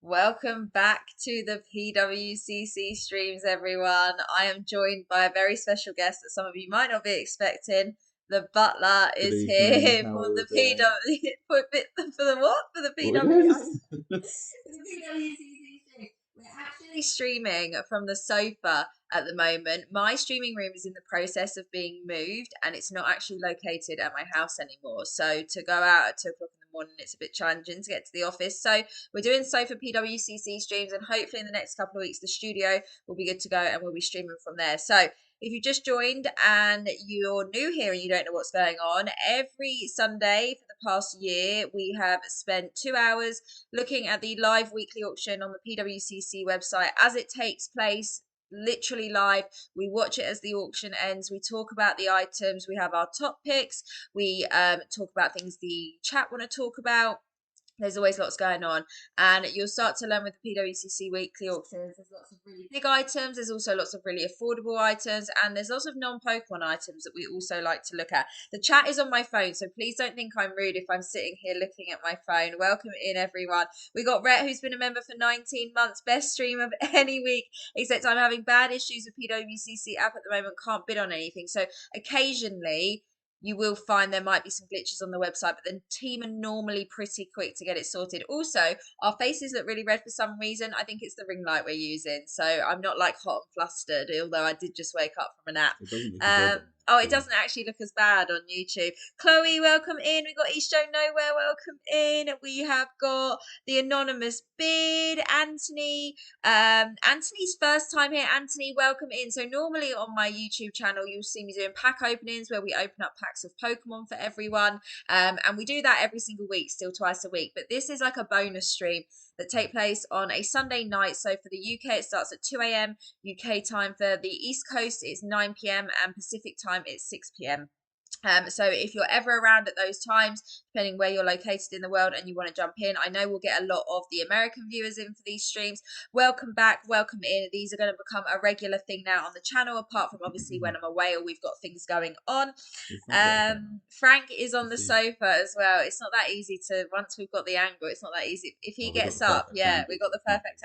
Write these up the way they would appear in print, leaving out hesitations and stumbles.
Welcome back to the PWCC streams, everyone. I am joined by a very special guest that some of you might not be expecting. The butler Good is evening. here How for are we the doing? PW for the what? For the What PW is? for the PWCC stream. We're actually streaming from the sofa at the moment. My streaming room is in the process of being moved, and it's not actually located at my house anymore. So to go out at 2 o'clock in the morning, it's a bit challenging to get to the office. So we're doing Sofa PWCC streams, and hopefully in the next couple of weeks, the studio will be good to go, and we'll be streaming from there. So if you just joined and you're new here and you don't know what's going on, every Sunday for the past year, we have spent 2 hours looking at the live weekly auction on the PWCC website as it takes place. Literally live. We watch it as the auction ends. We talk about the items. We have our top picks. We talk about things the chat want to talk about. There's always lots going on, and you'll start to learn with the PWCC weekly auctions. There's lots of really big items, there's also lots of really affordable items, and there's lots of non-Pokemon items that we also like to look at. The chat is on my phone, so please don't think I'm rude if I'm sitting here looking at my phone. Welcome in, everyone. We got Rhett, who's been a member for 19 months, best stream of any week, except I'm having bad issues with PWCC app at the moment, can't bid on anything. So occasionally you will find there might be some glitches on the website, but the team are normally pretty quick to get it sorted. Also, our faces look really red for some reason. I think it's the ring light we're using, so I'm not like hot and flustered, although I did just wake up from a nap. It doesn't look as red on Oh, it the doesn't actually look as bad on YouTube. Chloe, welcome in. We got East Joe Nowhere, welcome in. We have got the anonymous bid, Anthony. Anthony's first time here. Anthony, welcome in. So normally on my YouTube channel, you'll see me doing pack openings where we open up packs of Pokemon for everyone. And we do that every single week, still twice a week. But this is like a bonus stream that take place on a Sunday night. So for the UK, it starts at 2 a.m. UK time. For the East Coast, it's 9 p.m. and Pacific time, it's 6 p.m. So if you're ever around at those times, depending where you're located in the world and you want to jump in, I know we'll get a lot of the American viewers in for these streams. Welcome back, welcome in. These are going to become a regular thing now on the channel, apart from obviously when I'm away or we've got things going on. It's not working. Frank is on You the see? sofa as well. It's not that easy to, once we've got the angle, it's not that easy. If he Oh, we got gets the up, perfect yeah, angle. we got the It's not perfect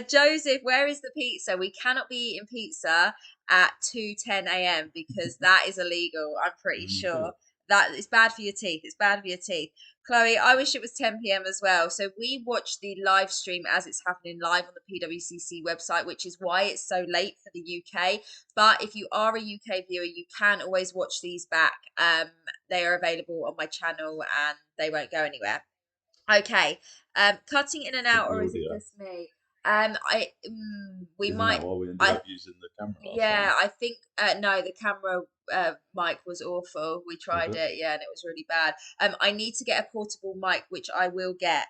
angle. Joseph, where is the pizza? We cannot be eating pizza at 2:10 a.m. because that is illegal, I'm pretty sure. That is bad for your teeth. It's bad for your teeth. Chloe, I wish it was 10 p.m. as well. So we watch the live stream as it's happening live on the PWCC website, which is why it's so late for the UK. But if you are a UK viewer, you can always watch these back. They are available on my channel and they won't go anywhere. Okay. Cutting in and out, The or is it audio. just me? We Isn't that might. why we ended I up using the camera last Yeah, time? I think no, the camera mic was awful. We Was tried it? it, yeah, and it was really bad. I need to get a portable mic, which I will get.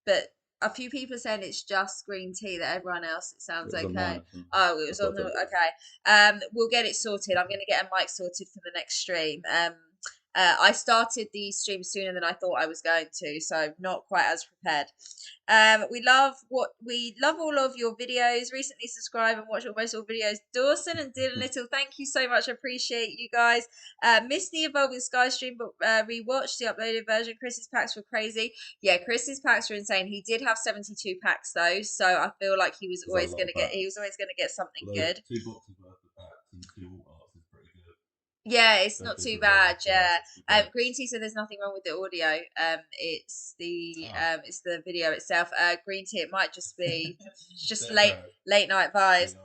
But a few people are saying it's just green tea that everyone else it It sounds was on mine, okay. I think. Oh, it was I've got on to the double check. okay. We'll get it sorted. I'm gonna get a mic sorted for the next stream. I started the stream sooner than I thought I was going to, so not quite as prepared. We love all of your videos. Recently subscribe and watch almost all videos. Dawson and Dylan Little, thank you so much. I appreciate you guys. Missed the Evolving Sky stream, but rewatched the uploaded version. Chris's packs were crazy. Yeah, Chris's packs were insane. He did have 72 packs though, so I feel like he was It's a always lot gonna of get packs. he was always gonna get something Although good. 2 boxes worth of packs and 2 alt arts is pretty good. Yeah, it's not Especially too for the bad. first Yeah, 60 packs. Green Tea said there's nothing wrong with the audio. Ah. It's the video itself. Green Tea, it might just be just That's right. late night We vibes. are indeed on your bed.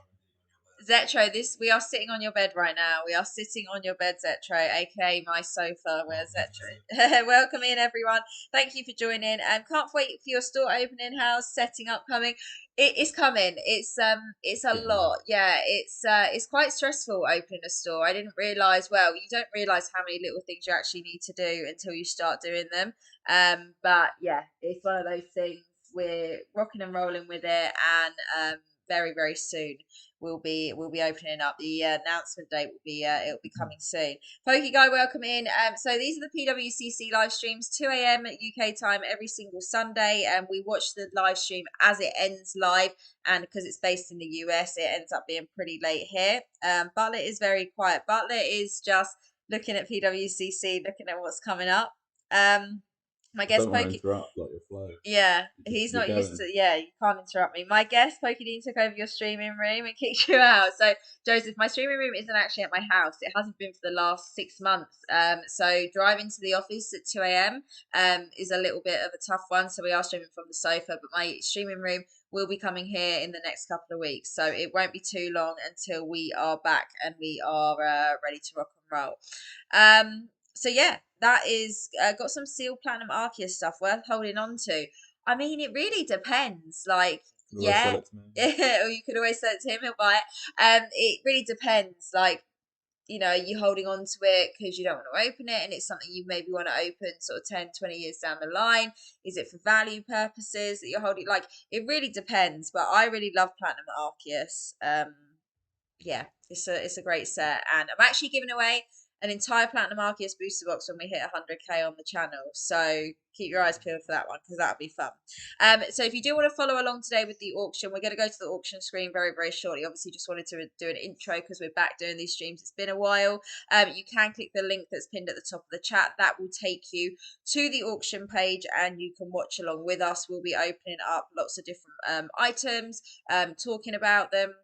Zetro, this we are sitting on your bed right now. We are sitting on your bed, Zetro, aka my sofa. Where's Welcome to the Zetro? Welcome in, everyone. Thank you for joining. Can't wait for your store opening. House setting up coming. It's coming. It's a getting there. lot. Yeah, it's quite stressful opening a store. I didn't realize. Well, you don't realize how many little things you actually need to do until you start doing them. But yeah, it's one of those things. We're rocking and rolling with it, and very very soon we'll be opening up. The announcement date will be it'll be coming soon. Pokey Guy, welcome in. So these are the PWCC live streams, 2 a.m. UK time every single Sunday, and we watch the live stream as it ends live. And because it's based in the US, it ends up being pretty late here. Bartlett is very quiet. Bartlett is just looking at PWCC, looking at what's coming up. Um, My I guest don't want to Poke. interrupt like your flow. Yeah, he's You're not used going. to. Yeah, you can't interrupt me. My guest Pokedine took over your streaming room and kicked you out. So Joseph, my streaming room isn't actually at my house. It hasn't been for the last 6 months. So driving to the office at 2 a.m. Is a little bit of a tough one. So we are streaming from the sofa, but my streaming room will be coming here in the next couple of weeks. So it won't be too long until we are back and we are ready to rock and roll. So yeah, that is got some Seal Platinum Arceus stuff worth holding on to. I mean, it really depends. Like, You always sell yeah, it to me. or you could always sell it to him, he'll buy it. It really depends. Like, you holding on to it because you don't want to open it and it's something you maybe want to open sort of 10, 20 years down the line. Is it for value purposes that you're holding? Like, it really depends. But I really love Platinum Arceus. Yeah, it's a great set, and I'm actually giving away an entire Platinum Arceus booster box when we hit 100k on the channel. So keep your eyes peeled for that one because that'll be fun. So if you do want to follow along today with the auction, we're going to go to the auction screen very, very shortly. Obviously, just wanted to do an intro because we're back doing these streams. It's been a while. You can click the link that's pinned at the top of the chat. That will take you to the auction page, and you can watch along with us. We'll be opening up lots of different items, talking about them.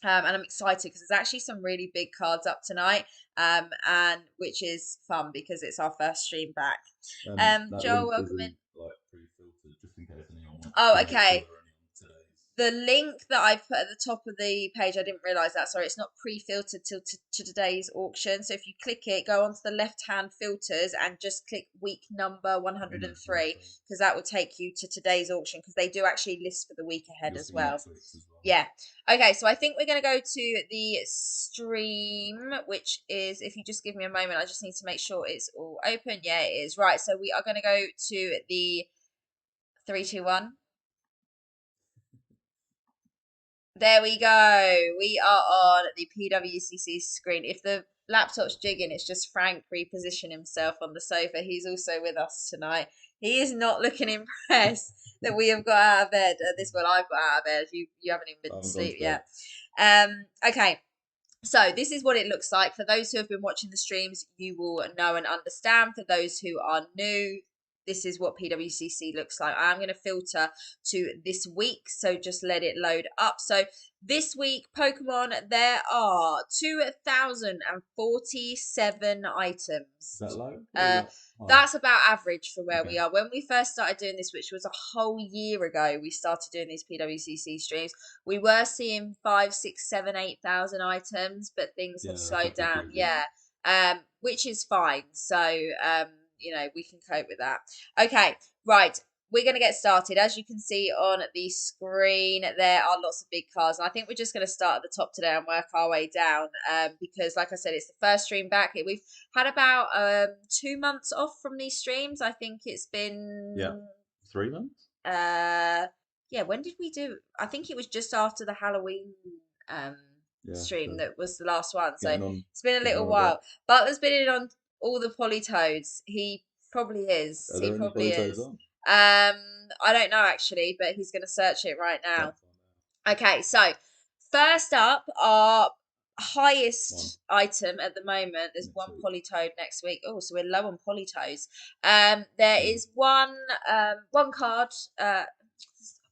And I'm excited because there's actually some really big cards up tonight, and which is fun because it's our first stream back. That Joel, link welcome in. isn't like pre-filtered, just in case anyone wants Oh, to make sure okay. they're only on today's. The link that I've put at the top of the page, I didn't realize that. Sorry, it's not pre-filtered till to today's auction. So if you click it, go onto the left-hand filters and just click week number 103 because that will take you to today's auction because they do actually list for the week ahead You'll as see well. next week's as well. Yeah. Okay, so I think we're going to go to the stream, which is, if you just give me a moment, I just need to make sure it's all open. Yeah, it is. Right, so we are going to go to the 3, 2, 1. There we go. We are on the PWCC screen. If the laptop's jigging, it's just Frank repositioning himself on the sofa. He's also with us tonight. He is not looking impressed that we have got out of bed at this point. I've got out of bed. You haven't even been to sleep yet. Okay. So this is what it looks like. For those who have been watching the streams, you will know and understand. For those who are new, this is what PWCC looks like. I'm going to filter to this week, so just let it load up. So this week, Pokemon, there are 2,047 items. Is that low? That's about average for where Okay. we are. When we first started doing this, which was a whole year ago, we started doing these PWCC streams. We were seeing 5, 6, 7, 8,000 items, but things have slowed down. Yeah, which is fine. So we can cope with that. Okay, right. We're going to get started. As you can see on the screen, there are lots of big cards. And I think we're just going to start at the top today and work our way down because, like I said, it's the first stream back. We've had about 2 months off from these streams. I think it's been 3 months. Yeah. When did we do? I think it was just after the Halloween stream that was the last one. So it's been a little while. Butler's been in on all the Polytoads. He probably is. Are there any Polytoads on? I don't know actually, but he's going to search it right now. Okay, so first up, our highest item at the moment. There's one Polytoad next week. Oh, so we're low on Polytoads. There is one card.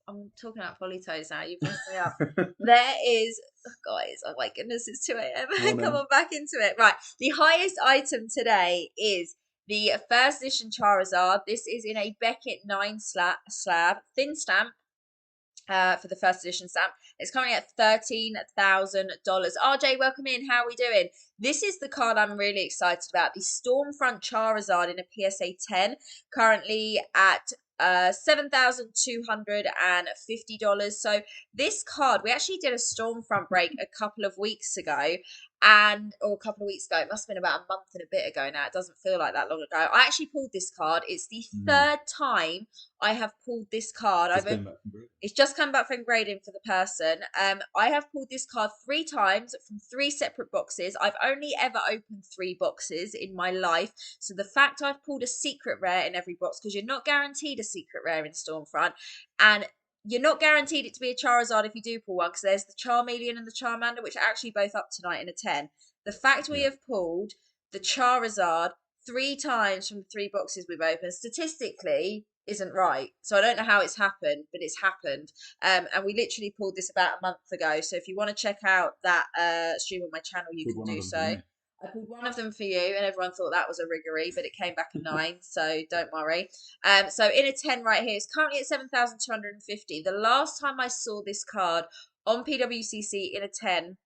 I'm talking about Polytoads now. You've messed me up. There is, guys. Oh my goodness, it's 2 a.m. Come on back into it. Right, the highest item today is the first edition Charizard. This is in a Beckett 9 slab thin stamp. For the first edition stamp, it's currently at $13,000. RJ, welcome in. How are we doing? This is the card I'm really excited about. The Stormfront Charizard in a PSA 10, currently at $7,250. So this card, we actually did a Stormfront break a couple of weeks ago, or a couple of weeks ago. It must have been about a month and a bit ago now. It doesn't feel like that long ago. I actually pulled this card. It's the third time I have pulled this card. It's just come back from grading for the person. I have pulled this card 3 times from 3 separate boxes. I've only ever opened 3 boxes in my life. So the fact I've pulled a secret rare in every box, because you're not guaranteed a secret rare in Stormfront, and you're not guaranteed it to be a Charizard if you do pull one, because there's the Charmeleon and the Charmander, which are actually both up tonight in a 10. The fact we have pulled the Charizard 3 times from 3 boxes we've opened. Statistically, isn't right. So I don't know how it's happened, but it's happened. And we literally pulled this about a month ago. So if you want to check out that stream on my channel, you Pulled can one of do them for so. me. I pulled one of them for you, and everyone thought that was a riggery, but it came back a 9, so don't worry. So in a 10 right here, it's currently at 7,250. The last time I saw this card on PWCC in a 10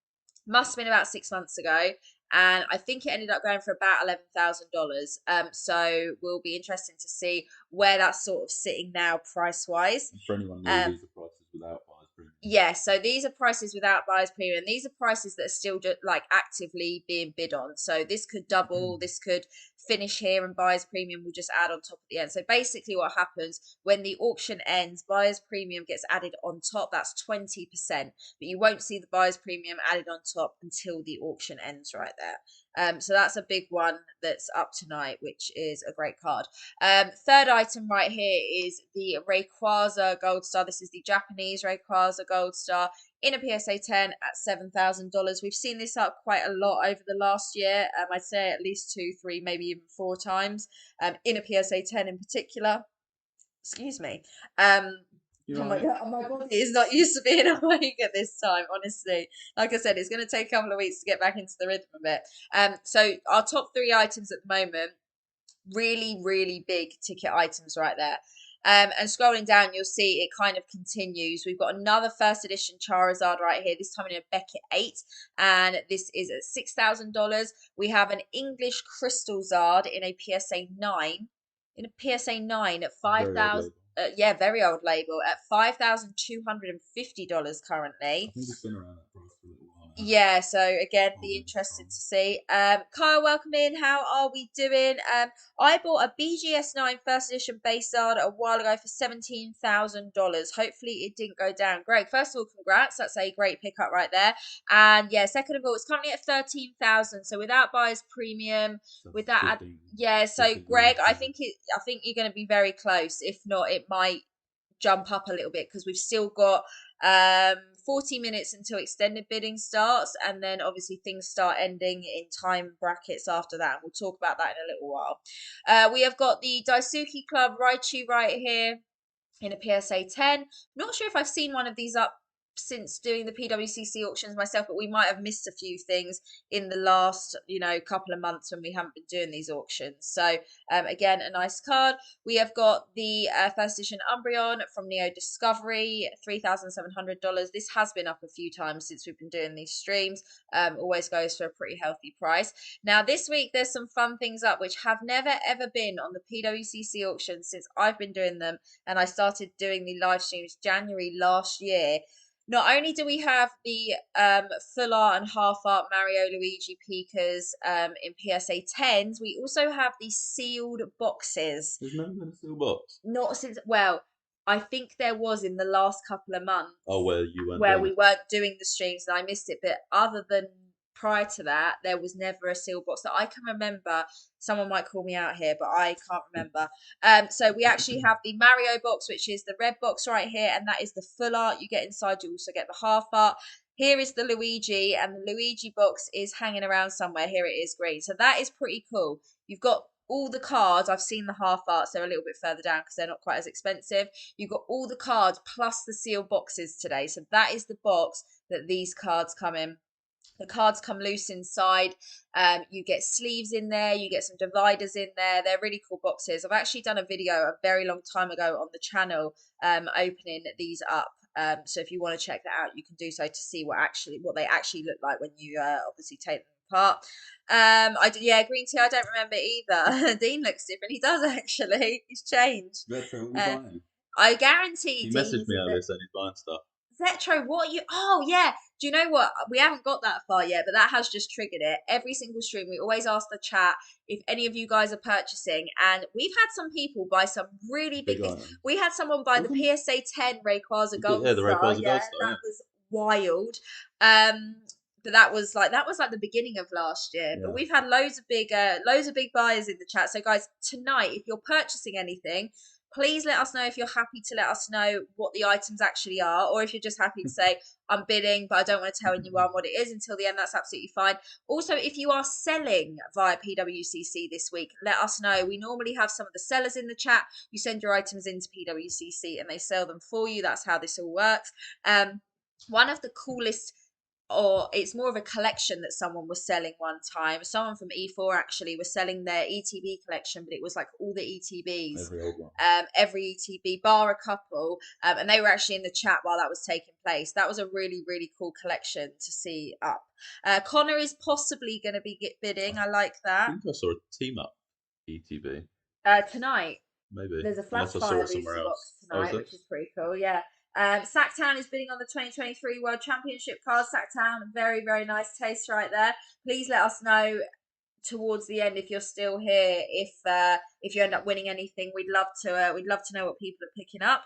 must have been about 6 months ago, and I think it ended up going for about $11,000. So we'll be interesting to see where that's sort of sitting now price wise. For anyone new, Um, these are prices without buyer's premium. yeah, so these are prices without buyer's premium. These are prices that are still just like actively being bid on. So this could double, this could finish here, and buyer's premium will just add on top at the end. So basically what happens when the auction ends, buyer's premium gets added on top. That's 20%, but you won't see the buyer's premium added on top until the auction ends right there. So that's a big one that's up tonight, which is a great card. Third item right here is the Rayquaza Gold Star. This is the Japanese Rayquaza Gold Star in a PSA 10 at $7,000. We've seen this up quite a lot over the last year. I'd say at least 2, 3, maybe even 4 times in a PSA 10 in particular. Excuse me. Oh my God, my body is not used to being awake at this time, honestly. Like I said, it's going to take a couple of weeks to get back into the rhythm of it. So our top 3 items at the moment, really, really big ticket items right there. And scrolling down, you'll see it kind of continues. We've got another first edition Charizard right here, this time in a Beckett 8, and this is at $6,000. We have an English Crystal Zard in a PSA 9, at Very old 5,000. label. Yeah, very old label at $5,250 I currently. think it's been around that price for a little while now. Yeah, so again, be Holding interesting strong. to see. Kyle, welcome in. How are we doing? I bought a BGS9 first edition base card a while ago for $17,000. Hopefully, it didn't go down. Greg, first of all, congrats. That's a great pickup right there. And yeah, second of all, it's currently at 13,000. So without buyer's premium, So with that, 15, yeah. So 15 Greg, grand. I think you're going to be very close. If not, it might jump up a little bit because we've still got 40 minutes until extended bidding starts, and then obviously things start ending in time brackets after that, and we'll talk about that in a little while. We have got the Daisuke Club Raichu right here in a PSA 10. Not sure if I've seen one of these up since doing the PWCC auctions myself, but we might have missed a few things in the last, couple of months when we haven't been doing these auctions. So again, a nice card. We have got the first edition Umbreon from Neo Discovery, $3,700. This has been up a few times since we've been doing these streams. Always goes for a pretty healthy price. Now this week there's some fun things up which have never ever been on the PWCC auctions since I've been doing them, and I started doing the live streams January last year. Not only do we have the full art and half art Mario Luigi Pikas in PSA 10s, we also have the sealed boxes. There's never been a sealed box. Not since, well, I think there was in the last couple of months. Oh, where you weren't where doing we it. weren't doing the streams and I missed it. But other than prior to that, there was never a sealed box that I can remember. Someone might call me out here, but I can't remember. So we actually have the Mario box, which is the red box right here, and that is the full art you get inside. You also get the half art. Here is the Luigi, and the Luigi box is hanging around somewhere. Here it is, green. So that is pretty cool. You've got all the cards. I've seen the half arts. They're a little bit further down because they're not quite as expensive. You've got all the cards plus the sealed boxes today. So that is the box that these cards come in. The cards come loose inside. You get sleeves in there. You get some dividers in there. They're really cool boxes. I've actually done a video a very long time ago on the channel opening these up. So if you want to check that out, you can do so to see what they actually look like when you obviously take them apart. Green tea. I don't remember either. Dean looks different. He does actually. He's changed. Retro, what are you buying? I guarantee He Dean's messaged me in earlier saying he's buying stuff. Zetro, what are you? Oh, yeah. Do you know what? We haven't got that far yet, but that has just triggered it. Every single stream, we always ask the chat if any of you guys are purchasing, and we've had some people buy some really big things. Items. We had someone buy the PSA 10 Rayquaza Gold Yeah, the Star. Rayquaza Yeah, Gold Star, that yeah. was wild. But that was like the beginning of last year. But Yeah. we've had loads of big buyers in the chat. So guys, tonight, if you're purchasing anything, Please let us know if you're happy to let us know what the items actually are, or if you're just happy to say, I'm bidding, but I don't want to tell anyone what it is until the end. That's absolutely fine. Also, if you are selling via PWCC this week, let us know. We normally have some of the sellers in the chat. You send your items into PWCC and they sell them for you. That's how this all works. One of the coolest, or it's more of a collection that someone was selling one time. Someone from E4 actually was selling their ETB collection, but it was like all the ETBs, Every old one. every ETB bar a couple, and they were actually in the chat while that was taking place. That was a really, really cool collection to see up. Connor is possibly going to be bidding. I like I that. think I saw a team up ETB. Tonight. Maybe. There's a Flash Unless I saw Fire it somewhere booster box else. Oh, is tonight, it? which is pretty cool. Yeah. Sacktown is bidding on the 2023 World Championship card. Sacktown, very, very nice taste right there. Please let us know towards the end if you're still here, if you end up winning anything. We'd love to know what people are picking up.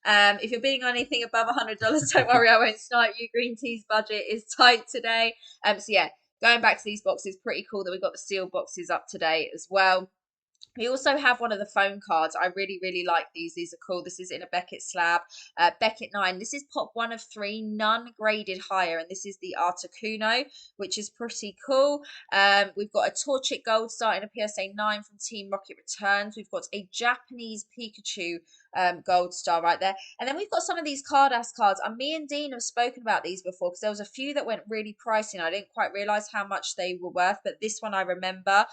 If you're bidding on anything above $100, don't worry, I won't snipe you. Green Tea's budget is tight today. So yeah, going back to these boxes, pretty cool that we've got the sealed boxes up to date as well. We also have one of the phone cards. I really, really like these. These are cool. This is in a Beckett slab. Beckett 9. This is pop 1 of 3, none graded higher. And this is the Articuno, which is pretty cool. We've got a Torchic Gold Star in a PSA 9 from Team Rocket Returns. We've got a Japanese Pikachu Gold Star right there. And then we've got some of these card-ass cards. And me and Dean have spoken about these before because there was a few that went really pricey and I didn't quite realise how much they were worth. But this one I remember,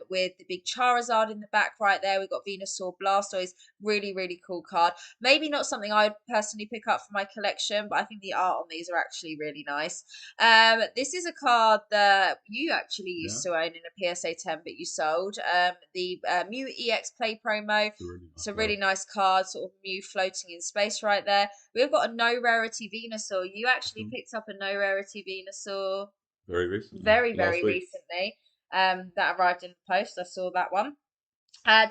with the big Charizard in the back right there. We've got Venusaur Blastoise, really, really cool card. Maybe not something I'd personally pick up for my collection, but I think the art on these are actually really nice. This is a card that you actually used to own in a PSA 10, but you sold. The Mew EX Play promo. It's a really nice card, sort of Mew floating in space right there. We've got a no rarity Venusaur. You actually picked up a no rarity Venusaur very recently. very, Last very week. recently. That arrived in the post. I saw that one.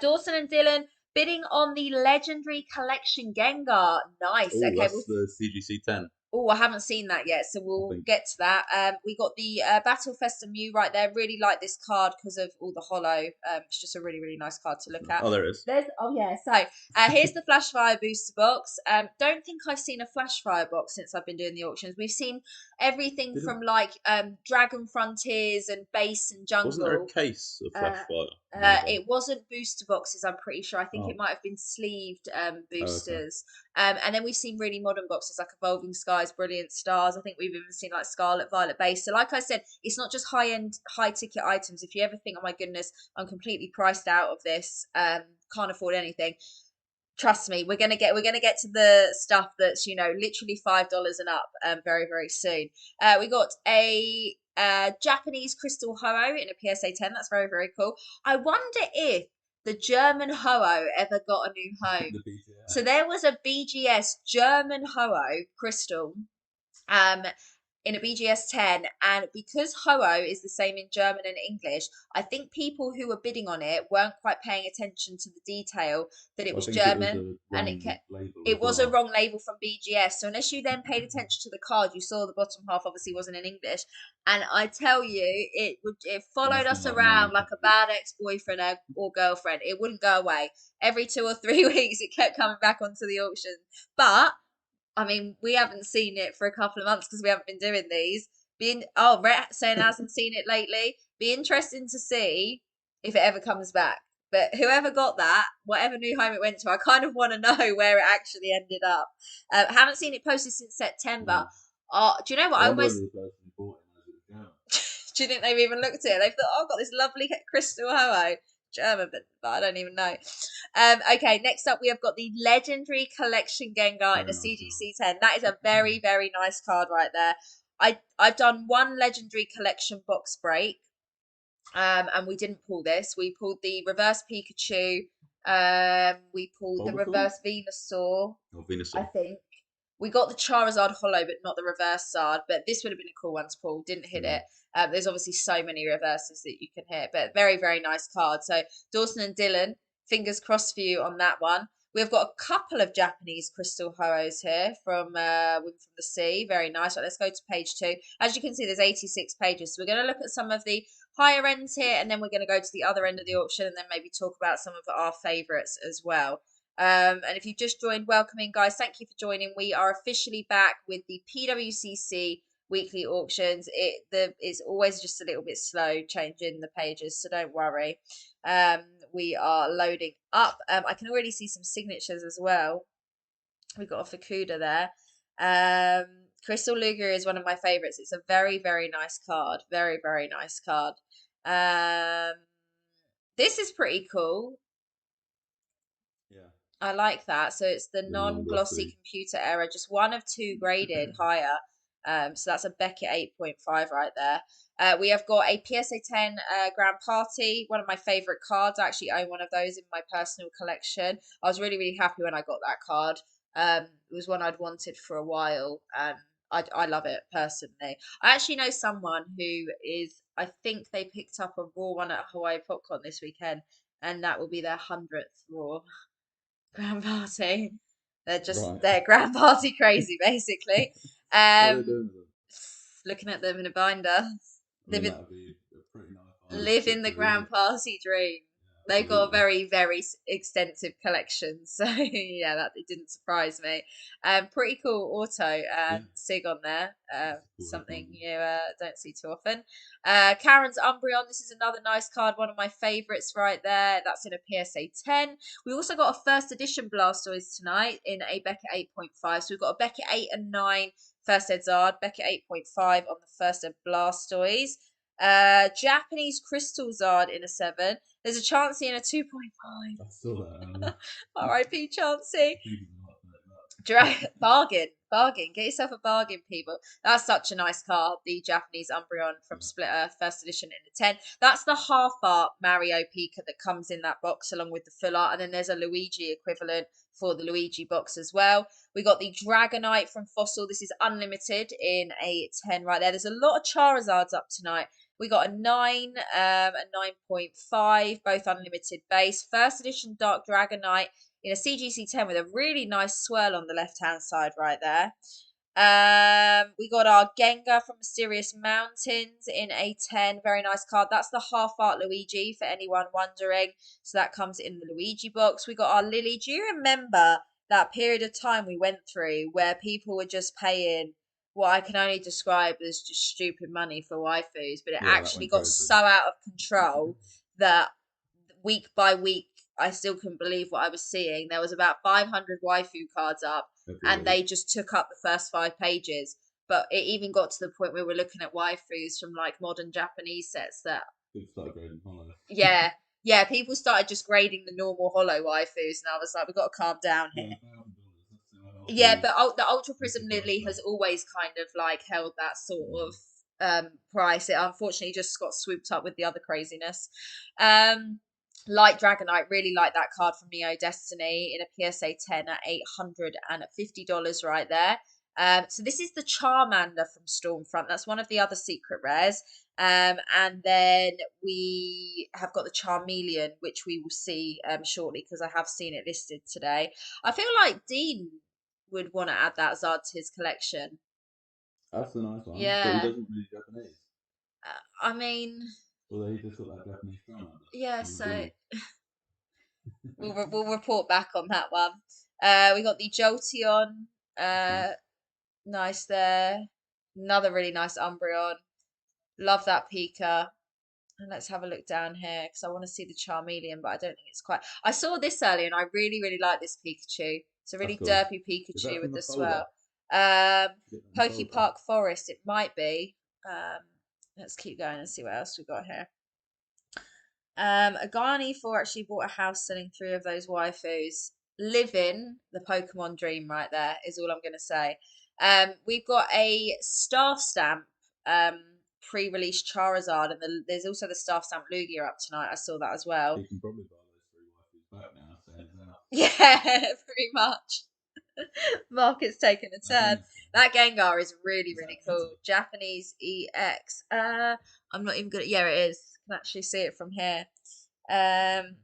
Dawson and Dylan bidding on the legendary collection Gengar. Nice. Oh, Okay, that's we'll the CGC 10. Oh, I haven't seen that yet, so we'll get to that. We got the Battle Festa Mew right there. Really like this card because of all the holo. It's just a really, really nice card to look at. Oh, there it is. Here's the Flash Fire booster box. Don't think I've seen a Flash Fire box since I've been doing the auctions. We've seen everything from like Dragon Frontiers and Base and Jungle. Wasn't there a case of Flash Fire? It wasn't booster boxes, I'm pretty sure. I think it might have been sleeved boosters. And then we've seen really modern boxes like Evolving Skies, Brilliant Stars. I think we've even seen like Scarlet Violet Base. So like I said, it's not just high-end, high-ticket items. If you ever think, oh my goodness, I'm completely priced out of this, can't afford anything, trust me, we're gonna get to the stuff that's literally $5 and up very, very soon. We got a Japanese Crystal Ho-Oh in a PSA 10. That's very, very cool. I wonder if the German Ho-Oh ever got a new home. So there was a BGS German Ho-Oh Crystal in a BGS 10, and because Ho-Oh is the same in German and English, I think people who were bidding on it weren't quite paying attention to the detail that it was German, and it was a wrong label from BGS. So unless you then paid attention to the card, you saw the bottom half obviously wasn't in English, and I tell you, it followed us around like a bad ex-boyfriend or girlfriend. It wouldn't go away. Every 2 or 3 weeks, it kept coming back onto the auction, but I mean, we haven't seen it for a couple of months because we haven't been doing these. Rhett saying hasn't seen it lately. Be interesting to see if it ever comes back. But whoever got that, whatever new home it went to, I kind of want to know where it actually ended up. Haven't seen it posted since September. Do you know what? I almost. Do you think they've even looked at it? They've thought, oh, I've got this lovely crystal Ho-Oh. German, but I don't even know. Okay, next up we have got the legendary collection Gengar in a CGC 10. That is a very, very nice card right there. I've done one legendary collection box break, and we didn't pull this. We pulled the reverse Pikachu. We pulled the reverse Venusaur. I think. We got the Charizard Holo, but not the reverse Sard. But this would have been a cool one to pull. Didn't hit it. There's obviously so many reverses that you can hit, but very, very nice card. So Dawson and Dylan, fingers crossed for you on that one. We've got a couple of Japanese Crystal Ho-Ohs here from the Sea. Very nice. Right, let's go to page 2. As you can see, there's 86 pages. So we're going to look at some of the higher ends here, and then we're going to go to the other end of the auction and then maybe talk about some of our favourites as well. And if you just joined, welcome in, guys. Thank you for joining. We are officially back with the PWCC weekly auctions. It's always just a little bit slow changing the pages, so don't worry. Um, we are loading up. I can already see some signatures as well. We've got a Fukuda there. Crystal Luger is one of my favorites. It's a very, very nice card. Very, very nice card. Um, this is pretty cool. Yeah. I like that. So it's the The non-glossy non-glossy. computer error, just one of two graded higher. So that's a Beckett 8.5 right there. We have got a PSA 10 Grand Party, one of my favorite cards. I actually own one of those in my personal collection. I was really, really happy when I got that card. It was one I'd wanted for a while. I love it personally. I actually know someone who is, I think they picked up a raw one at Hawaii Popcorn this weekend, and that will be their 100th raw. Grand party. Right. They're grand party crazy, basically. What are they Um, doing with them? looking at them in a binder, I mean, living that would be a pretty nice binder to living put the through, wouldn't grand it? party dream. Yeah, They've got a absolutely. very, very extensive collection, so yeah, that it didn't surprise me. Pretty cool auto Yeah. Sig on there. That's a cool Something headline. you don't see too often. Karen's Umbreon. This is another nice card, one of my favourites right there. That's in a PSA 10. We also got a first edition Blastoise tonight in a Beckett 8.5. So we've got a Beckett 8 and 9 first ed Zard, Beckett 8.5 on the first ed Blastoise. Japanese Crystal Zard in a 7. There's a Chansey in a 2.5. I saw that earlier. R.I.P. Chansey. People are like that. Bargain. Get yourself a bargain, people. That's such a nice card. The Japanese Umbreon from Yeah. Split Earth, first edition in a 10. That's the half art Mario Pika that comes in that box along with the full art. And then there's a Luigi equivalent for the Luigi box as well. We got the Dragonite from Fossil. This is unlimited in a 10 right there. There's a lot of Charizards up tonight. We got a 9, a 9.5, both unlimited base. First edition Dark Dragonite in a CGC 10 with a really nice swirl on the left hand side right there. We got our Gengar from Mysterious Mountains in a 10. Very nice card. That's the half art Luigi for anyone wondering. So that comes in the Luigi box. We got our Lily. Do you remember that period of time we went through where people were just paying what I can only describe as just stupid money for waifus, but it Yeah, that actually went got crazy. so out of control that week by week I still couldn't believe what I was seeing. There was about 500 waifu cards up, Every and week. they just took up the first 5 pages. But it even got to the point where we're looking at waifus from like modern Japanese sets that, People start grading hollow. yeah, yeah, people started just grading the normal hollow waifus, and I was like, we've got to calm down Yeah, here. $1,000. That's a Yeah, healthy, but the Ultra Prism healthy price Lily has tag. always kind of like held that sort Mm. of price. It unfortunately just got swooped up with the other craziness. Um, Light Dragonite, really like that card from Neo Destiny in a PSA 10 at $850 right there. So this is the Charmander from Stormfront. That's one of the other secret rares. And then we have got the Charmeleon, which we will see shortly because I have seen it listed today. I feel like Dean would want to add that Zard to his collection. That's a nice one, but he Yeah. doesn't read Japanese. I mean, Although he just got that Japanese Charmander yeah, from the so Dream. we'll report back on that one. We got the Jolteon. That's nice. Uh, nice there. Another really nice Umbreon. Love that Pika. And let's have a look down here because I want to see the Charmeleon, but I don't think it's quite. I saw this earlier and I really, really like this Pikachu. It's a That's really cool. derpy Is that Pikachu from with the the folder? swirl. Um, Did you get that in the Poke folder? Park Forest, it might be. Um, let's keep going and see what else we got here. Agani4 actually bought a house selling 3 of those waifus. Living the Pokemon dream right there is all I'm going to say. We've got a staff stamp pre-release Charizard, and there's also the staff stamp Lugia up tonight. I saw that as well. He can probably buy those 3 waifus back now, saying it's out. Yeah, pretty much. Market's taken a That's turn. interesting. That Gengar is really, Is that really cool. expensive? Japanese EX. I'm not even good. Yeah, it is. Can actually see it from here. Um,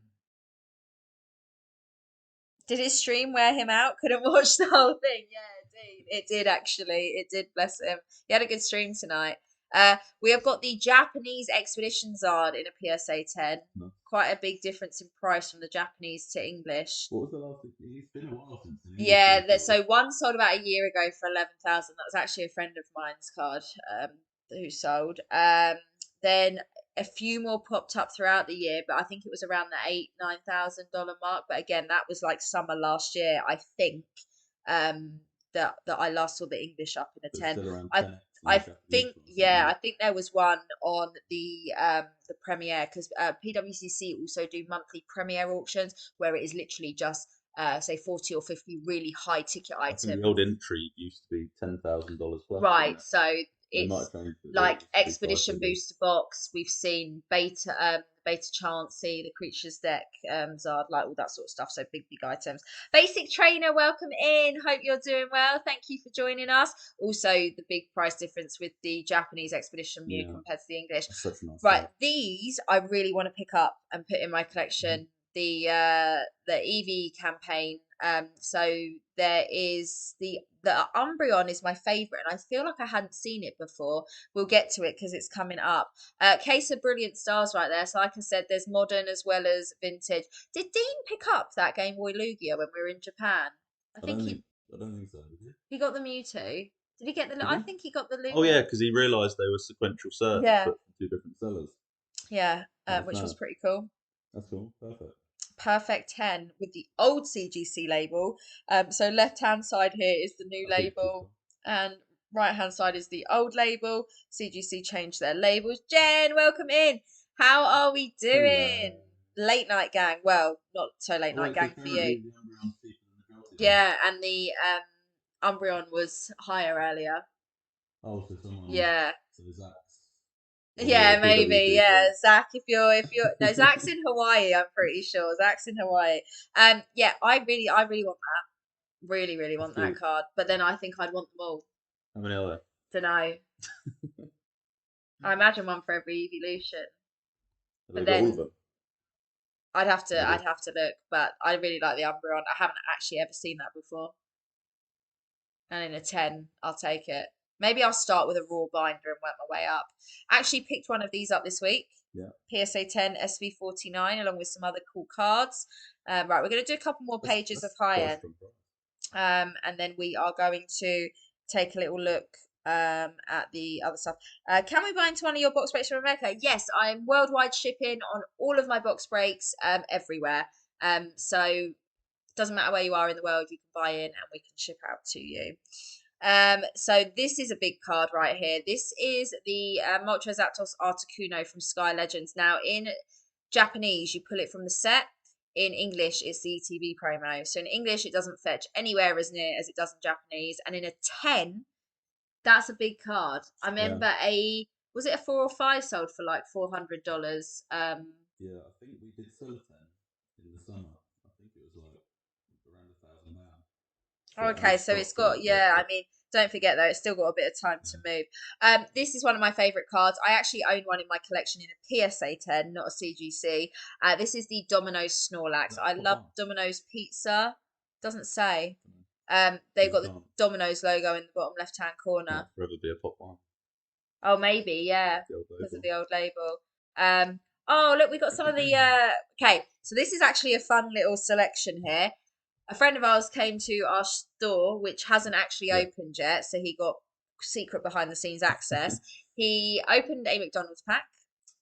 did his stream wear him out? Couldn't watch the whole thing. Yeah, it did. It did actually. It did. Bless him. He had a good stream tonight. We have got the Japanese Expedition Zard in a PSA 10. No. Quite a big difference in price from the Japanese to English. What was the last? It's been a while since an English Yeah, one sold. so one sold about a year ago for 11,000. That was actually a friend of mine's card, who sold. Then a few more popped up throughout the year, but I think it was around the $8,000-9,000 mark. But again, that was like summer last year, I think. Um, that I last saw the English up in a But 10. still around I 10x on the I Japanese think, one or something yeah, I like think there was one on the Premiere, because PWCC also do monthly Premiere auctions where it is literally just say 40 or 50 really high ticket that. I think the items. old Intrigue used to be $10,000 plus, didn't Right, it? so They might it's have changed it, but it like used to be five Expedition figures. Booster Box. We've seen Beta Chansey, the Creatures Deck, Zard, like all that sort of stuff. So big items. Basic Trainer, welcome in. Hope you're doing well. Thank you for joining us. Also, the big price difference with the Japanese Expedition Mew Yeah, compared to the English. that's such a nice Right, card. these I really want to pick up and put in my Mhm. collection. The EV campaign. So there is the Umbreon is my favorite, and I feel like I hadn't seen it before. We'll get to it because it's coming up. Case of Brilliant Stars right there. So like I said, there's modern as well as vintage. Did Dean pick up that Game Boy Lugia when we were in Japan? I I think don't he think I don't think so. Did he? he got the Mewtwo. Did he get the? Did I he? think he got the Oh yeah, Lugia. because he realised they were sequential search, Yeah, but from two different sellers. yeah, That's which was mad. pretty cool. That's cool. Perfect. Perfect 10 with the old CGC label. So left hand side here is the new That Pikachu's label, cool. and right hand side is the old label. CGC changed their labels. Jen, welcome in. How are we Hello. doing? Late night gang. Well, not so late Oh night wait, so gang for you. currently the Umbreon's cheaper than the Jolteon. Yeah, and the Umbreon was higher earlier. Oh, so someone, Yeah. so Zach's or Yeah, your maybe. PWCC. Yeah, Zach, if you're no, Zach's in Hawaii, I'm pretty sure. Zach's in Hawaii. Yeah, I really want that. Really That's want that cute. card. But then I think I'd want them all. How many are there? Don't know. I imagine one for every evolution. Have But they got all of then them? I'd have to Maybe. I'd have to look. But I really like the Umbreon. I haven't actually ever seen that before. And in a 10, I'll take it. Maybe I'll start with a raw binder and work my way up. Actually picked one of these up this week. Yeah. PSA 10 SV49 along with some other cool cards. Right, we're going to do a couple more pages of That's high quite a end, strong price. and then we are going to take a little look at the other stuff. Can we buy into one of your box breaks from America? Yes, I'm worldwide shipping on all of my box breaks everywhere. So doesn't matter where you are in the world, you can buy in and we can ship out to you. So this is a big card right here. This is the Moltres Zapdos Articuno from Sky Legends. Now in Japanese, you pull it from the set. In English, it's the ETB promo. So in English, it doesn't fetch anywhere as near as it does in Japanese. And in a 10, that's a big card. I Yeah. remember was it a 4 or 5 sold for like $400? Yeah, I think we did sell a 10 in the summer. I think it was like around £1,000. So it Okay, has so it's stopped a got, little bit, yeah, I but mean, don't forget though, it's still got a bit of time to yeah. move. This is one of my favorite cards. I actually own one in my collection in a PSA 10, not a CGC. This is the Domino's Snorlax. That's I spot love on. Domino's pizza. Doesn't say. They've Because got the Domino's logo in the bottom left hand can't corner. forever be a pop one. Oh, maybe, yeah, The old because of label. the old label. Oh, look, we got some of the. Okay, so this is actually a fun little selection here. A friend of ours came to our store, which hasn't actually Yeah. opened yet, so he got secret behind the scenes access. He opened a McDonald's pack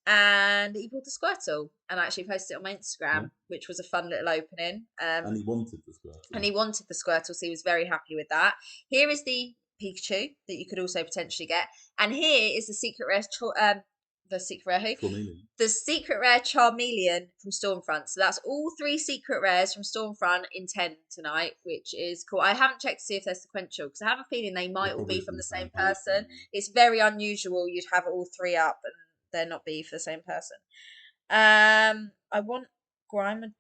and he bought the Squirtle and actually posted it on my Yeah. Instagram, which was a fun little opening. And he wanted the And Squirtle. he wanted the Squirtle, so he was very happy with that. Here is the Pikachu that you could also potentially get, and here is the secret rare, the secret rare who? Cornelian. The secret rare Charmeleon from Stormfront. So that's all 3 secret rares from Stormfront in 10 tonight, which is cool. I haven't checked to see if they're sequential because I have a feeling they They're might all be probably from from the the same same person. person. It's very unusual you'd have all 3 up and they're not be for the same person. I want Grimer.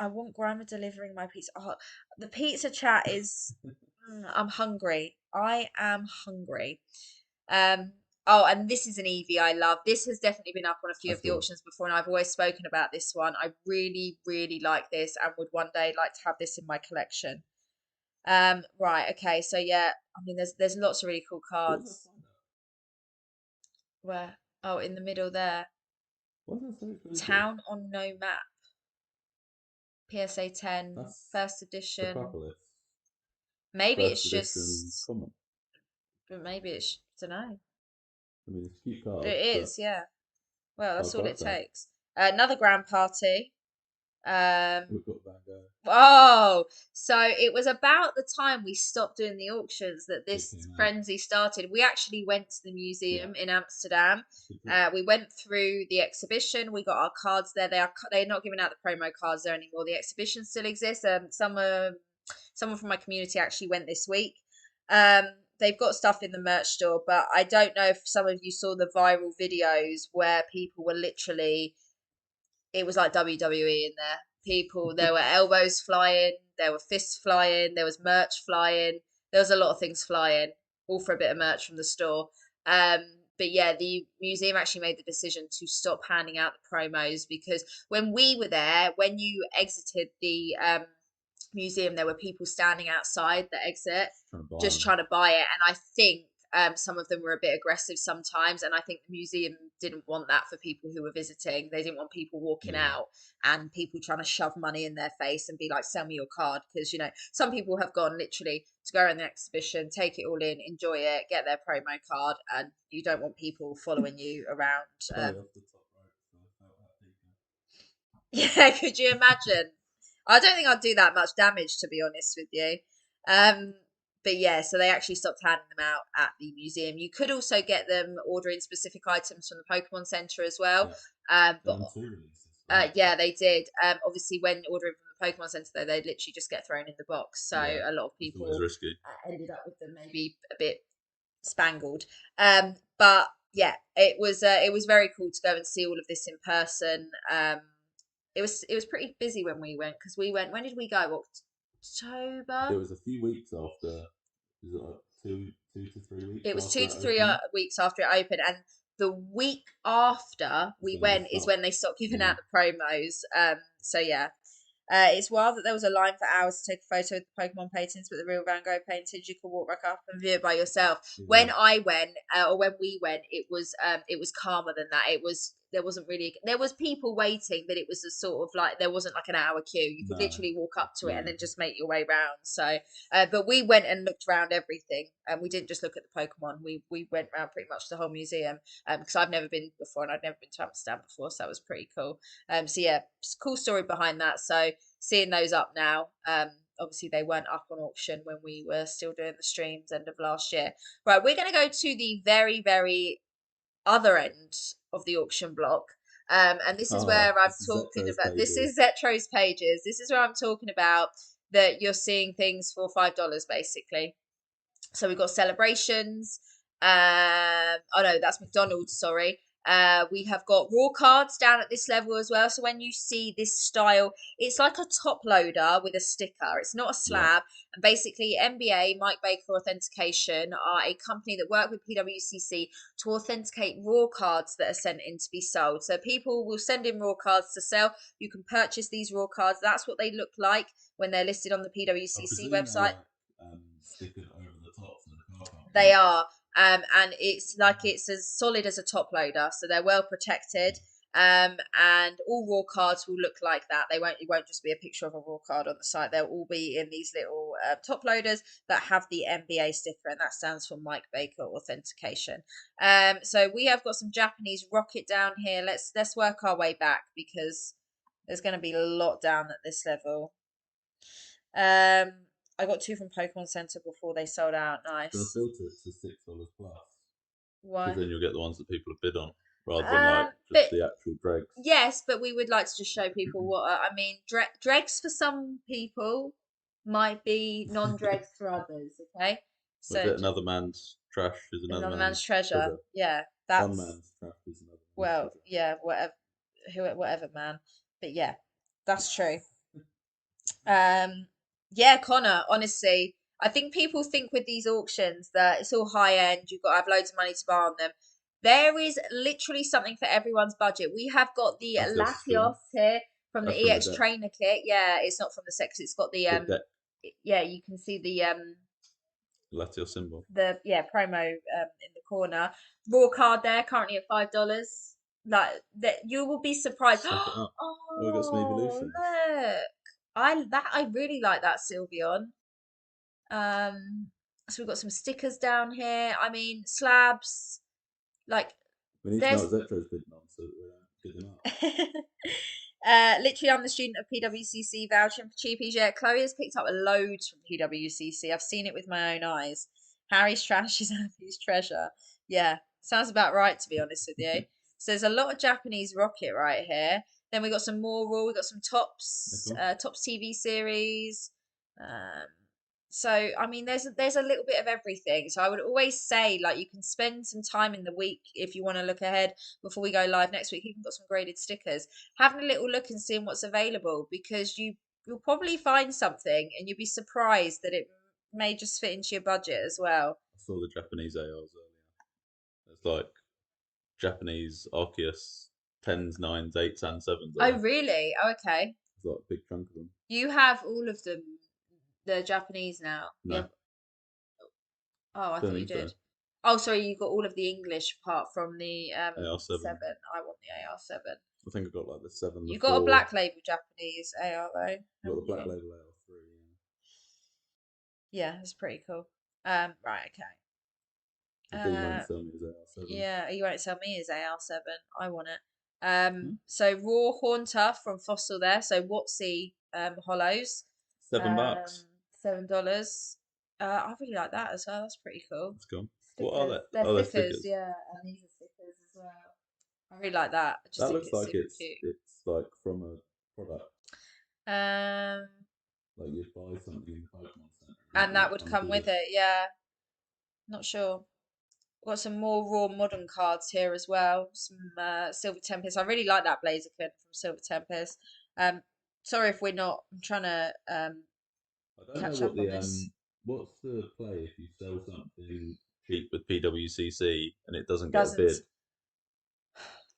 I want Grimer delivering my pizza. Oh, the pizza chat is. I'm hungry. I am hungry. Um, oh, and this is an Eevee I love. This has definitely been up on a few That's of the cool. auctions before, and I've always spoken about this one. I really like this and would one day like to have this in my collection. Right, okay, so yeah, I mean, there's lots of really cool What was that cards. find out? Where? Oh, in the middle there. Why does that say it's really good? Town on no map. PSA 10, That's first edition. Acropolis, Maybe first it's edition just, common. but maybe it's, don't know. I mean, it's a cute card, It but is, yeah. Well, high that's all price it tag. takes. Another grand party. Um, We've got Van Gogh, Oh, so it was about the time we stopped doing the auctions that it this came out. frenzy started. We actually went to the Yeah, museum in Amsterdam. good pick. We went through the exhibition. We got our cards there. They're not giving out the promo cards there anymore. The exhibition still exists. Someone from my community actually went this week. Um, they've got stuff in the merch store, but I don't know if some of you saw the viral videos where people were literally, it was like WWE in there. People, there were elbows flying, there were fists flying, there was merch flying, there was a lot of things flying, all for a bit of merch from the store. Um, but yeah, the museum actually made the decision to stop handing out the promos because when we were there, when you exited the museum, there were people standing outside the exit Just trying to buy just them. trying to buy it. And I think some of them were a bit aggressive sometimes. And I think the museum didn't want that for people who were visiting. They didn't want people walking Yeah, out and people trying to shove money in their face and be like, sell me your card. Because, some people have gone literally to go around the exhibition, take it all in, enjoy it, get their promo card. And you don't want people following you around. play off the top rope. So I felt happy. Yeah, could you imagine? I don't think I'd do that much damage, to be honest with you. Um, but yeah, so they actually stopped handing them out at the museum. You could also get them ordering specific items from the Pokemon Center as well. Yeah, But done two releases for that. yeah, they did. Obviously, when ordering from the Pokemon Center, though, they'd literally just get thrown in the box. So Yeah, a lot of it's always people risky. ended up with them maybe a bit spangled. But yeah, it was very cool to go and see all of this in person. It was pretty busy when we went because we went. When did we go? It October. was a few weeks after. Is it like 2 to 3 weeks It was after two it to three opened? weeks after it opened, and the week after Is we when they went is stopped. when they stopped giving Yeah, out the promos. So yeah, it's wild that there was a line for hours to take a photo with the Pokemon paintings, but the real Van Gogh paintings you could walk back up and view it by yourself. yeah. When I went, or when we went, it was calmer than that. There wasn't really, there was people waiting, but it was a sort of like there wasn't like an hour queue. You could No, literally walk up to it and yeah. then just make your way round. So, but we went and looked around everything, and we didn't just look at the Pokemon. We went around pretty much the whole museum, because I've never been before and I'd never been to Amsterdam before, so that was pretty cool. So yeah, cool story behind that. So seeing those up now. Obviously, they weren't up on auction when we were still doing the streams end of last year. Right, we're going to go to the very, very other end of the auction block. And this is Ah, where I'm this is talking Zetro's about. This pages. is Zetro's pages. This is where I'm talking about that you're seeing things for $5 basically. So we've got celebrations. Oh no, that's McDonald's. Sorry. We have got raw cards down at this level as well. So when you see this style, it's like a top loader with a sticker. It's not a Yeah, slab. And basically, MBA, Mike Baker Authentication, are a company that work with PWCC to authenticate raw cards that are sent in to be sold. So people will send in raw cards to sell. You can purchase these raw cards. That's what they look like when they're listed on the I PWCC presume they're website. like stickered over the top so the car can't They reach. are, and it's as solid as a top loader, so they're well protected. And all raw cards will look like that. It won't just be a picture of a raw card on the site. They'll all be in these little top loaders that have the MBA sticker, and that stands for Mike Baker Authentication. So we have got some Japanese rocket down here. Let's work our way back because there's going to be a lot down at this level. Um, I got two from Pokemon Center before they sold out. Do you want to Nice. filter it to $6 plus? Because Why? then you'll get the ones that people have bid on rather than like just But the actual dregs. yes, but we would like to just show people what I mean. Dregs for some people might be non-dregs for others. Okay, Was so it another man's trash is another another man's man's treasure. treasure? Yeah, One that's man's trash is another man's well, treasure. yeah, whatever, man. But yeah, that's true. Yeah, Connor, honestly, I think people think with these auctions that it's all high end, you've got to have loads of money to buy on them. There is literally something for everyone's budget. We have got the That's your Latios strength. here from the That's from the EX deck. trainer kit. Yeah, it's not from the sex, it's got the The deck. yeah, you can see the Latio symbol. The promo in the corner. Raw card there currently at $5. Like that, you will be surprised. Snap it up. Oh, we got some Oh, evolutions. look! I really like that Sylveon. Um, so we've got some stickers down here. I mean, slabs. Like We need to know there's what Zetro's bidding on so that we don't bid him up. literally, I'm the student of PWCC vouchering for cheapies. Yeah, Chloe has picked up loads from PWCC. I've seen it with my own eyes. Harry's trash is Happy's treasure. Yeah, sounds about right to be honest with you. So there's a lot of Japanese rocket right here. Then we got some more raw. We got some tops, Cool. tops TV series. Um, so I mean, there's a little bit of everything. So I would always say like you can spend some time in the week if you want to look ahead before we go live next week. You've got some graded stickers, having a little look and seeing what's available because you'll probably find something and you'll be surprised that it may just fit into your budget as well. I saw the Japanese ARs earlier. There's like Japanese Arceus 10s, 9s, 8s, and 7s Oh, there. really? Oh, okay. There's like a big chunk of them. You have all of them, the Japanese now. You No, have, oh, I don't thought you think so. did. Oh, sorry, you got all of the English apart from the AR7. seven. I want the AR7. I think I got like the 7, the You got a 4. black label Japanese AR though, Got the haven't black you? label AR3. Yeah, that's pretty cool. Right, okay. The D won't Uh, sell me as AR7. yeah, you won't tell me is AR7. I want it. Hmm? So Raw Haunter from Fossil there. So Watsy hollows. $7. Um, $7. I really like that as well. That's pretty cool. Let's go. What are Stickers. they? They're Oh, they're stickers, stickers. yeah, and these are stickers as well. I really like that. I just That think looks it's like super cute. it's like from a product. Um, Like you buy something in the Pokemon Center and and that that might would come come with with it. it, yeah. Not sure. Got some more raw modern cards here as well. Some Silver Tempest. I really like that Blaziken from Silver Tempest. Um, sorry if we're not. I'm trying to I don't know catch what up on the this. what's the play if you sell something cheap with PWCC and it doesn't get a Doesn't. bid?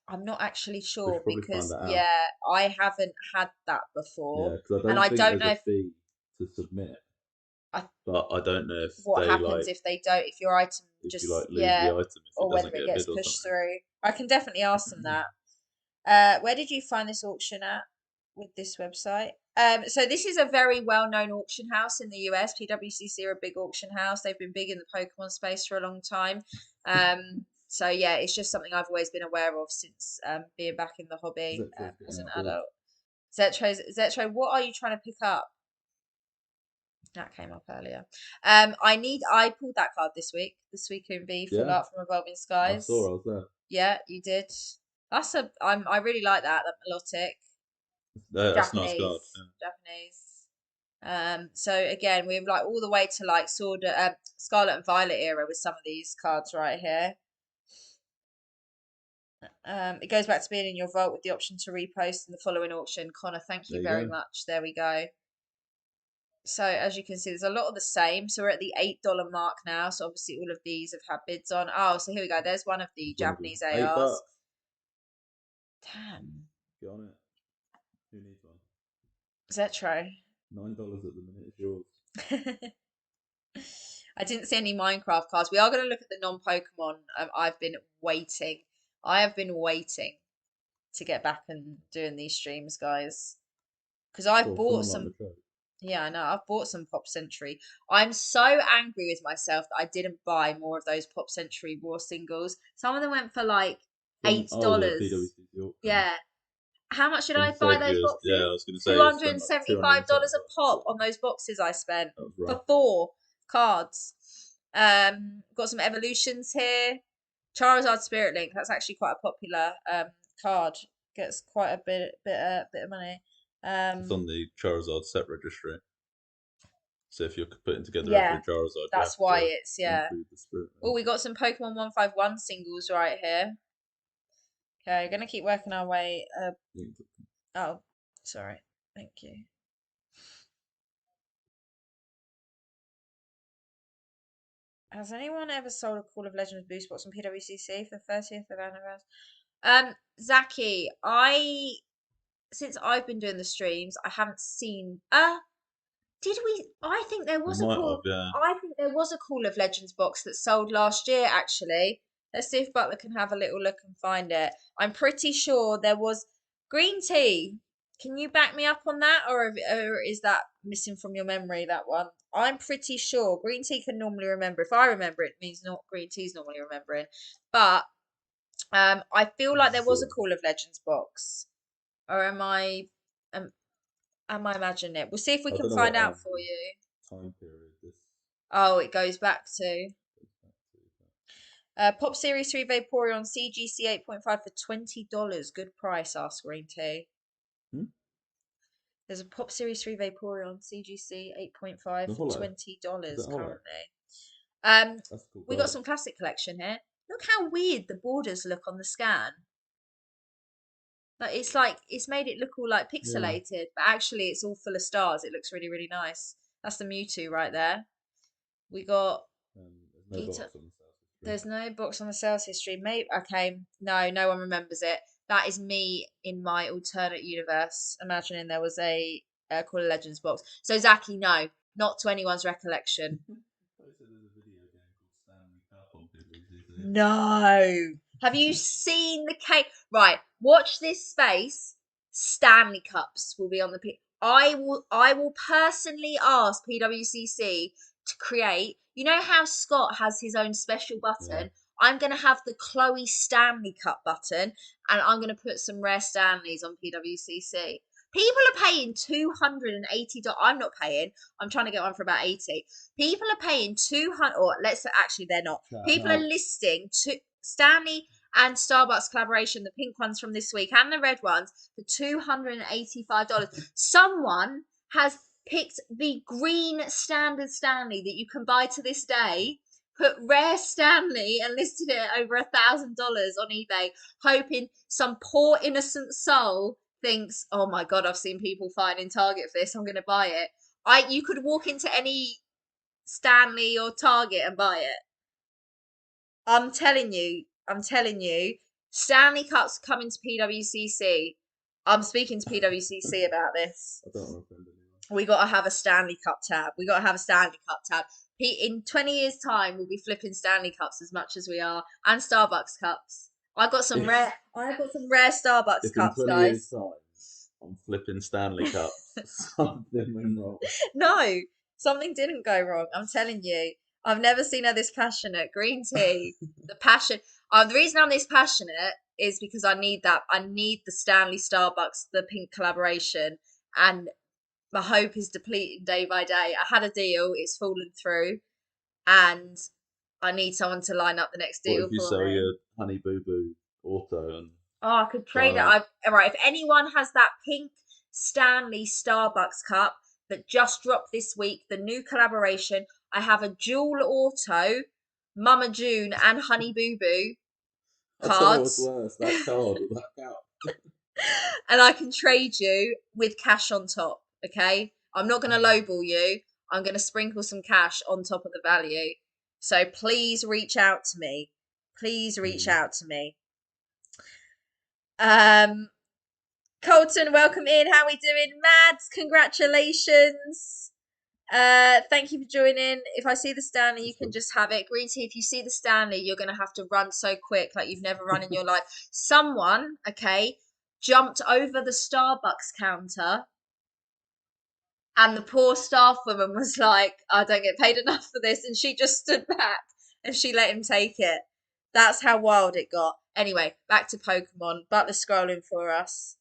I'm not actually We sure should probably find because that out. yeah, I haven't had that Yeah, before, because I and don't I think don't there's know a if fee to submit, I, but I don't know if what they happens like if they don't. If your item if you just like lose the yeah, item if it or whether doesn't get it a gets bid or pushed something. through. I can definitely ask them that. Where did you find this auction at with this website? So this is a very well-known auction house in the US. PWCC are a big auction house. They've been big in the Pokemon space for a long time. So yeah, it's just something I've always been aware of since being back in the hobby Zetro's getting as an outbid. adult. Zetro, what are you trying to pick up? That came up earlier. I pulled that card this week. The Suicune V full Yeah, art from Evolving I Skies. saw. I was there. Yeah, you did. I really like that. That melodic. That's a nice card. Japanese, Japanese. So again, we're like all the way to like Scarlet and Violet era with some of these cards right here. It goes back to being in your vault with the option to repost in the following auction. Connor, thank There you you very go. much. There we go. So as you can see, there's a lot of the same. So we're at the $8 mark now. So obviously all of these have had bids on. Oh, so here we go. There's one of the There's one of them. Japanese $8. ARs. Damn. Get on it. Who needs one? Zetro. $9 at the minute is yours. I didn't see any Minecraft cards. We are going to look at the non-Pokemon. I've been waiting. I have been waiting to get back and doing these streams, guys. Because I've Cool. bought Someone like some. the show. Yeah, I know. I've bought some Pop Century. I'm so angry with myself that I didn't buy more of those Pop Century Raw singles. Some of them went for like From $8. the PWCC auction. Yeah. How much did I From buy those Fredge's, yeah, boxes? I was going to say you spent like 200 and $275 something a bucks. pop on those boxes I spent That was for rough. 4 cards. Got some evolutions here. Charizard Spirit Link. That's actually quite a popular card. Gets quite a bit of money. It's on the Charizard set registry. So if you're putting together Yeah, every Charizard, you have that's why to it's yeah. include the Spirit Oh, Link. we got some Pokemon 151 singles right here. Okay, gonna keep working our way. Oh, sorry. Thank you. Has anyone ever sold a Call of Legends boost box on PWCC for the 30th of anniversary? Zaki, since I've been doing the streams, I haven't seen Did we? I think there We was a might have, call. yeah. I think there was a Call of Legends box that sold last year. Actually, let's see if Butler can have a little look and find it. I'm pretty sure there was green tea. Can you back me up on that, or is that missing from your memory? That one. I'm pretty sure green tea can normally remember. If I remember, it means not green tea's normally remembering. But I feel like there was a So, Call of Legends box, or am, am I imagining it? We'll see if we I can don't know find what out for you. time period this Oh, it goes back to goes back to. Pop Series 3 Vaporeon CGC 8.5 for $20. Good price, ask Green Tea. Hmm? There's a Pop Series 3 Vaporeon CGC 8.5 The for holo. Is $20 that holo? currently. Um, That's a cool we got card. some classic collection here. Look how weird the borders look on the scan. Like it's made it look all like Yeah. pixelated, but actually it's all full of stars. It looks really, really nice. That's the Mewtwo right there. We got There's no box on the South History. There's no books on the sales history. Maybe okay, no, no one remembers it. That is me in my alternate universe, imagining there was a Call of Legends box. So Zaki, no, not to anyone's recollection. They said there's a video game called Stanley Cup on PWCC. No. Have you seen the cake? Right, watch this space. Stanley Cups will be on the I will personally ask PWCC to create, you know how Scott has his own special Yeah. button? I'm going to have the Chloe Stanley Cup button and I'm going to put some rare Stanleys on PWCC. People are paying $280. I'm not paying. I'm trying to get one for about 80. People are paying 200, or let's actually, they're not. Shout People are out. listing to Stanley and Starbucks collaboration, the pink ones from this week and the red ones for $285. Someone has picked the green standard Stanley that you can buy to this day, put rare Stanley and listed it over $1,000 on eBay, hoping some poor innocent soul thinks, "Oh my god, I've seen people fighting in Target for this. I'm going to buy it." You could walk into any Stanley or Target and buy it. I'm telling you, Stanley Cups coming to PWCC. I'm speaking to PWCC about this. I don't want to offend anyone. We got to have a Stanley Cup tab. We got to have a Stanley Cup tab. In 20 years' time, we'll be flipping Stanley Cups as much as we are, and Starbucks cups. I got some rare Starbucks If in cups, 20 years' guys. time I'm flipping Stanley Cups, something went wrong. No, something didn't go wrong. I'm telling you. I've never seen her this passionate. Green tea, the passion. The reason I'm this passionate is because I need that. I need the Stanley Starbucks, the pink collaboration, and my hope is depleting day by day. I had a deal, it's fallen through, and I need someone to line up the next What if deal you for sell me. your Honey Boo Boo auto and Oh, I could buy trade it. that? All right, if anyone has that pink Stanley Starbucks cup that just dropped this week, the new collaboration, I have a dual auto, Mama June and Honey Boo Boo I don't know what's cards, worse, that card or that cup. and I can trade you with cash on top. Okay, I'm not going to lowball you. I'm going to sprinkle some cash on top of the value. So please reach out to me. Please reach Please. out to me. Um, Colton, welcome in. How we doing? Mads, congratulations. Thank you for joining. If I see the Stanley, you That's can good. just have it. Green tea, if you see the Stanley, you're gonna have to run so quick like you've never run in your life. Someone, okay, jumped over the Starbucks counter and the poor staff woman was like, "I don't get paid enough for this," and she just stood back and she let him take it. That's how wild it got. Anyway, back to Pokemon. Butler scrolling for us.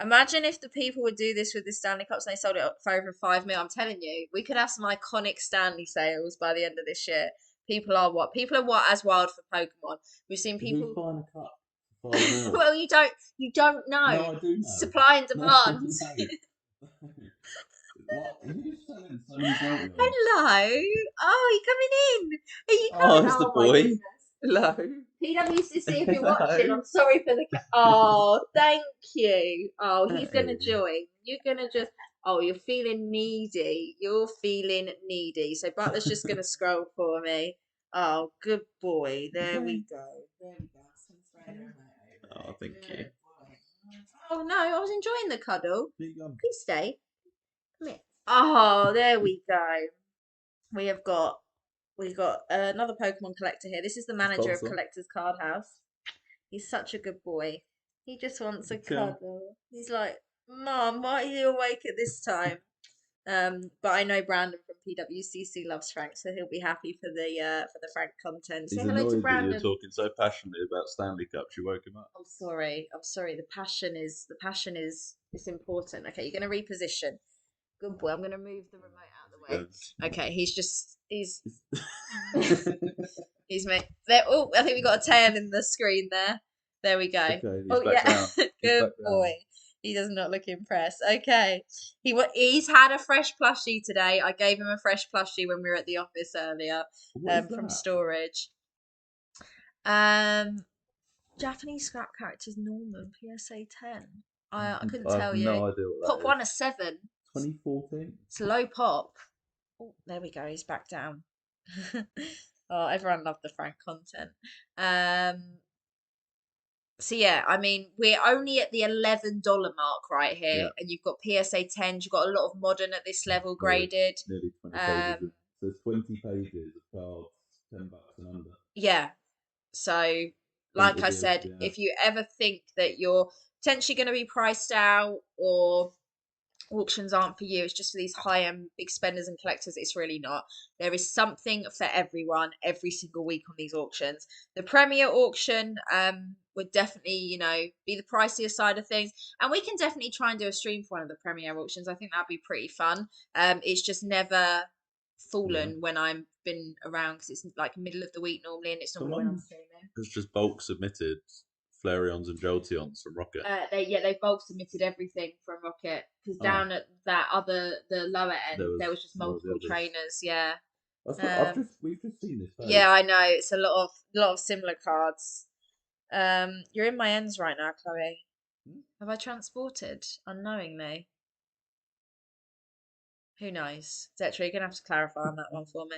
Imagine if the people would do this with the Stanley Cups and they sold it for over 5 mil. I'm telling you, we could have some iconic Stanley sales by the end of this year. People are what? People are what as wild for Pokemon. We've seen Who's people. buying a cup for 5 mil? Well, you don't know. No, I do know. Supply and No, demand. no. What? Who's selling so many Jolteons? Hello. Oh, you're coming in. Are you Oh, coming? it's the Oh my boy. goodness. Hello. PWCC, if you're watching, Hello. I'm sorry for the. Oh, thank you. Oh, he's gonna Hey. join. You're gonna just. Oh, you're feeling needy. You're feeling needy. So Butler's just gonna scroll for me. Oh, good boy. There Okay. we go. There we go. Oh, thank you. Good boy. Oh no, I was enjoying the cuddle. Here you go. Please stay. Come here. Oh, there we go. We have got another Pokemon collector here. This is the manager of Sponsor. Collector's Card House. He's such a good boy. He just wants a Yeah. cuddle. He's like, Mom, why are you awake at this time? But I know Brandon from PWCC loves Frank, so he'll be happy for the Frank content. Say He's hello to annoyed that you're Brandon. talking so passionately about Stanley Cups. You woke him up. I'm sorry. I'm sorry. The passion is it's important. Okay, you're gonna reposition. Good boy. I'm gonna move the remote out of the way. Goes. Okay, he's made there. Oh, I think we got a tail in the screen there. There we go. Okay, he's Oh back yeah, down. He's good back down. boy. He does not look impressed. Okay, he's had a fresh plushie today. I gave him a fresh plushie when we were at the office earlier, What is from that? storage. Um, Japanese scrap characters Norman PSA 10. I couldn't I have tell you. no idea what Pop that is. one a 7. 2014. It's low pop. Oh, there we go. He's back down. Oh, everyone loved the Frank content. Um, so yeah, I mean, we're only at the $11 mark right here, Yeah. and you've got PSA 10s. You've got a lot of modern at this level Nearly, graded. nearly 20 pages. Um, So it's 20 pages of cards, $10 and under. yeah. So, like I Vintage said, ESPN. if you ever think that you're potentially going to be priced out or auctions aren't for you, it's just for these high-end big spenders and collectors, it's really not. There is something for everyone every single week on these auctions. The premier auction would definitely, be the pricier side of things, and we can definitely try and do a stream for one of the premier auctions. I think that'd be pretty fun. It's just never Yeah. fallen when I've been around because it's like middle of the week normally, and it's normally when I'm Someone streaming. has just bulk submitted Flareons and Jolteons from Rocket. They bulk submitted everything from Rocket because Oh, down at the lower there end, was there was just more of the multiple others. trainers. Yeah, We've just seen this yeah, page. I know. It's a lot of similar cards. You're in my ends right now, Chloe. Hmm? Have I transported unknowingly? Who knows? Zetra, you're gonna have to clarify on that one for me.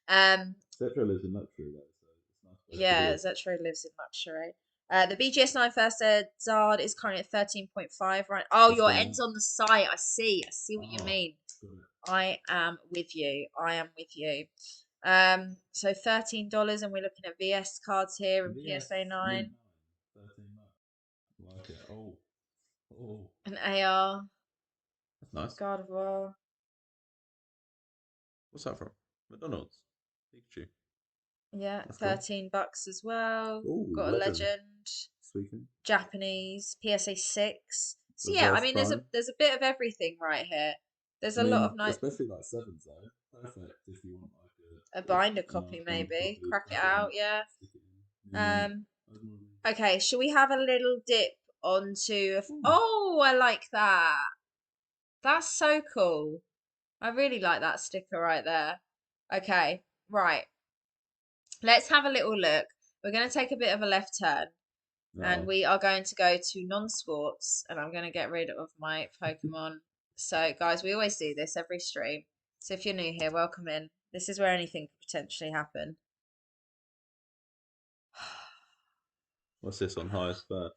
Um, Cetra lives in luxury though, so it's a nice place to yeah, be. Zetra lives in luxury. The BGS 9 first ed Zard is currently at 13.5, right? Oh, It's your still ends on the site. I see. I see what you ah, mean. got it. I am with you. I am with you. So $13, and we're looking at VS cards here and VS PSA Mint 9 9, 13 bucks. Like it. Oh, and AR that's nice. God of War. What's that from? McDonald's. Pikachu. Yeah, That's cool. $13 as well. Oh, Got a legend. legend, Sweeping. Japanese PSA 6. So yeah, I Reverse mean, Prime. there's a bit of everything right here. There's I a lot mean, of nice. especially like sevens though. Perfect if you want like A a binder copy bound maybe. copy, Crack it crack it out, out, yeah. stick it in. New Um, Osmond. okay, shall we have a little dip onto Ooh, oh, I like that. That's so cool. I really like that sticker right there. Okay, right. Let's have a little look. We're going to take a bit of a left turn and no. we are going to go to non-sports and I'm going to get rid of my Pokemon. So, guys, we always do this every stream. So, if you're new here, welcome in. This is where anything could potentially happen. What's this on highest first?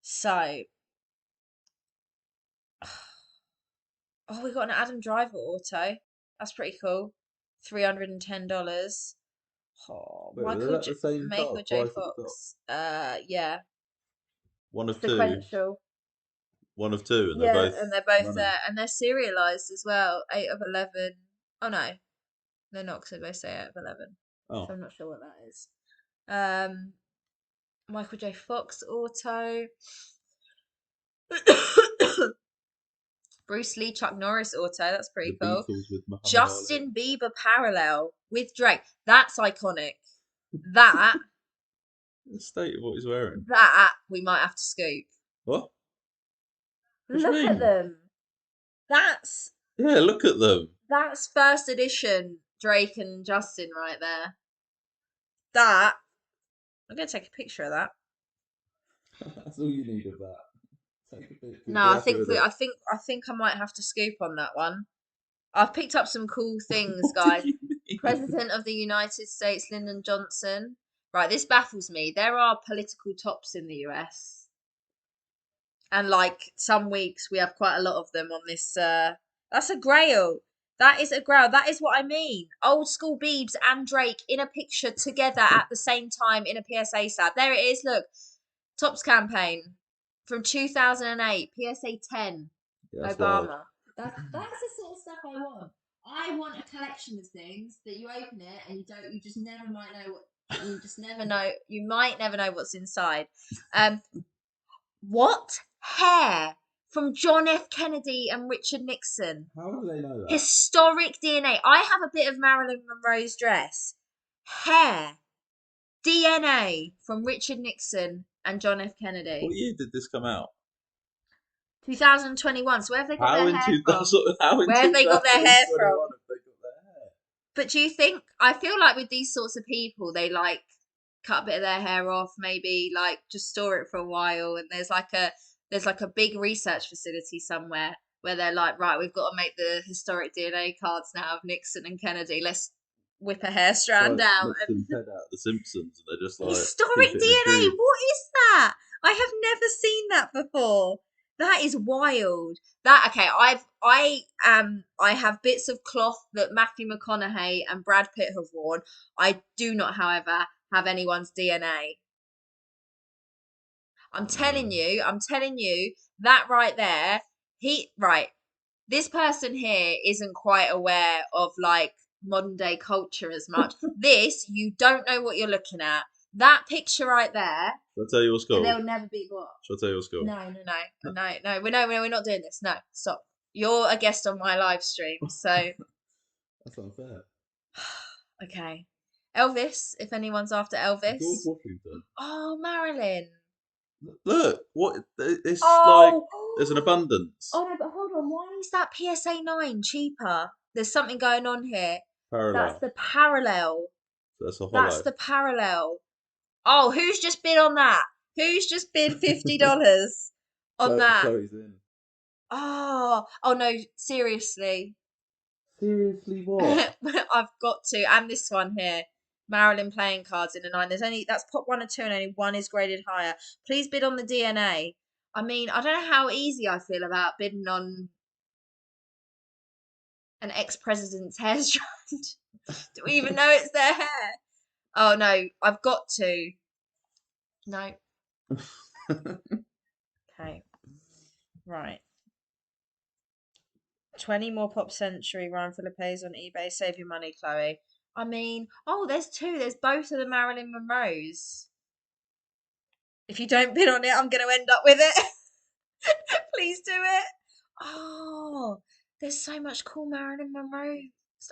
So, oh, we got an Adam Driver auto. That's pretty cool. $310. Oh, Wait, is that the same Michael card? J. Price at the top. Fox. Yeah. One of two. Sequential. One of two, and they're Yeah, both and they're both money. there, and they're serialized as well. 8 of 11. Oh no, they're not because they both say 8 of 11. So Oh, I'm not sure what that is. Um, Michael J. Fox auto. Bruce Lee, Chuck Norris auto. That's the pretty cool. Beatles with Muhammad Ali. Justin Bieber parallel with Drake. That's iconic. That The state of what he's wearing. that we might have to scoop. What? What do you Look at mean? them. That's Yeah, look at them. that's first edition Drake and Justin right there. That I'm gonna take a picture of that. That's all you need of that. Take a picture. No, Be happy with it. I think I might have to scoop on that one. I've picked up some cool things, What do guys. you mean? President of the United States, Lyndon Johnson. Right, this baffles me. There are political tops in the US. And like some weeks we have quite a lot of them on this That's a grail. That is a grail. That is what I mean. Old school Biebs and Drake in a picture together at the same time in a PSA slab. There it is. Look, Tops campaign from 2008, PSA 10, Yeah, that's wild. Obama. That's the sort of stuff I want. I want a collection of things that you open it and you just never might know what you just never know. You might never know what's inside. Um, what hair from John F. Kennedy and Richard Nixon? How do they know that? Historic DNA. I have a bit of Marilyn Monroe's dress. Hair, DNA from Richard Nixon and John F. What Kennedy. year did this come out? 2021. So where have they got How their in hair two from? thousand? How in Where have they got their hair 2021 from? have they got their hair? But do you think, I feel like with these sorts of people, they like cut a bit of their hair off, maybe like just store it for a while, and there's like a big research facility somewhere where they're like, right, we've got to make the historic DNA cards now of Nixon and Kennedy. Let's whip a hair It's strand like out and Nixon Ted out of The Simpsons, and they're just like keep historic it in a DNA. groove. What is that? I have never seen that before. That is wild. That okay, I have bits of cloth that Matthew McConaughey and Brad Pitt have worn. I do not, however, have anyone's DNA. I'm telling you that right there, right, this person here isn't quite aware of like modern day culture as much. This, you don't know what you're looking at. That picture right there, Shall I tell you your score? they'll never be what? Shall I tell you your score? No. We're not doing this. No, stop. You're a guest on my live stream, so That's unfair. okay. Elvis, if anyone's after George Elvis. Washington. Oh, Marilyn. Look, what? It's like Oh, there's an abundance. oh no, but hold on. Why is that PSA 9 cheaper? There's something going on here. That's Parallel. the parallel. So that's a That's hollow. the parallel. Oh, who's just bid on that? Who's just bid $50 on that? Chloe's in. Oh no, seriously. Seriously, what? I've got to, and this one here. Marilyn playing cards in a 9. That's pop 1 or 2, and only one is graded higher. Please bid on the DNA. I mean, I don't know how easy I feel about bidding on an ex-president's hair strand. Do we even know it's their hair? Oh no, I've got to. No. Okay. Right. 20 more Pop Century Ryan Philippes on eBay. Save your money, Chloe. I mean, oh, there's 2. There's both of the Marilyn Monroes. If you don't bid on it, I'm going to end up with it. Please do it. Oh, there's so much cool Marilyn Monroe.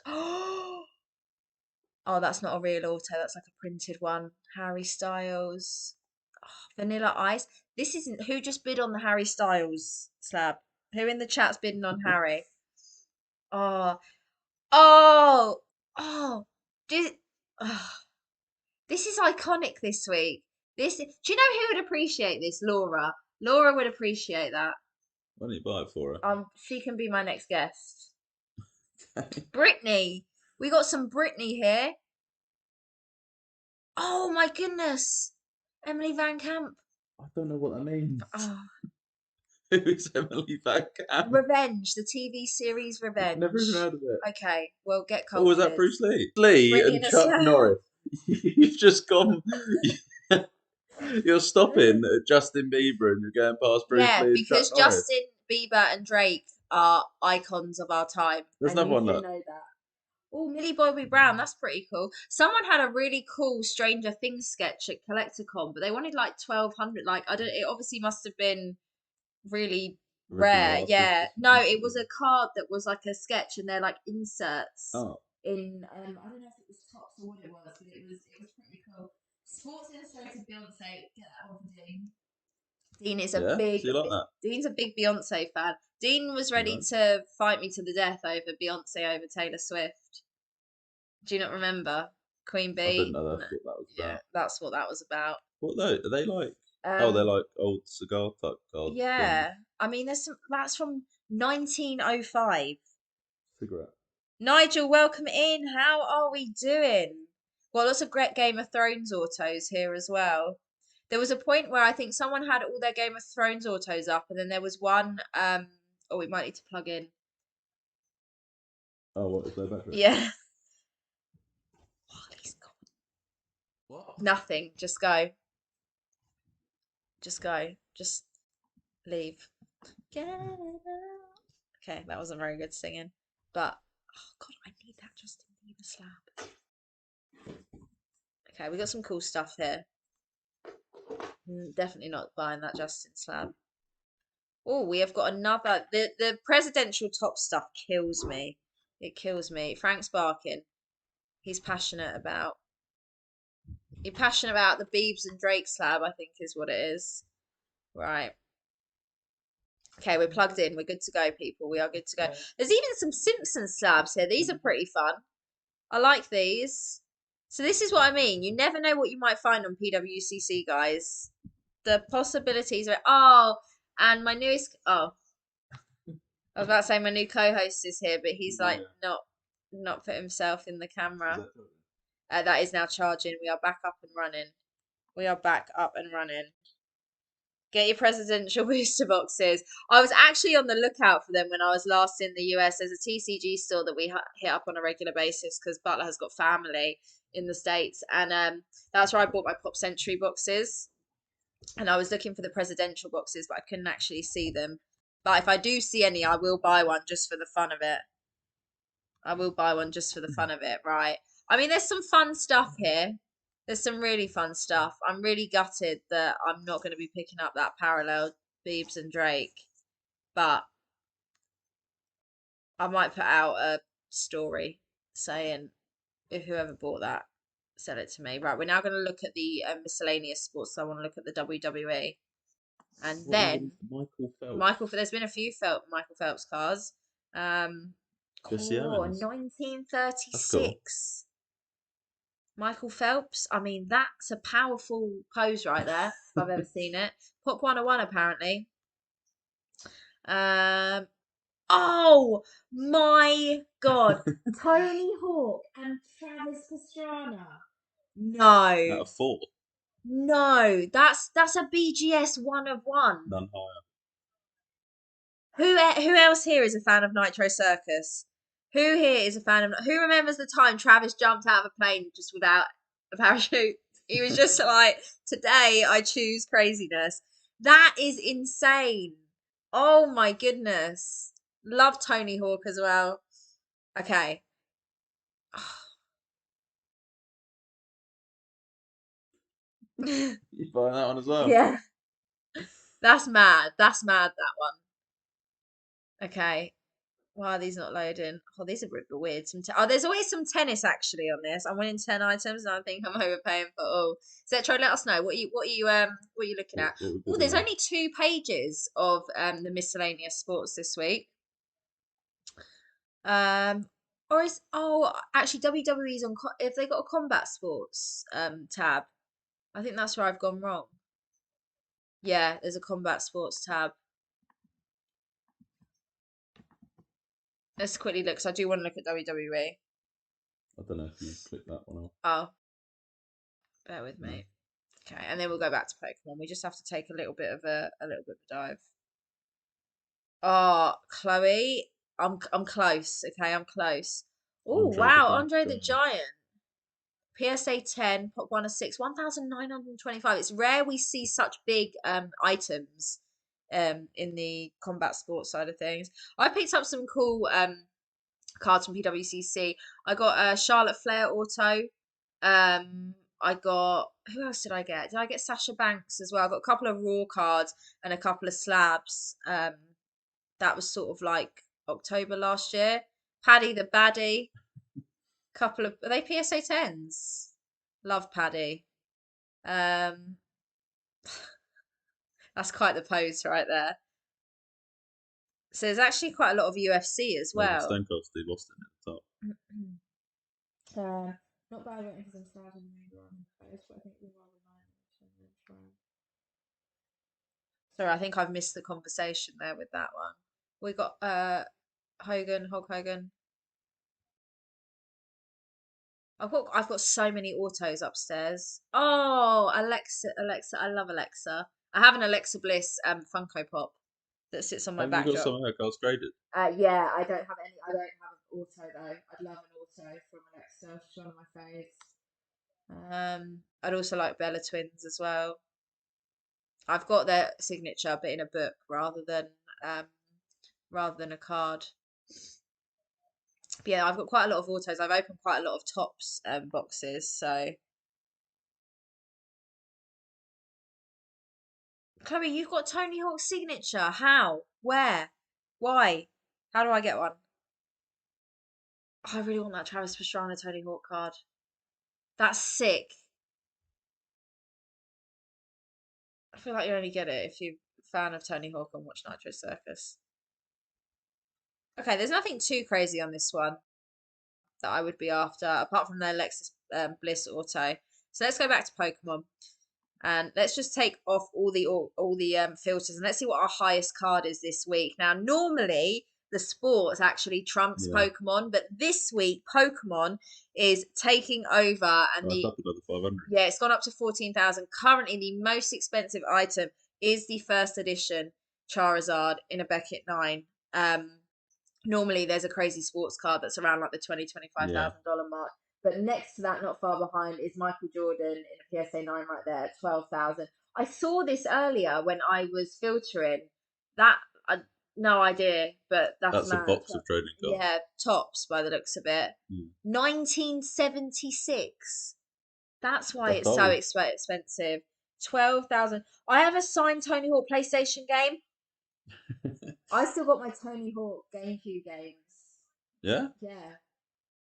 Oh, oh, that's not a real auto. That's like a printed one. Harry Styles. Oh, Vanilla Ice. This isn't. Who just bid on the Harry Styles slab? Who in the chat's bidding on Harry? Oh, oh, oh. Do, oh. This is iconic this week. Do you know who would appreciate this? Laura. Laura would appreciate that. Why don't you buy it for her? She can be my next guest. Brittany. We got some Brittany here. Oh my goodness. Emily Van Camp. I don't know what that means. Oh, Who's Emily Van Camp? Revenge, the TV series Revenge. Never even heard of it. Okay, well, get Oh, was that cultured. Bruce Lee? Lee and Brilliant as Chuck well. Norris. You've just gone. You're stopping at Justin Bieber and you're going past Bruce Yeah, Lee and Chuck because Norris. Justin Bieber and Drake are icons of our time. There's And another you one, do look. know that. Oh, Millie Bobby Brown, that's pretty cool. Someone had a really cool Stranger Things sketch at Collecticon, but they wanted like 1,200. Like, I don't. It obviously must have been really Original rare. artist Yeah. or No, something. it was a card that was like a sketch, and they're like inserts Oh, in. I don't know if it was tops or what it was, but it was pretty cool. Sports Illustrated Beyonce, get that one for Dean. Dean is a yeah. big. So you like that? Dean's a big Beyonce fan. Dean was ready Right. to fight me to the death over Beyonce over Taylor Swift. Do you not remember Queen I didn't Bee? know No. that's what that was Yeah, about. that's what that was about. What though? Are they like? Oh, they're Um, like old cigar type cards. yeah. I mean, that's from 1905. Cigarette. Nigel, welcome in. How are we doing? Well, lots of great Game of Thrones autos here as well. There was a point where I think someone had all their Game of Thrones autos up, and then there was one. Oh, we might need to plug in. Oh, what is no battery? Yeah. Oh, he's gone. What? Nothing. Just go. Just go. Just leave. Get out. Okay, that wasn't very good singing. But, oh God, I need that Justin Bieber slab. Okay, we got some cool stuff here. Definitely not buying that Justin slab. Oh, we have got another. The presidential top stuff kills me. It kills me. Frank's barking. He's passionate about. You're passionate about the Biebs and Drake slab, I think is what it is. Right. Okay, we're plugged in. We're good to go, people. We are good to go. There's even some Simpsons slabs here. These are pretty fun. I like these. So this is what I mean. You never know what you might find on PWCC, guys. The possibilities are. Oh, and my newest. Oh, I was about to say my new co-host is here, but he's like Yeah. not put himself in the Is camera. that good? That is now charging. We are back up and running. We are back up and running. Get your presidential booster boxes. I was actually on the lookout for them when I was last in the US. There's a TCG store that we hit up on a regular basis because Butler has got family in the States, and that's where I bought my Pop Century boxes. And I was looking for the presidential boxes, but I couldn't actually see them. But if I do see any, I will buy one just for the fun of it. I will buy one just for the fun of it, right? I mean, there's some fun stuff here. There's some really fun stuff. I'm really gutted that I'm not going to be picking up that parallel Biebs and Drake, but I might put out a story saying if whoever bought that, sell it to me. Right, we're now going to look at the miscellaneous sports. So I want to look at the WWE, and What even then is Michael Phelps? Michael. There's been a few Michael Phelps cars. Um, Jesse oh, Owens. That's cool. 1936. Michael Phelps. I mean, that's a powerful pose right there, if I've ever seen it. Pop 101, apparently. Um, oh my God. Tony Hawk and Travis Pastrana. Out No. of four, No. That's a BGS one of one. none higher. Who else here is a fan of Nitro Circus? Who here is a fan of? Who remembers the time Travis jumped out of a plane just without a parachute? He was just like, "Today I choose craziness." That is insane. Oh my goodness. Love Tony Hawk as well. Okay. You buy that one as well? Yeah. That's mad. That's mad, that one. Okay. Why are these not loading? Oh, these are a bit weird. There's always some tennis actually on this. I'm winning 10 items, and I think I'm overpaying for all. Zetro, let us know what are you looking at? What we Oh, bidding there's on? only 2 pages of the miscellaneous sports this week. Or is actually WWE's on. If they got a combat sports tab, I think that's where I've gone wrong. Yeah, there's a combat sports tab. Let's quickly look, because I do want to look at WWE. I don't know if you click that one off. Oh, bear with No. me. Okay, and then we'll go back to Pokemon. We just have to take a little bit of a dive. Oh, Chloe, I'm close. Okay, I'm close. Oh Andre the wow, Giant. Andre the Giant. PSA 10, pop 1 of 6, 1,925. It's rare we see such big items in the combat sports side of things. I picked up some cool cards from PWCC. I got a Charlotte Flair auto. I got, who else did I get? Did I get Sasha Banks as well? I got a couple of Raw cards and a couple of slabs. That was sort of like October last year. Paddy the Baddie. Couple of, are they PSA 10s? Love Paddy. Um, that's quite the pose right there. So there's actually quite a lot of UFC as There's a well. Stone Cold Steve Austin at the top. Not bad because I'm starting to on post, but I think we're rather nine. Sorry, I think I've missed the conversation there with that one. We got Hulk Hogan. I've got so many autos upstairs. Oh, Alexa, I love Alexa. I have an Alexa Bliss Funko Pop that sits on my Haven't you got backdrop. some of her cards graded? Yeah, I don't have any. I don't have an auto though. I'd love an auto from Alexa. She's one of my faves. I'd also like Bella Twins as well. I've got their signature, but in a book um, rather than a card. But yeah, I've got quite a lot of autos. I've opened quite a lot of tops boxes. So, Chloe, you've got Tony Hawk's signature. How? Where? Why? How do I get one? Oh, I really want that Travis Pastrana Tony Hawk card. That's sick. I feel like you only get it if you're a fan of Tony Hawk and watch Nitro Circus. Okay, there's nothing too crazy on this one that I would be after, apart from the Lexus Bliss Auto. So let's go back to Pokemon. And let's just take off all the filters and let's see what our highest card is this week. Now, normally the sports actually trumps Yeah. Pokemon, but this week Pokemon is taking over, and Oh, it's up another 500. yeah, it's gone up to 14,000. Currently, the most expensive item is the first edition Charizard in a Beckett 9. Normally there's a crazy sports card that's around like the $25,000 mark. But next to that, not far behind, is Michael Jordan in a PSA 9 right there at 12,000. I saw this earlier when I was filtering. That no idea, but that's a mad. box of trading cards. Yeah, tops by the looks of it. Mm. 1976. That's why That's it's so old. expensive. 12,000. I have a signed Tony Hawk PlayStation game. I still got my Tony Hawk GameCube games. Yeah? Yeah.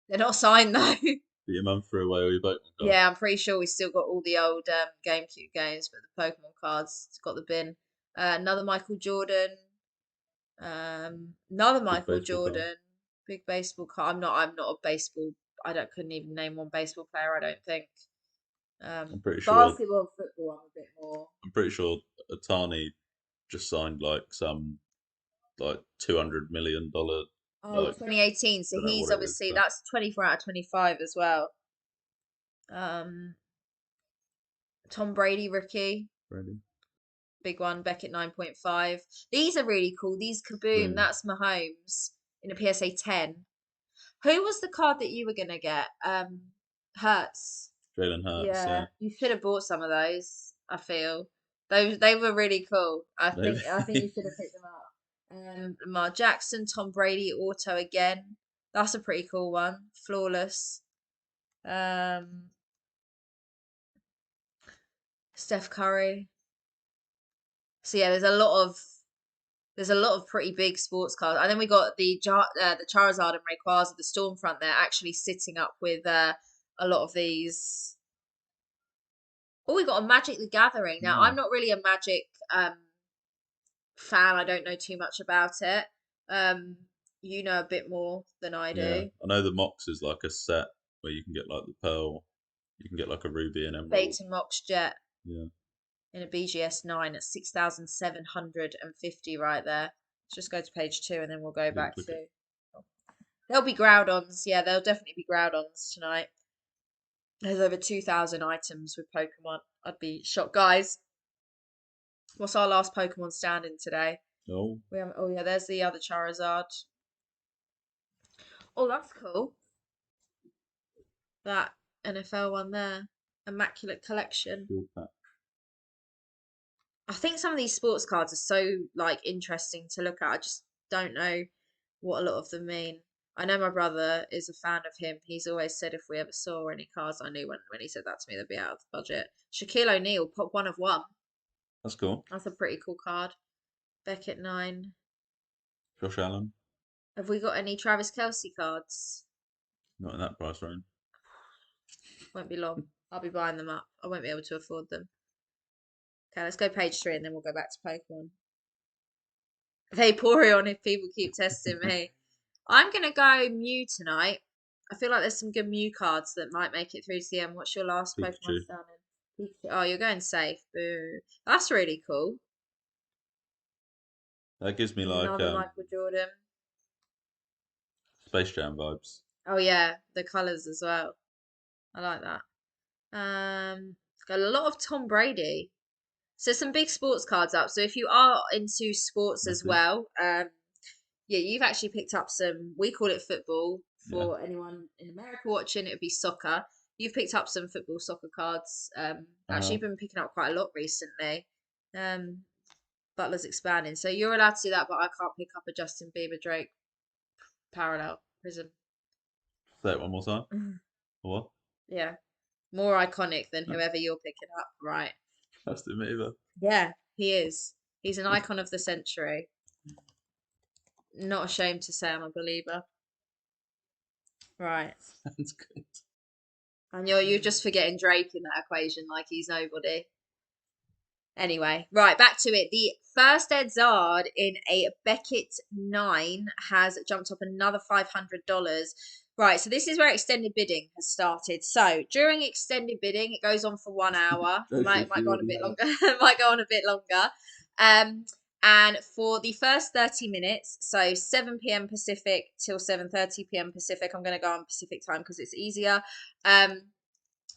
They're not signed though. But your mum threw away all your Pokemon cards. Yeah, I'm pretty sure we still got all the old GameCube games, but the Pokemon cards, it's got the bin. Another Michael Jordan. Another Michael Jordan. Card. Big baseball card. I'm not a baseball. Couldn't even name one baseball player. I don't think. I'm pretty sure. Basketball and football, I'm a bit more. I'm pretty sure Atani just signed like some $200 million. Oh, 2018. So he's obviously that's 24 out of 25 as well. Tom Brady rookie. Brady. Big one, Beckett 9.5. These are really cool. These Kaboom, that's Mahomes in a PSA 10. Who was the card that you were gonna get? Hertz. Jalen Hurts. Yeah. You should have bought some of those. I feel they were really cool. I think you should have picked them up. Lamar Jackson, Tom Brady auto again. That's a pretty cool one. Flawless. Steph Curry. So yeah, there's a lot of pretty big sports cards, and then we got the Charizard and Rayquaza, the Stormfront. They're actually sitting up with a lot of these. Oh, we got a Magic the Gathering. Now, I'm not really a Magic fan. I don't know too much about it. You know a bit more than I do. Yeah, I know the Mox is like a set where you can get like the pearl, you can get like a ruby and emerald. Peyton Mox Jet. Yeah. In a BGS 9 at 6,750 right there. Let's just go to page 2 and then we'll go back to. There'll be Groudons. Yeah, there'll definitely be Groudons tonight. There's over 2,000 items with Pokemon. I'd be shocked. Guys, what's our last Pokemon standing today? Oh. Oh, yeah, there's the other Charizard. Oh, that's cool. That NFL one there. Immaculate Collection. I think some of these sports cards are so interesting to look at. I just don't know what a lot of them mean. I know my brother is a fan of him. He's always said if we ever saw any cards, I knew when he said that to me, they'd be out of the budget. Shaquille O'Neal, pop 1 of 1. That's cool. That's a pretty cool card. Beckett 9. Josh Allen. Have we got any Travis Kelce cards? Not in that price range. Won't be long. I'll be buying them up. I won't be able to afford them. Okay, let's go page 3 and then we'll go back to Pokemon. Vaporeon if people keep testing me. I'm going to go Mew tonight. I feel like there's some good Mew cards that might make it through to the end. What's your last Pikachu. Pokemon standing? Pikachu. Oh, you're going safe. Boo. That's really cool. That gives me another Michael Jordan. Space Jam vibes. Oh yeah, the colours as well. I like that. Got a lot of Tom Brady. So some big sports cards up. So if you are into sports as well, Yeah, you've actually picked up some, we call it football. Yeah. For anyone in America watching, it would be soccer. You've picked up some football soccer cards. Actually, Uh, you've been picking up quite a lot recently. Um, Butler's expanding. So you're allowed to do that, but I can't pick up a Justin Bieber Drake parallel prism. say it one more time. What? Yeah. More iconic than whoever you're picking up, right? Justin Bieber. Yeah, he is. He's an icon of the century. Not ashamed to say I'm a believer. Right. Sounds good. And you're just forgetting Drake in that equation like he's nobody. Anyway, right, back to it. The first Ed Zard in a Beckett 9 has jumped up another $500. Right, so this is where extended bidding has started. So during extended bidding, it goes on for 1 hour. Go for a Might few go on on a bit there. longer. Might go on a bit longer. Um, and for the first 30 minutes, so 7 p.m. Pacific till 7:30 p.m. Pacific, I'm going to go on Pacific time because it's easier. Um,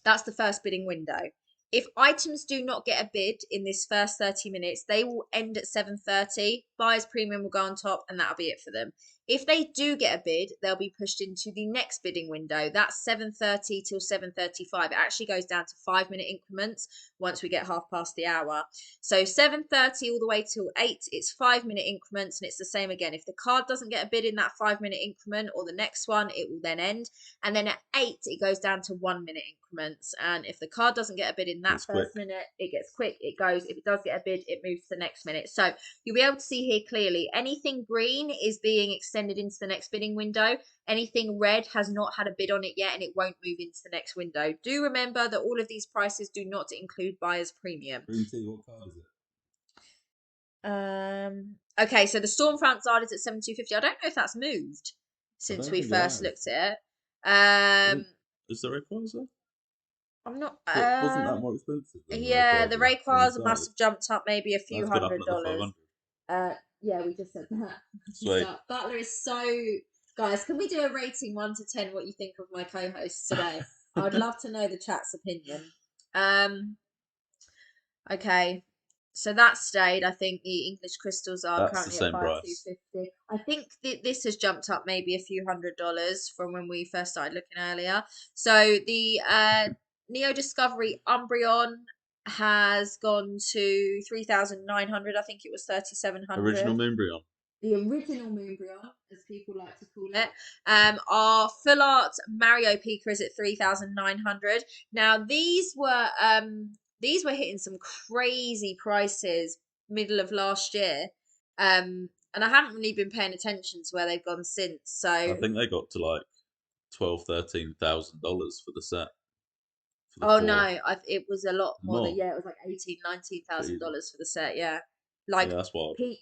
that's the first bidding window. If items do not get a bid in this first 30 minutes, they will end at 7:30. Buyer's premium will go on top, and that'll be it for them. If they do get a bid, they'll be pushed into the next bidding window. That's 7:30 till 7:35. It actually goes down to 5 minute increments once we get half past the hour. So 7:30 all the way till 8, it's 5 minute increments, and it's the same again. If the card doesn't get a bid in that 5 minute increment or the next one, it will then end. And then at 8, it goes down to 1 minute increments. And if the card doesn't get a bid in that It's quick. first minute, it gets quick. It goes. If it does get a bid, it moves to the next minute. So you'll be able to see here clearly anything green is being extended into the next bidding window. Anything red has not had a bid on it yet, and it won't move into the next window. Do remember that all of these prices do not include buyer's premium. Green tea, what card is it? Okay, so the Stormfront Zard is at 7,250. I don't know if that's moved I since don't we think it first has. looked at it. Is there Rayquaza? I'm not. But wasn't that more expensive than the Yeah, the Rayquaza when it Rayquaza must started? have jumped up maybe a few That's gone up another $100. 500. Yeah, we just said that. Sweet. Butler is so. Guys, can we do a rating 1 to 10? What you think of my co-hosts today? I'd love to know the chat's opinion. Okay, so that stayed. I think the English crystals are That's the currently at same five two price. fifty. I think this has jumped up maybe a few $100 from when we first started looking earlier. So the Neo Discovery Umbreon has gone to 3,900. I think it was Original 3,700. Moonbryon. The original Moonbryon, as people like to call it. Our full art Mario Pika is at 3,900. Now these were hitting some crazy prices middle of last year. And I haven't really been paying attention to where they've gone since. I So think they got to like $12,000, $13,000 for the set for the oh no, four. it was a lot more than More. yeah, it was like 18, nineteen thousand Jesus. dollars for the set, yeah. Yeah, Like that's wild. peak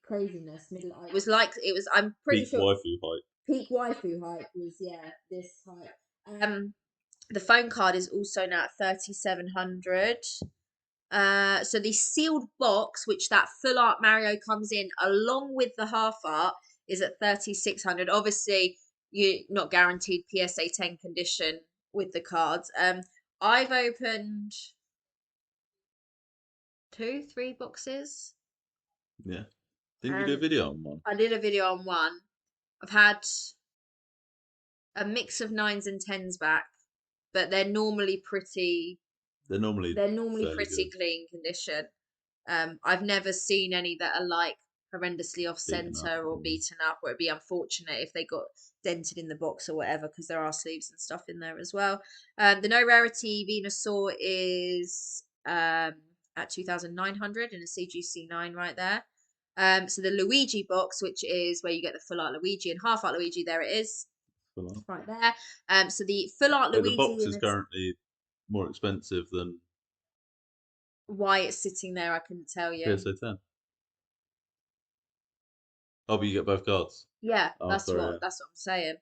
craziness, middle it was like it was I'm pretty Peak sure waifu height. peak waifu hype was yeah, this hype. The phone card is also now at 3,700. So the sealed box, which that full art Mario comes in along with the half art, is at 3,600. Obviously, you're not guaranteed PSA 10 condition with the cards. I've opened 3 boxes, Yeah. Didn't you do a and video on one? I did a video on one. I've had a mix of 9s and 10s back, but They're normally they're normally fairly pretty good. clean condition. I've never seen any that are like horrendously off Beaten up. center or beaten up, or it'd be unfortunate if they got dented in the box or whatever, because there are sleeves and stuff in there as well. The no rarity Venusaur is at 2,900 in a CGC9 right there. So the Luigi box, which is where you get the full art Luigi and half art Luigi, there it is, right there. So the full art Wait, the Luigi box and is it's currently more expensive than why it's sitting there, I couldn't tell you. PSA 10. Oh, but you get both cards. Yeah, Oh, sorry, that's what I'm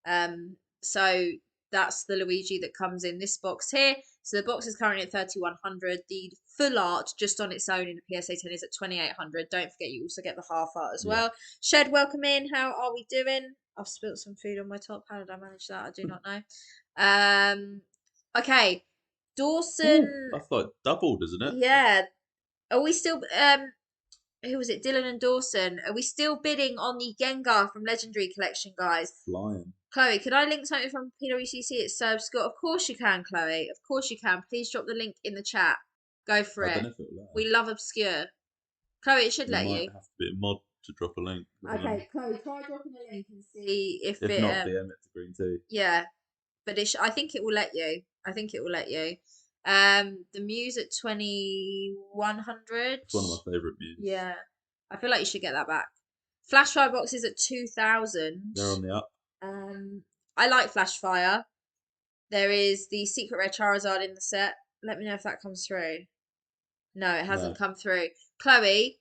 saying. So that's the Luigi that comes in this box here. So the box is currently at 3,100. The full art just on its own in the PSA 10 is at 2,800. Don't forget you also get the half art as yeah. well. Shed, welcome in. How are we doing? I've spilt some food on my top. How did I manage that? I do not know. Okay. Ooh, Dawson, that's like doubled, isn't it? yeah. Are we still who was it? Dylan and Dawson. Are we still bidding on the Gengar from Legendary Collection, guys? Flying. Chloe, could I link something from PWCC? It's so obscure. Of course you can, Chloe. Of course you can. Please drop the link in the chat. Go for I don't it. know if it'll let us. We love obscure. Chloe, it should You let might you. have to be a mod to drop a link. Okay, Chloe, try dropping a link and see if If it. not, DM it to Green Tea. Yeah, but I think it will let you. I think it will let you. The Muse at 2100. It's one of my favourite views. Yeah, I feel like you should get that back. Flash Fire boxes at 2000. They're on the up. I like Flash Fire. There is the Secret Rare Charizard in the set. Let me know if that comes through. No, it hasn't come through. Chloe,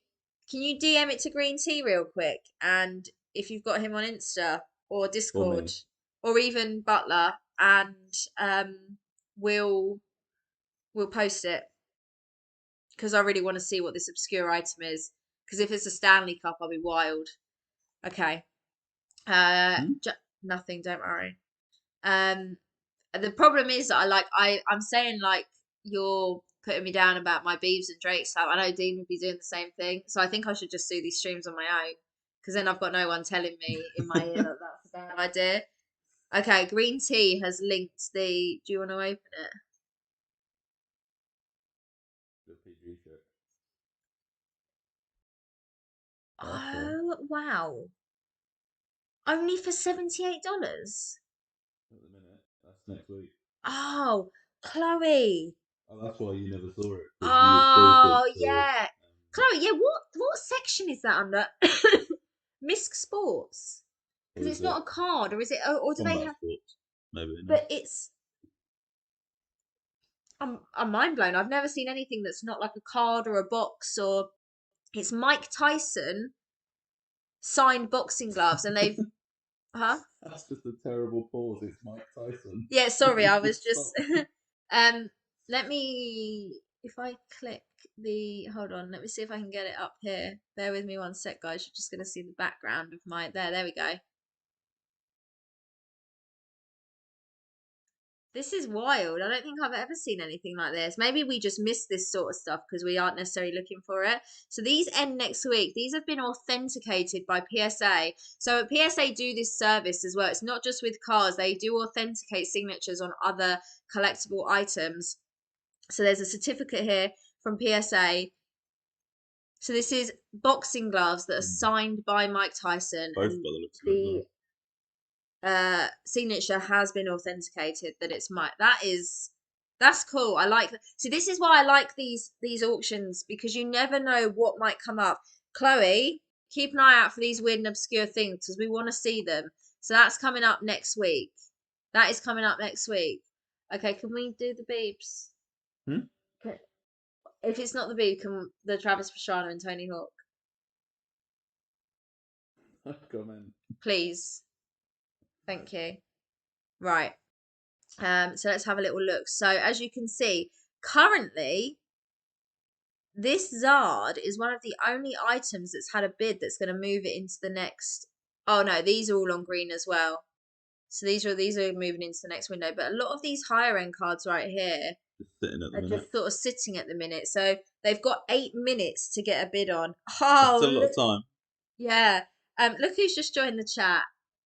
can you DM it to Green Tea real quick? And if you've got him on Insta or Discord or even Butler, and we'll post it because I really want to see what this obscure item is. Because if it's a Stanley Cup, I'll be wild. Okay. Nothing. Don't worry. The problem is that I'm saying like you're putting me down about my Beeves and Drakes. I know Dean would be doing the same thing, so I think I should just do these streams on my own because then I've got no one telling me in my ear that that's a bad idea. Okay, Green Tea has linked the. Do you want to open it? The PG shirt. Oh wow! Only for $78. At the minute, that's next week. Oh, Chloe. Oh, that's why you never saw it. Oh yeah, Chloe. Yeah, what section is that under? Misc Sports. Because it's not a card, or is it? Or do they have? Sports, maybe. No. But it's. I'm mind blown. I've never seen anything that's not like a card or a box or. It's Mike Tyson signed boxing gloves, and they've. Huh? That's just a terrible pause. It's Mike Tyson. Yeah, sorry, I was just. Let me. If I click the. Hold on, let me see if I can get it up here. Bear with me one sec, guys. You're just going to see the background of my. There we go. This is wild. I don't think I've ever seen anything like this. Maybe we just miss this sort of stuff because we aren't necessarily looking for it. So these end next week. These have been authenticated by PSA. So PSA do this service as well. It's not just with cars. They do authenticate signatures on other collectible items. So there's a certificate here from PSA. So this is boxing gloves that are signed by Mike Tyson. Both by the looks of it. Signature has been authenticated that it's Mike. That's cool. I like that. See, this is why I like these auctions because you never know what might come up. Chloe, keep an eye out for these weird and obscure things because we want to see them. So that's coming up next week. That is coming up next week. Okay, can we do the beeps? If it's not the beep, can the Travis Pastrana and Tony Hawk? Comment. Please. Thank you. Right. So let's have a little look. So as you can see, currently this Zard is one of the only items that's had a bid that's going to move it into the next. Oh no, these are all on green as well. So these are moving into the next window. But a lot of these higher end cards right here are just sort of sitting at the minute. So they've got 8 minutes to get a bid on. Oh, that's a lot of time. Yeah. Look who's just joined the chat.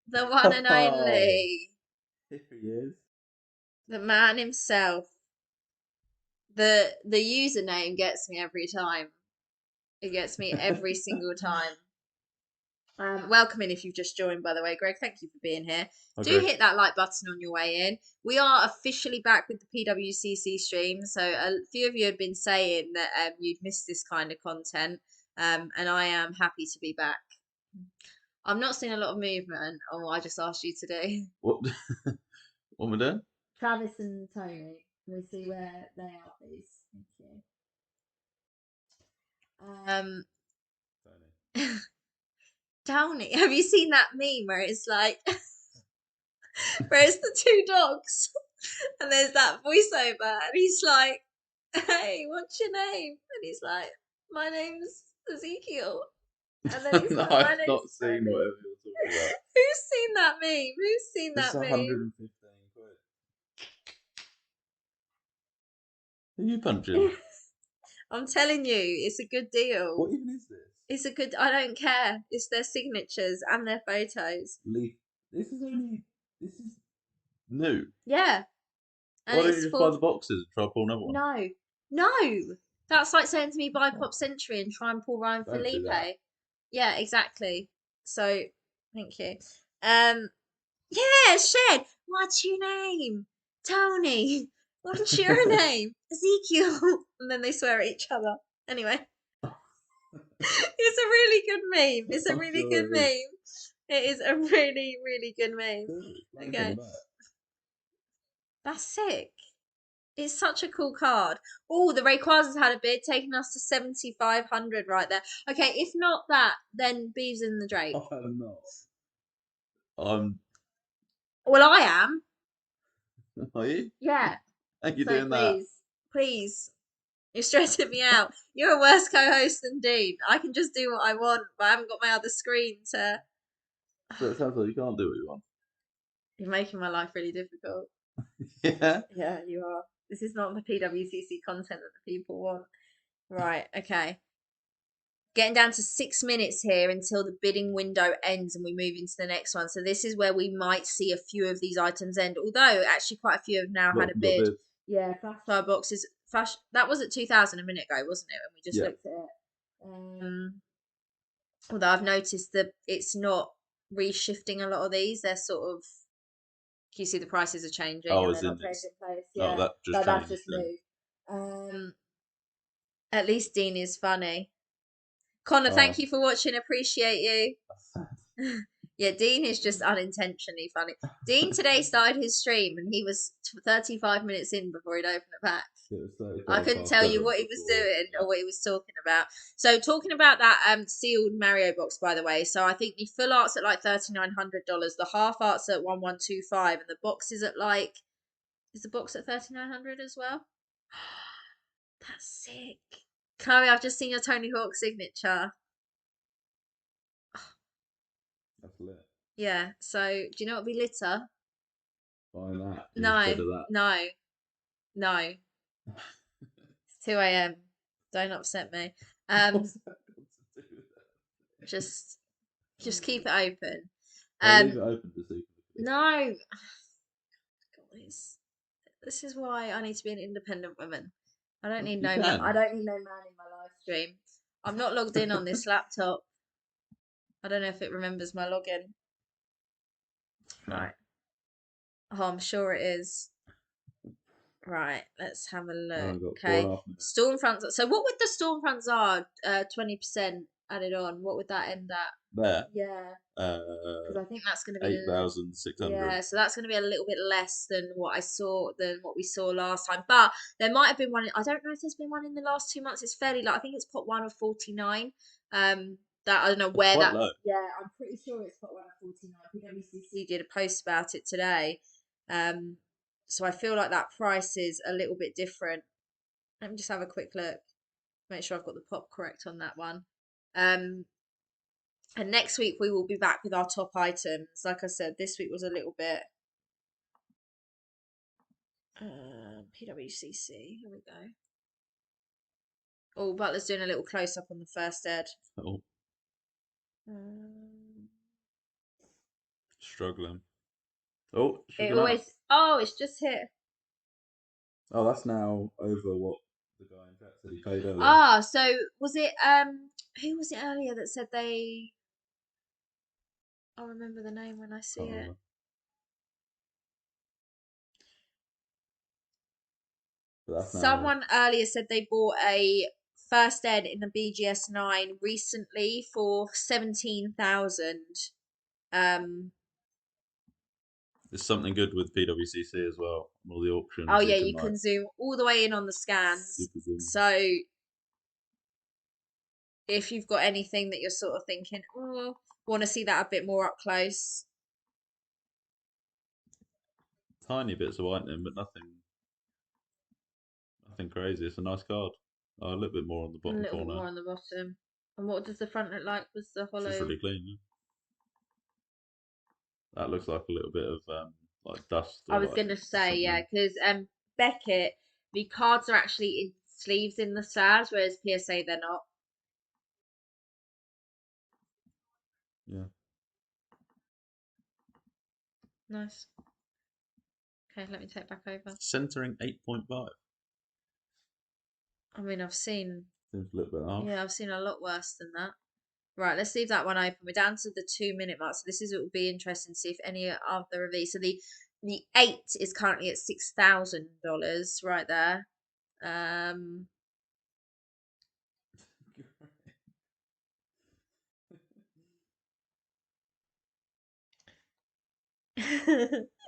The one and only. Here he is. The man himself. The username gets me every time. It gets me every single time. Welcome in if you've just joined, by the way, Greg. Thank you for being here. Okay. Do hit that like button on your way in. We are officially back with the PWCC stream. So a few of you had been saying that you'd missed this kind of content, and I am happy to be back. I'm not seeing a lot of movement on what I just asked you to do. What? What am I doing? Travis and Tony. Can we see where they are, please? Thank you. Tony, have you seen that meme where it's like, where it's the two dogs, and there's that voiceover, and he's like, "Hey, what's your name?" And he's like, "My name's Ezekiel." And then he's no, like, I've not seen whatever you're talking about. Who's seen that meme? Who's seen that meme? 115 quid. Are you punching? I'm telling you, it's a good deal. What even is this? It's a good. I don't care. It's their signatures and their photos. Leaf. This is only. This is new. Yeah, and Why don't it's you just buy for the boxes and try to pull another one? no, no. That's like saying to me, buy Pop Century and try and pull Ryan Don't do Felipe. that. Yeah, exactly. So, thank you. Um, yeah, Shed. What's your name? Tony. What's your name? Ezekiel. And then they swear at each other. Anyway, it's a really good meme. It's a I'm really sure good it is. meme. It is a really, really good meme. It's flags on the Okay, back. that's sick. It's such a cool card. Oh, the Rayquaza's had a bid, taking us to 7,500 right there. Okay, if not that, then Beeves and the Drake. I'm not. I'm. Well, I am. Are you? Yeah. How you So doing that? please, please, you're stressing me out. You're a worse co-host than Dean. I can just do what I want, but I haven't got my other screen to. So it sounds like you can't do what you want. You're making my life really difficult. Yeah. Yeah, you are. This is not the PWCC content that the people want. Right, okay. Getting down to 6 minutes here until the bidding window ends and we move into the next one. So this is where we might see a few of these items end. Although actually quite a few have now A lot had of a them got bid. bids. Yeah, flash fireboxes. Flash that was at 2,000 a minute ago, wasn't it? When we just Yeah. looked at it. Although I've noticed that it's not reshifting a lot of these. They're sort of you see the prices are changing Oh, and as they're in not it's. changing place. Oh, Yeah, that just but that's changed just then. moved. Um, at least Dean is funny. Connor, thank Oh, you for watching. Appreciate you. that's sad. Yeah, Dean is just unintentionally funny. Dean today started his stream and he was 35 minutes in before he'd opened it back. It was I 35 couldn't past tell you 7 what he was before. doing Yeah. or what he was talking about. So talking about that sealed Mario box, by the way. So I think the full art's at like $3,900, the half art's at 1,125, and the box is at like is the box at 3,900 as well? That's sick. Chloe, I've just seen your Tony Hawk signature. That's lit. Yeah. So do you know what would be litter? Buying that instead No, of that. no, no. It's 2 a.m. Don't upset me. Um, What's that got to do with just keep it open. that? I'll leave Um, it open to see. no. This is why I need to be an independent woman. You can. I don't need no man in my live stream. I'm not logged in on this laptop. I don't know if it remembers my login. No. Right. Oh, I'm sure it is. Right, let's have a look. I've got four and Okay. a half minutes. Stormfronts. So what would the Stormfronts are 20% added on? What would that end at? There. Yeah, because I think that's going to be 8,600. yeah, so that's going to be a little bit less than what we saw last time. But there might have been one. I don't know if there's been one in the last 2 months. It's fairly like I think it's pot one of 49. That I don't know That's where quite that. low. Yeah, I'm pretty sure it's pot one of 49. PWCC did a post about it today. Um, so I feel like that price is a little bit different. Let me just have a quick look. Make sure I've got the pop correct on that one. Um, and next week we will be back with our top items. Like I said, this week was a little bit PWCC. Here we go. Oh, Butler's doing a little close up on the first ed. Oh, Um, struggling. Oh, should it have gone up. always. Oh, it's just hit. Oh, that's now over what the guy in chat said he paid earlier. Ah, so was it who was it earlier that said they I'll remember the name when I see Can't it. remember. But that's now. Someone earlier said they bought a first ed in the BGS 9 recently for 17,000. There's something good with PWCC as well. All the Oh auctions, you yeah, can you like can zoom all the way in on the scans. super zoom. So if you've got anything that you're sort of thinking, oh, want to see that a bit more up close, Tiny bits of whitening, but nothing crazy. It's a nice card. Oh, a little bit more on the a bottom little bit corner. more on the bottom. And what does the front look like? Was the It's just hollow? really clean. Yeah? That looks like a little bit of like dust I or was like gonna say yeah, something. because Beckett, the cards are actually in sleeves in the SARS, whereas PSA they're not. Yeah. Nice. Okay, let me take back over. Centering 8.5. I mean, I've seen, Seems a little bit harsh. yeah, I've seen a lot worse than that. Right, let's leave that one open. We're down to the 2 minute mark, so this is what will be interesting to see if any other of these. So the 8 is currently at $6,000 right there. Oh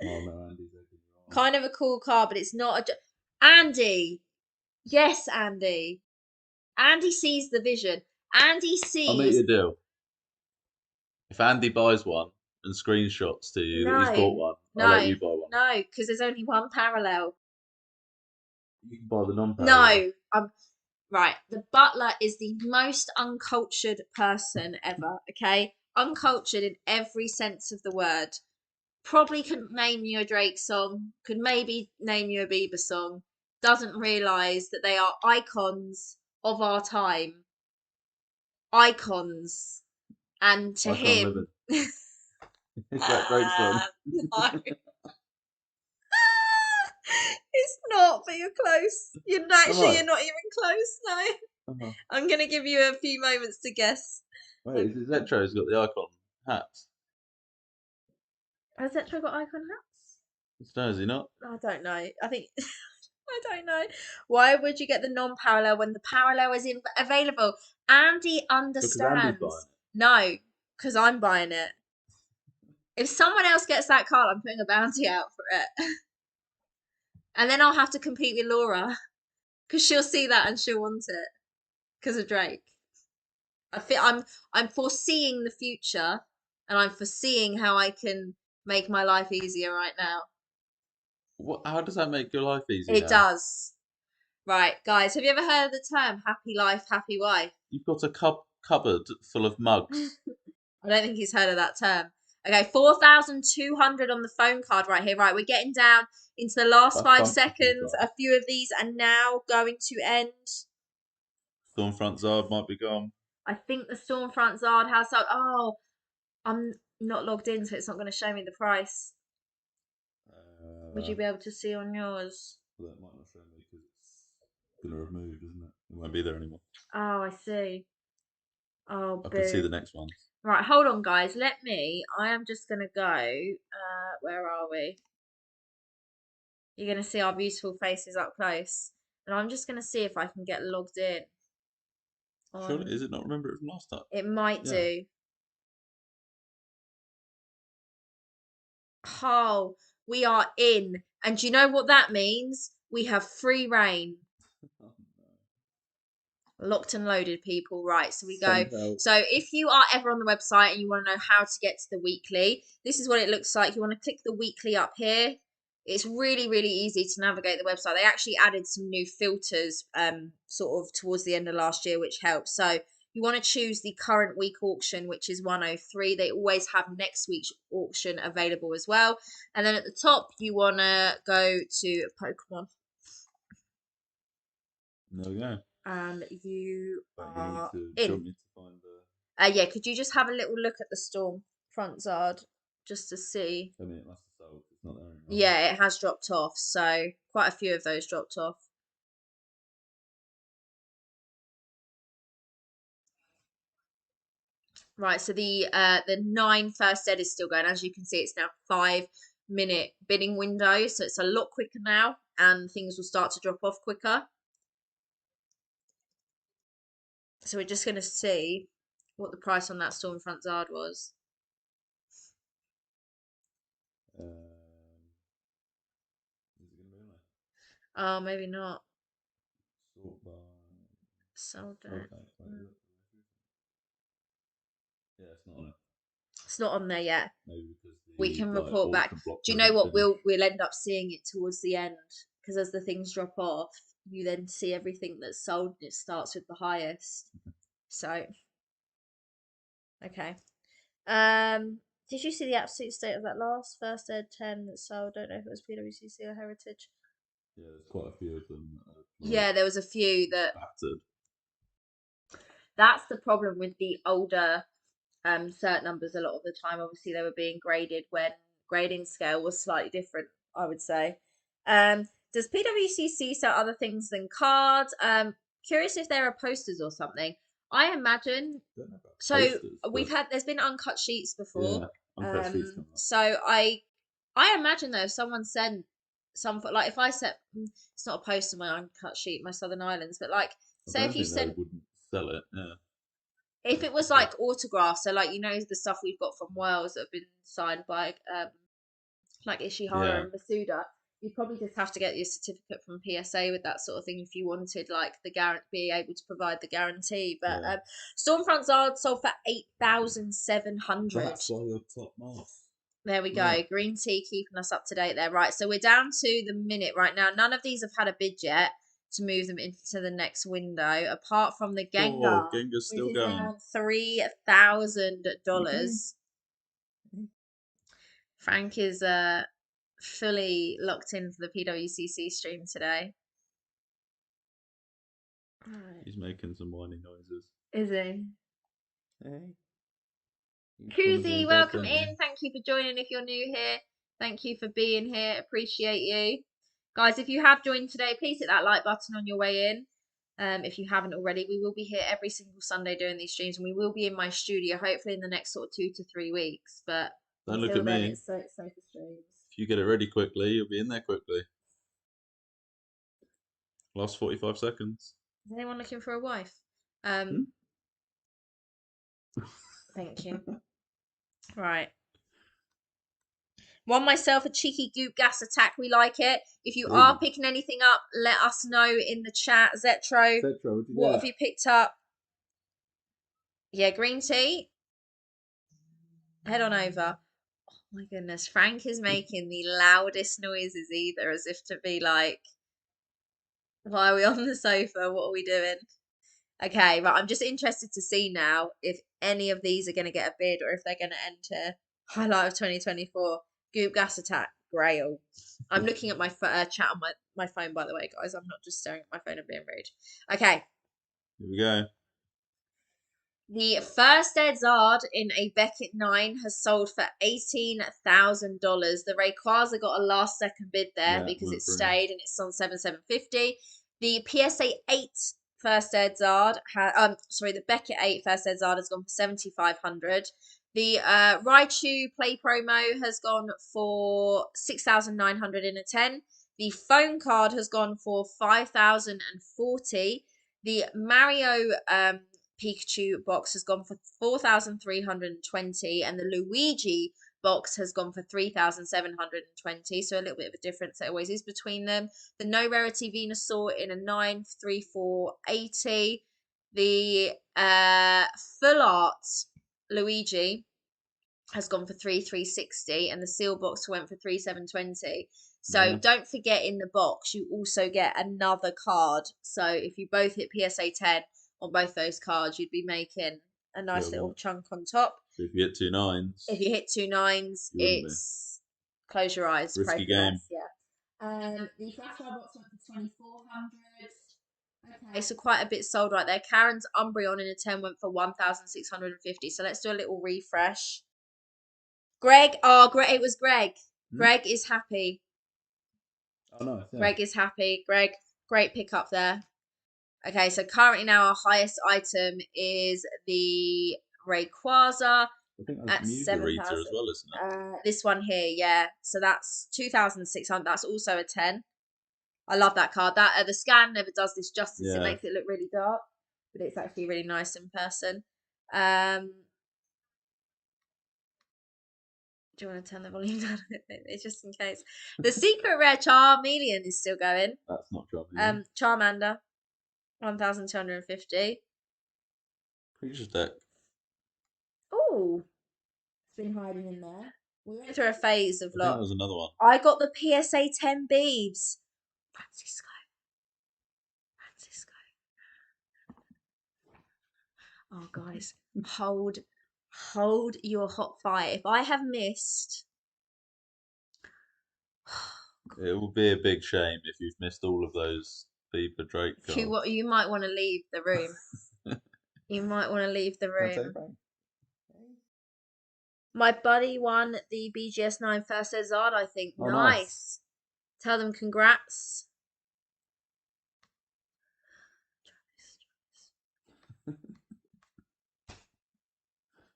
no, Andy's egging you on. Kind of a cool car, but it's not Andy. Yes, Andy. Andy sees the vision. Andy I'll make sees. you a deal. If Andy buys one and screenshots to you that he's bought No, one, I'll let no, you buy one. no, because there's only one parallel. You can buy the non-parallel. No, right. The butler is the most uncultured person ever. Okay, uncultured in every sense of the word. Probably couldn't name you a Drake song. Could maybe name you a Bieber song. Doesn't realise that they are icons of our time. Icons, and to Icon him, Living. Is that Drake song? no. It's not, but you're close. You're Am actually I? you're not even close. No, Uh-huh. I'm gonna give you a few moments to guess. Wait, is it Zetro's got the icon hats? Has Zetro got icon hats? Does he not? I don't know. I think I don't know. Why would you get the non-parallel when the parallel is available? Andy Because Andy's buying understands. it. No, because I'm buying it. If someone else gets that card, I'm putting a bounty out for it. And then I'll have to compete with Laura because she'll see that and she'll want it because of Drake. I'm foreseeing the future and I'm foreseeing how I can make my life easier right now. What? How does that make your life easy It now? does. Right, guys, have you ever heard of the term happy life, happy wife? You've got a cupboard full of mugs. I don't think he's heard of that term. Okay, 4,200 on the phone card right here. Right, we're getting down into the last That's 5 seconds. pumpkin A few of these are now going to end. Stormfront Zard might be gone. I think the Stormfront Zard has sold. Oh, I'm not logged in, so it's not going to show me the price. Would you be able to see on yours? Well, that might not show me because it's been removed, isn't it? It won't be there anymore. Oh, I see. Oh, I can see boo. the next ones. Right, hold on, guys. I am just going to go. Where are we? You're going to see our beautiful faces up close. And I'm just going to see if I can get logged in. Surely, is it not remember it from last time? It might Yeah. do. Oh, we are in. And do you know what that means? We have free reign. Locked and loaded, people. Right, so we go. So if you are ever on the website and you want to know how to get to the weekly, this is what it looks like. You want to click the weekly up here. It's really, really easy to navigate the website. They actually added some new filters sort of towards the end of last year, which helps. So you want to choose the current week auction, which is 103. They always have next week's auction available as well. And then at the top, you want to go to Pokemon. There we go. And you But you are need to. Do you in. want me to find the? Yeah, could you just have a little look at the storm front Zard just to see? I mean, it must have sold. It's not there anymore. Yeah, it has dropped off. So quite a few of those dropped off. Right, so the 9 first ed is still going. As you can see, it's now 5 minute bidding window, so it's a lot quicker now, and things will start to drop off quicker. So we're just going to see what the price on that Stormfront Zard was. Is it going to be on there? Oh, maybe not. Sort by. Sold it. Okay. Yeah, it's not on it. It's not on there yet. Maybe because We can like, report back. Do you know what? We'll end up seeing it towards the end because as the things drop off, you then see everything that's sold. And it starts with the highest. So, okay. Did you see the absolute state of that last first ed 10 that sold? I don't know if it was PWCC or Heritage. Yeah, there's quite a few of them. Yeah, there was a few that. Battered. That's the problem with the older certain numbers a lot of the time. Obviously, they were being graded when grading scale was slightly different, I would say. Does PWCC sell other things than cards? Curious if there are posters or something. I imagine Don't know about so. posters, We've but had there's been uncut sheets before. yeah, uncut sheets coming up. So I imagine though if someone sent some like if I sent it's not a poster my uncut sheet my Southern Islands, but like I say if don't you think they sent wouldn't sell it. Yeah, if it was like autographs, so like the stuff we've got from Wales that have been signed by like Ishihara yeah, and Masuda, you'd probably just have to get your certificate from PSA with that sort of thing if you wanted like the guarantee, be able to provide the guarantee. But yeah. Stormfront Zard sold for 8,700. That's why you're top mark. There we Right. go. Green tea keeping us up to date there. Right, so we're down to the minute right now. None of these have had a bid yet to move them into the next window, apart from the Oh, Gengar, Gengar's which still is going. now $3,000. Okay. Frank is fully locked in for the PWCC stream today. Right. He's making some whiny noises. Is he? Hey. You just want to be Koozie, in bed, welcome don't you? in. Thank you for joining if you're new here. Thank you for being here. Appreciate you. Guys, if you have joined today, please hit that like button on your way in. If you haven't already, we will be here every single Sunday doing these streams, and we will be in my studio hopefully in the next sort of 2 to 3 weeks. But Don't look until at then, me. it's Sofa Streams. If you get it ready quickly, you'll be in there quickly. Last 45 seconds. Is anyone looking for a wife? Hmm? Thank you. Right. Won myself a cheeky goop gas attack. We like it. If you are Hey. picking anything up, let us know in the chat. Zetro, Cetra, what'd you what get? have you picked up? Yeah, green tea. Head on over. Oh my goodness, Frank is making the loudest noises either, as if to be like, why are we on the sofa? What are we doing? Okay, right. I'm just interested to see now if any of these are going to get a bid or if they're going to enter highlight of 2024. Goop gas attack, Grail. I'm looking at my chat on my phone, by the way, guys. I'm not just staring at my phone and being rude. Okay. Here we go. The first Ed Zard in a Beckett 9 has sold for $18,000. The Rayquaza got a last second bid there Yeah, because it went through. stayed and it's on 7,750. The PSA 8 first Ed Zard the Beckett 8 first Ed Zard has gone for 7,500. The Raichu Play Promo has gone for 6,900 in a 10. The phone card has gone for 5,040. The Mario Pikachu box has gone for 4,320, and the Luigi box has gone for 3,720. So a little bit of a difference there always is between them. The no rarity Venusaur in a 9 3,480. The full art Luigi has gone for 3,360, and the seal box went for 3,720. So Yeah. don't forget in the box you also get another card. So if you both hit PSA 10 on both those cards, you'd be making a nice Yeah, little well, chunk on top. so if you hit 2 9s, If you hit 2 9s, you wouldn't be. it's close your eyes, pray Risky for game. less. Yeah. The flash box went for 2,400. Okay, so quite a bit sold right there. Karen's Umbreon in a 10 went for 1,650. So let's do a little refresh. Greg, Greg, it was Greg. Greg is happy. Oh, nice. Yeah. Greg is happy. Greg, great pickup there. Okay, so currently now our highest item is the Rayquaza I think at that's Muser 7,000. Eater as well, isn't it? This one here, yeah. So that's 2,600. That's also a 10. I love that card. That the scan never does this justice. It Yeah. makes it look really dark, but it's actually really nice in person. Do you want to turn the volume down a bit? It's just in case. The secret rare Charmeleon is still going. That's not Charmeleon. Charmander, 1,250. Creatures deck. Oh, it's been hiding in there. We went through a phase of I think that was another one. I got the PSA 10 Beebs. Francisco. Oh, guys, hold your hot fire. If I have missed, It will be a big shame if you've missed all of those Beaver Drake cards. you might want to leave the room. You might want to leave the Can I take room. Frank? My buddy won the BGS 9 First Zard, I think. Oh, nice. Nice. Tell them congrats.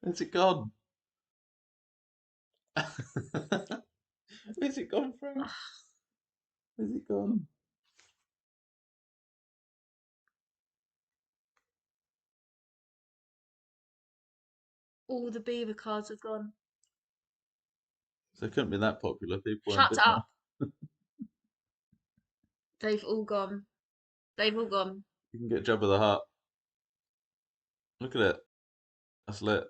Where's it gone? Where's it gone from? Where's it gone? All the Beaver cards have gone. So it couldn't be that popular. People weren't Shut bidding on up. They've all gone. They've all gone. it. You can get Jabba the Hutt. Look at it. That's lit.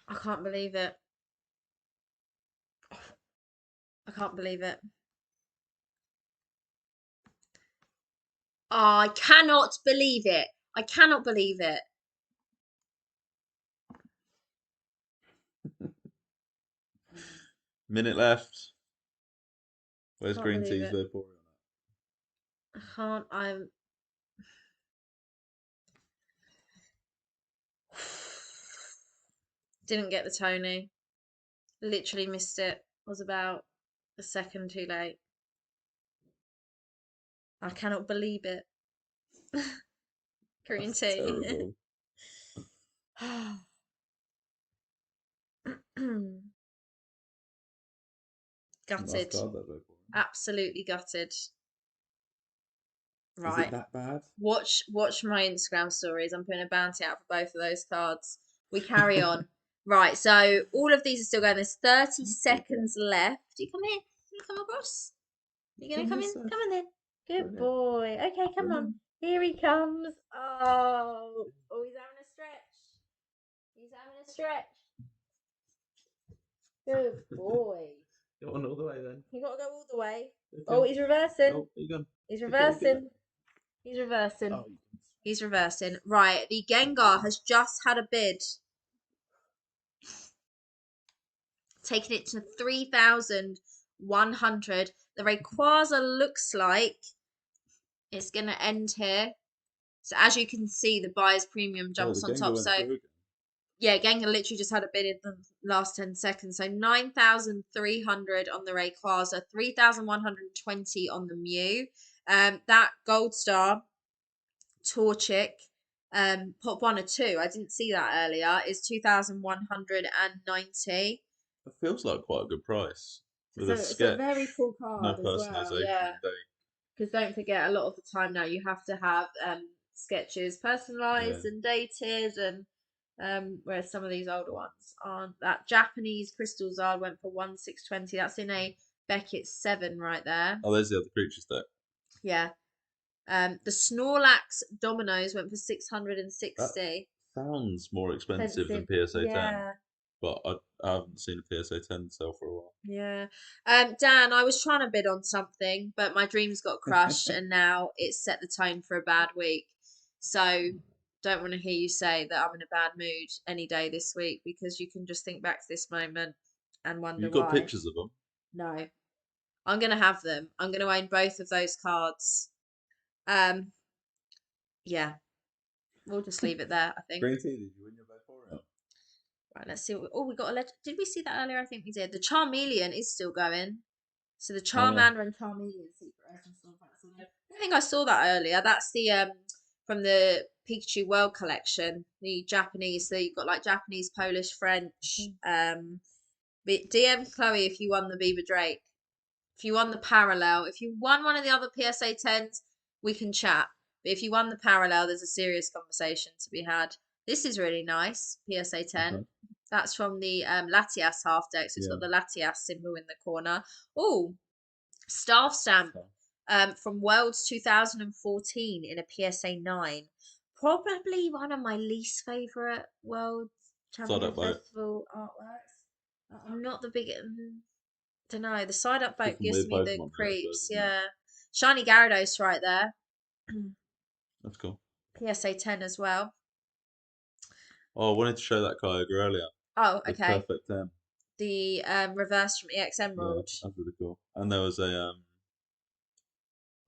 I can't believe it. I can't believe it. Oh, I cannot believe it. I cannot believe it. Minute left. Where's Can't green believe tea's it. Vaporeon? I can't. I'm. Didn't get the Tony. Literally missed it. Was about a second too late. I cannot believe it. Green That's tea. terrible. Nice Gutted. card, that Vaporeon. Absolutely gutted. Is Right. it that bad? Watch my Instagram stories. I'm putting a bounty out for both of those cards. We carry on. Right, so all of these are still going. There's 30 seconds left. You come here. You come across. You gonna come in? Come in then. Good Brilliant. boy. Okay, come on. Here he comes. Oh, he's having a stretch. He's having a stretch. Good boy. Go on all the way then. You gotta go all the way. Okay. Oh, he's reversing. Oh, there you go. He's Okay, reversing. He's reversing. Oh, He's reversing. Right, the Gengar has just had a bid. Taking it to 3,100. The Rayquaza looks like it's going to end here. So as you can see, the buyer's premium jumps the on Gengar top. went So through again. yeah, Gengar literally just had a bid in the last 10 seconds. So 9,300 on the Rayquaza, 3,120 on the Mew. That Gold Star Torchic, pop 1 or 2, I didn't see that earlier, is 2,190. It feels like quite a good price. With It's a very sketch, cool no card as well, personalisation, yeah. date. Because don't forget, a lot of the time now you have to have sketches personalised Yeah. and dated, and whereas some of these older ones aren't. That Japanese Crystal Zard went for 1,620. That's in a Beckett 7 right there. Oh, there's the other creatures deck. Yeah. The Snorlax Dominoes went for That 660. sounds more expensive than Expensive. PSA 10, Yeah. but I haven't seen a PSA 10 sell for a while. Yeah. Dan, I was trying to bid on something, but my dreams got crushed and now it's set the tone for a bad week. So don't want to hear you say that I'm in a bad mood any day this week, because you can just think back to this moment and wonder You've got why. pictures of them. No. I'm gonna have them. I'm gonna own both of those cards. Um, yeah. We'll just leave it there, I think. Green tea, did you win your Vaporeon? Right, let's see. We got a legend. Did we see that earlier? I think we did. The Charmeleon is still going. So the Charmander and Charmeleon secret rare from Storm Factor. I think I saw that earlier. That's the from the Pikachu World Collection, the Japanese. So you've got like Japanese, Polish, French. But DM Chloe if you won the Beaver Drake. If you won the parallel, if you won one of the other PSA 10s, we can chat. But if you won the parallel, there's a serious conversation to be had. This is really nice, PSA 10. That's from the Latias half deck, so it's got the Latias symbol in the corner. Oh, Staff Stamp from Worlds 2014 in a PSA 9. Probably one of my least favourite World Champion Festival artworks. I'm not the big... don't know. The side up boat gives me the creeps. Yeah. Shiny Gyarados right there. That's cool. PSA 10 as well. Oh, I wanted to show that Kyogre earlier. Oh, okay. Perfect 10. The reverse from EX Emerald. Yeah, that's really cool. And there was a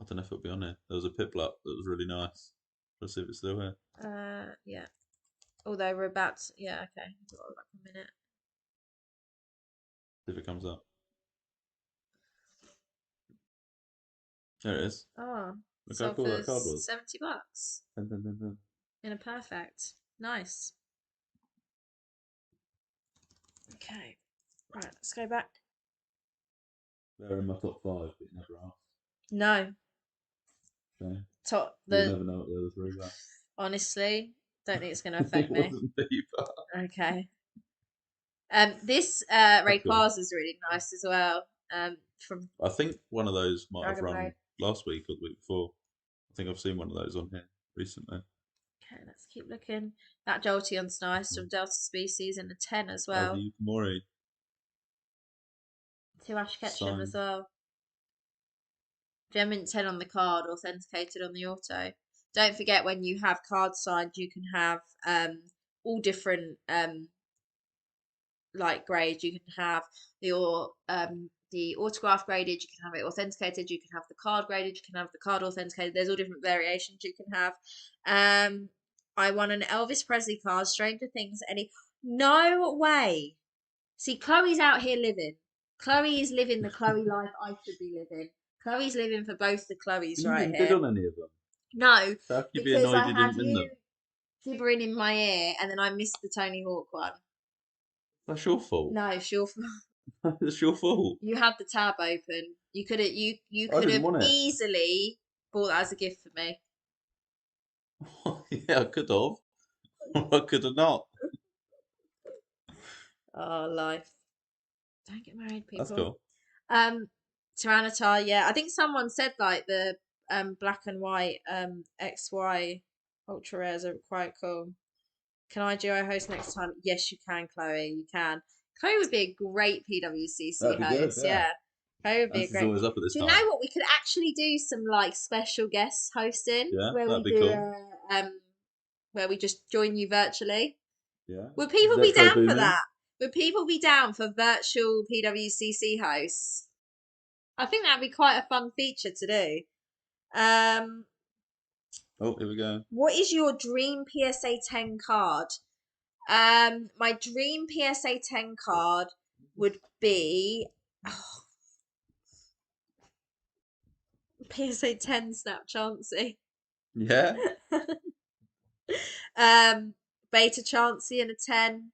I don't know if it'll be on here. There was a Piplup that was really nice. Let's see if it's still here. Yeah. Although we're about to, yeah, okay. We've got like a minute. See if it comes up. There it is. Oh, Look how sold cool for that card was. $70 Dun, dun, dun, dun. in a perfect. Nice. Okay. Right, let's go back. They're in my top five, but you never asked. No. Okay. Top You'll the never know what the other three were. honestly, don't think it's gonna It affect me. wasn't Bieber. Okay. This That's cool. Rayquaza is really nice as well. From I think one of those might have Dragon run Road. last week or the week before. I think I've seen one of those on here recently. Okay, let's keep looking. That Jolteon's nice from Delta Species and a 10 as Oh, the well. Yukimori 2 Ash Ketchum as signed. well. Gem 10 on the card, authenticated on the auto. Don't forget when you have cards signed, you can have all different like grades. You can have the autograph graded, you can have it authenticated, you can have the card graded, you can have the card authenticated. There's all different variations you can have. I won an Elvis Presley card, Stranger Things, any no way. See, Chloe's out here living. Chloe is living the Chloe life I should be living. Chloe's living for both the Chloes You right didn't bid here. on any of them. No, So how can you be because annoyed I you had didn't win you them? gibbering in my ear and then I missed the Tony Hawk one. That's your fault. No, sure. That's your fault. You had the tab open. You I could didn't have want it. easily bought that as a gift for me. Yeah, I could have. I could have not. Oh, life. Don't get married, That's people. cool. Um, Tyranitar, yeah. I think someone said like the black and white XY ultra rares are quite cool. Can I duo host next time? Yes, you can, Chloe. You can. Chloe would be a great PWCC That'd be good, host. yeah. Yeah, Chloe would be And a she's great. always up at this Do you time. know what? We could actually do some like special guest hosting Yeah, where we that'd be do cool. where we just join you virtually. Yeah. Would people be Zetro down for boom in. that? Would people be down for virtual PWCC hosts? I think that'd be quite a fun feature to do. Um, Oh, here we go. what is your dream PSA 10 card? My dream PSA 10 card would be PSA 10 Snap Chansey. Yeah. Beta Chansey and a 10.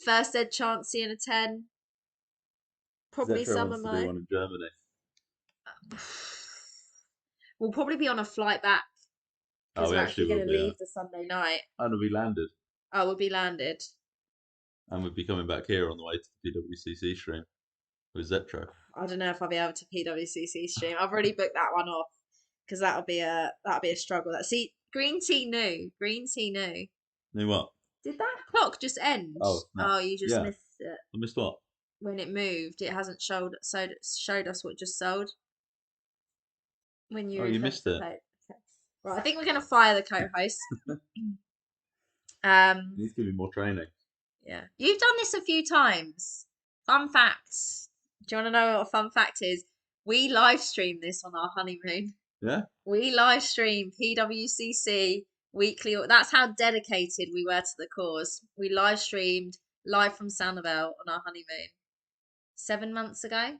First Ed Chansey and a 10. Probably Zetro some of wants to do my. one in Germany. We'll probably be on a flight back Oh, because we we're actually actually will going to be. leave the Sunday night. And we landed. Oh, we'll be landed. And we'll be coming back here on the way to the PWCC stream with Zetro. I don't know if I'll be able to PWCC stream. I've already booked that one off because that'll be a struggle. See, Green Tea knew. Green Tea knew. Knew what? Did that clock just end? Oh, no. Oh, you just Yeah. missed it. I missed what? When it moved, it hasn't showed us what just sold when you Oh, you refresh missed the it. page. Okay. Right, I think we're gonna fire the co-host. You need to give me more training. Yeah, you've done this a few times. Fun facts. Do you want to know what a fun fact is? We live streamed this on our honeymoon. Yeah? We live stream PWCC weekly. That's how dedicated we were to the cause. We live streamed live from Sanibel on our honeymoon 7 months ago.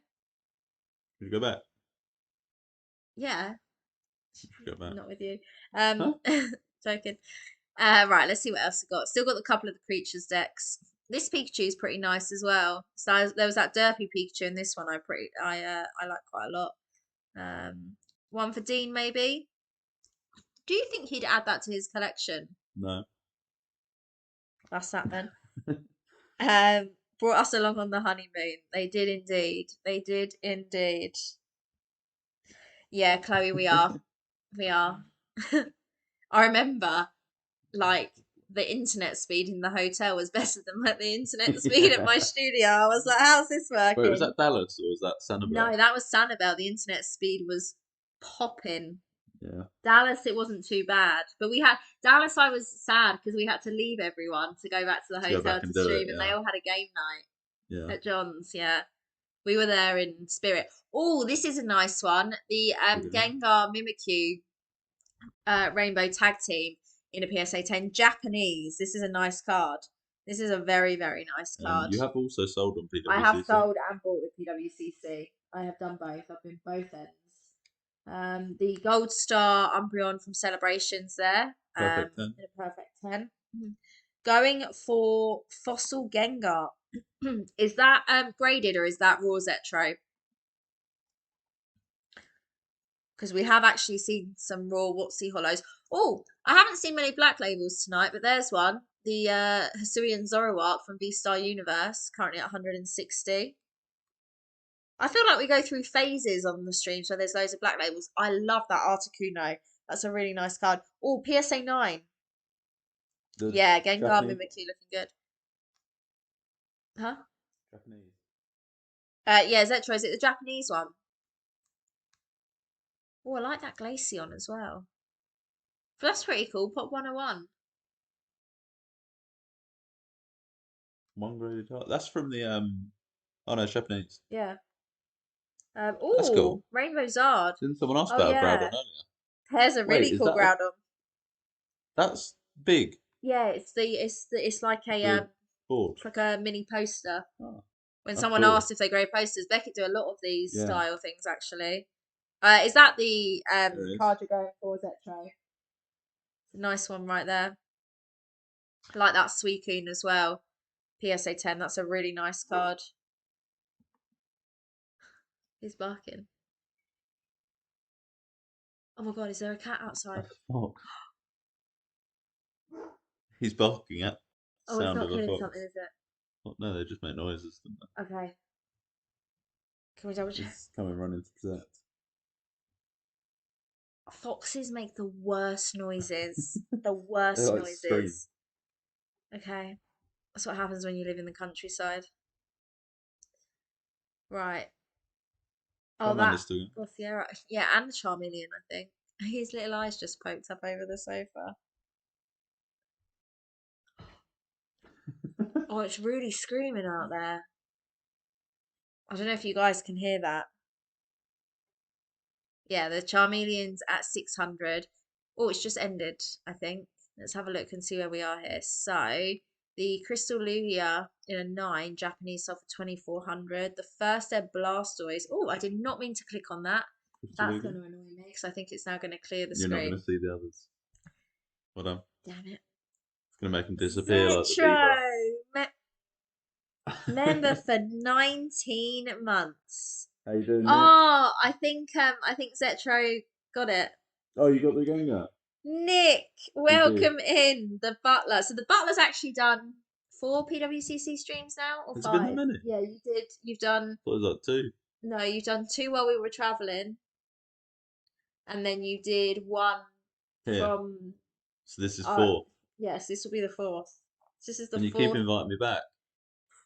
Should we go back? Yeah, Go back. not with you. Huh? Joking. Right, let's see what else we got. Still got a couple of the creatures decks. This Pikachu is pretty nice as well. So there was that derpy Pikachu, and this one I like quite a lot. One for Dean maybe. Do you think he'd add that to his collection? No. That's that then. Brought us along on the honeymoon. They did indeed. They did indeed. Yeah, Chloe, we are. We are. I remember, like, the internet speed in the hotel was better than like the internet speed at my Yeah. studio. I was like, how's this Wait, was working? that Dallas or was that No, Sanibel? that was Sanibel. The internet speed was popping. Yeah. Dallas, it wasn't too bad, but we had Dallas. I was sad because we had to leave everyone to go back to the To go hotel back to and do it, stream, and they yeah. all had a game night Yeah. at John's. Yeah, we were there in spirit. Oh, this is a nice one. The Look at that. Gengar Mimikyu Rainbow Tag Team. in a PSA 10. Japanese. This is a nice card. This is a very, very nice card. You have also sold on I have PWCC. sold and bought with PWCC. I have done both. I've been both ends. The Gold Star Umbreon from Celebrations there. Perfect 10. In a perfect 10. Going for Fossil Gengar. Is that graded or is that raw Zetro? Because we have actually seen some raw Watsy Hollows. Oh, I haven't seen many black labels tonight, but there's one. The Hisuian Zoroark from V-Star Universe, currently at 160. I feel like we go through phases on the stream, so there's loads of black labels. I love that Articuno. That's a really nice card. Oh, PSA 9. Yeah, Gengar Mimikyu looking good. Huh? Japanese. Yeah, Zetro, is it the Japanese one? Oh, I like that Glaceon as well. But that's pretty cool. Pop 101. One graded heart. That's from the Oh no, Japanese. Yeah. That's cool. Rainbow Zard. Didn't someone ask Oh about a yeah. Groudon earlier? There's a Wait, really is cool that Groudon. That's big. Yeah, it's like The board. it's like a mini poster. Oh, When that's someone cool. asked if they grade posters, Beckett do a lot of these Yeah. style things actually. Is that the card you're going for, Zetro? It's a nice one right there. I like that Suicune as well. PSA 10, that's a really nice card. He's barking. Oh my god, is there a cat outside? Fuck. He's barking at Oh, it's sound not of a killing fox. something, is it? Oh, no, they just make noises, don't they? Okay. Can we double check? It's coming running to present. Foxes make the worst noises. The worst They like noises. scream. Okay. That's what happens when you live in the countryside. Right. Oh, that Charmander's still Gothera. Yeah, and the Charmeleon, I think. His little eyes just poked up over the sofa. going. Oh, it's really screaming out there. I don't know if you guys can hear that. Yeah, the Charmeleon's at 600. Oh, it's just ended, I think. Let's have a look and see where we are here. So, the Crystal Lugia in a 9, Japanese sold for 2400. The first ed Blastoise. Oh, I did not mean to click on that. That's going to annoy me because I think it's now going to clear the You're not screen. going to see the others. Well done. Damn it. It's going to make them disappear like the Zetro! Member for 19 months. How you doing, Oh, I think Zetro got it. Oh, you got the Gengar? Nick, welcome in the Butler. So the Butler's actually done 4 PWCC streams now, or Has it 5? been that many? Yeah, you did. You've done. I thought it was like 2. No, you've done 2 while we were traveling, and then you did 1 Here. from. So this is 4. Yes, this will be the 4th. This is the And you 4th. keep inviting me back.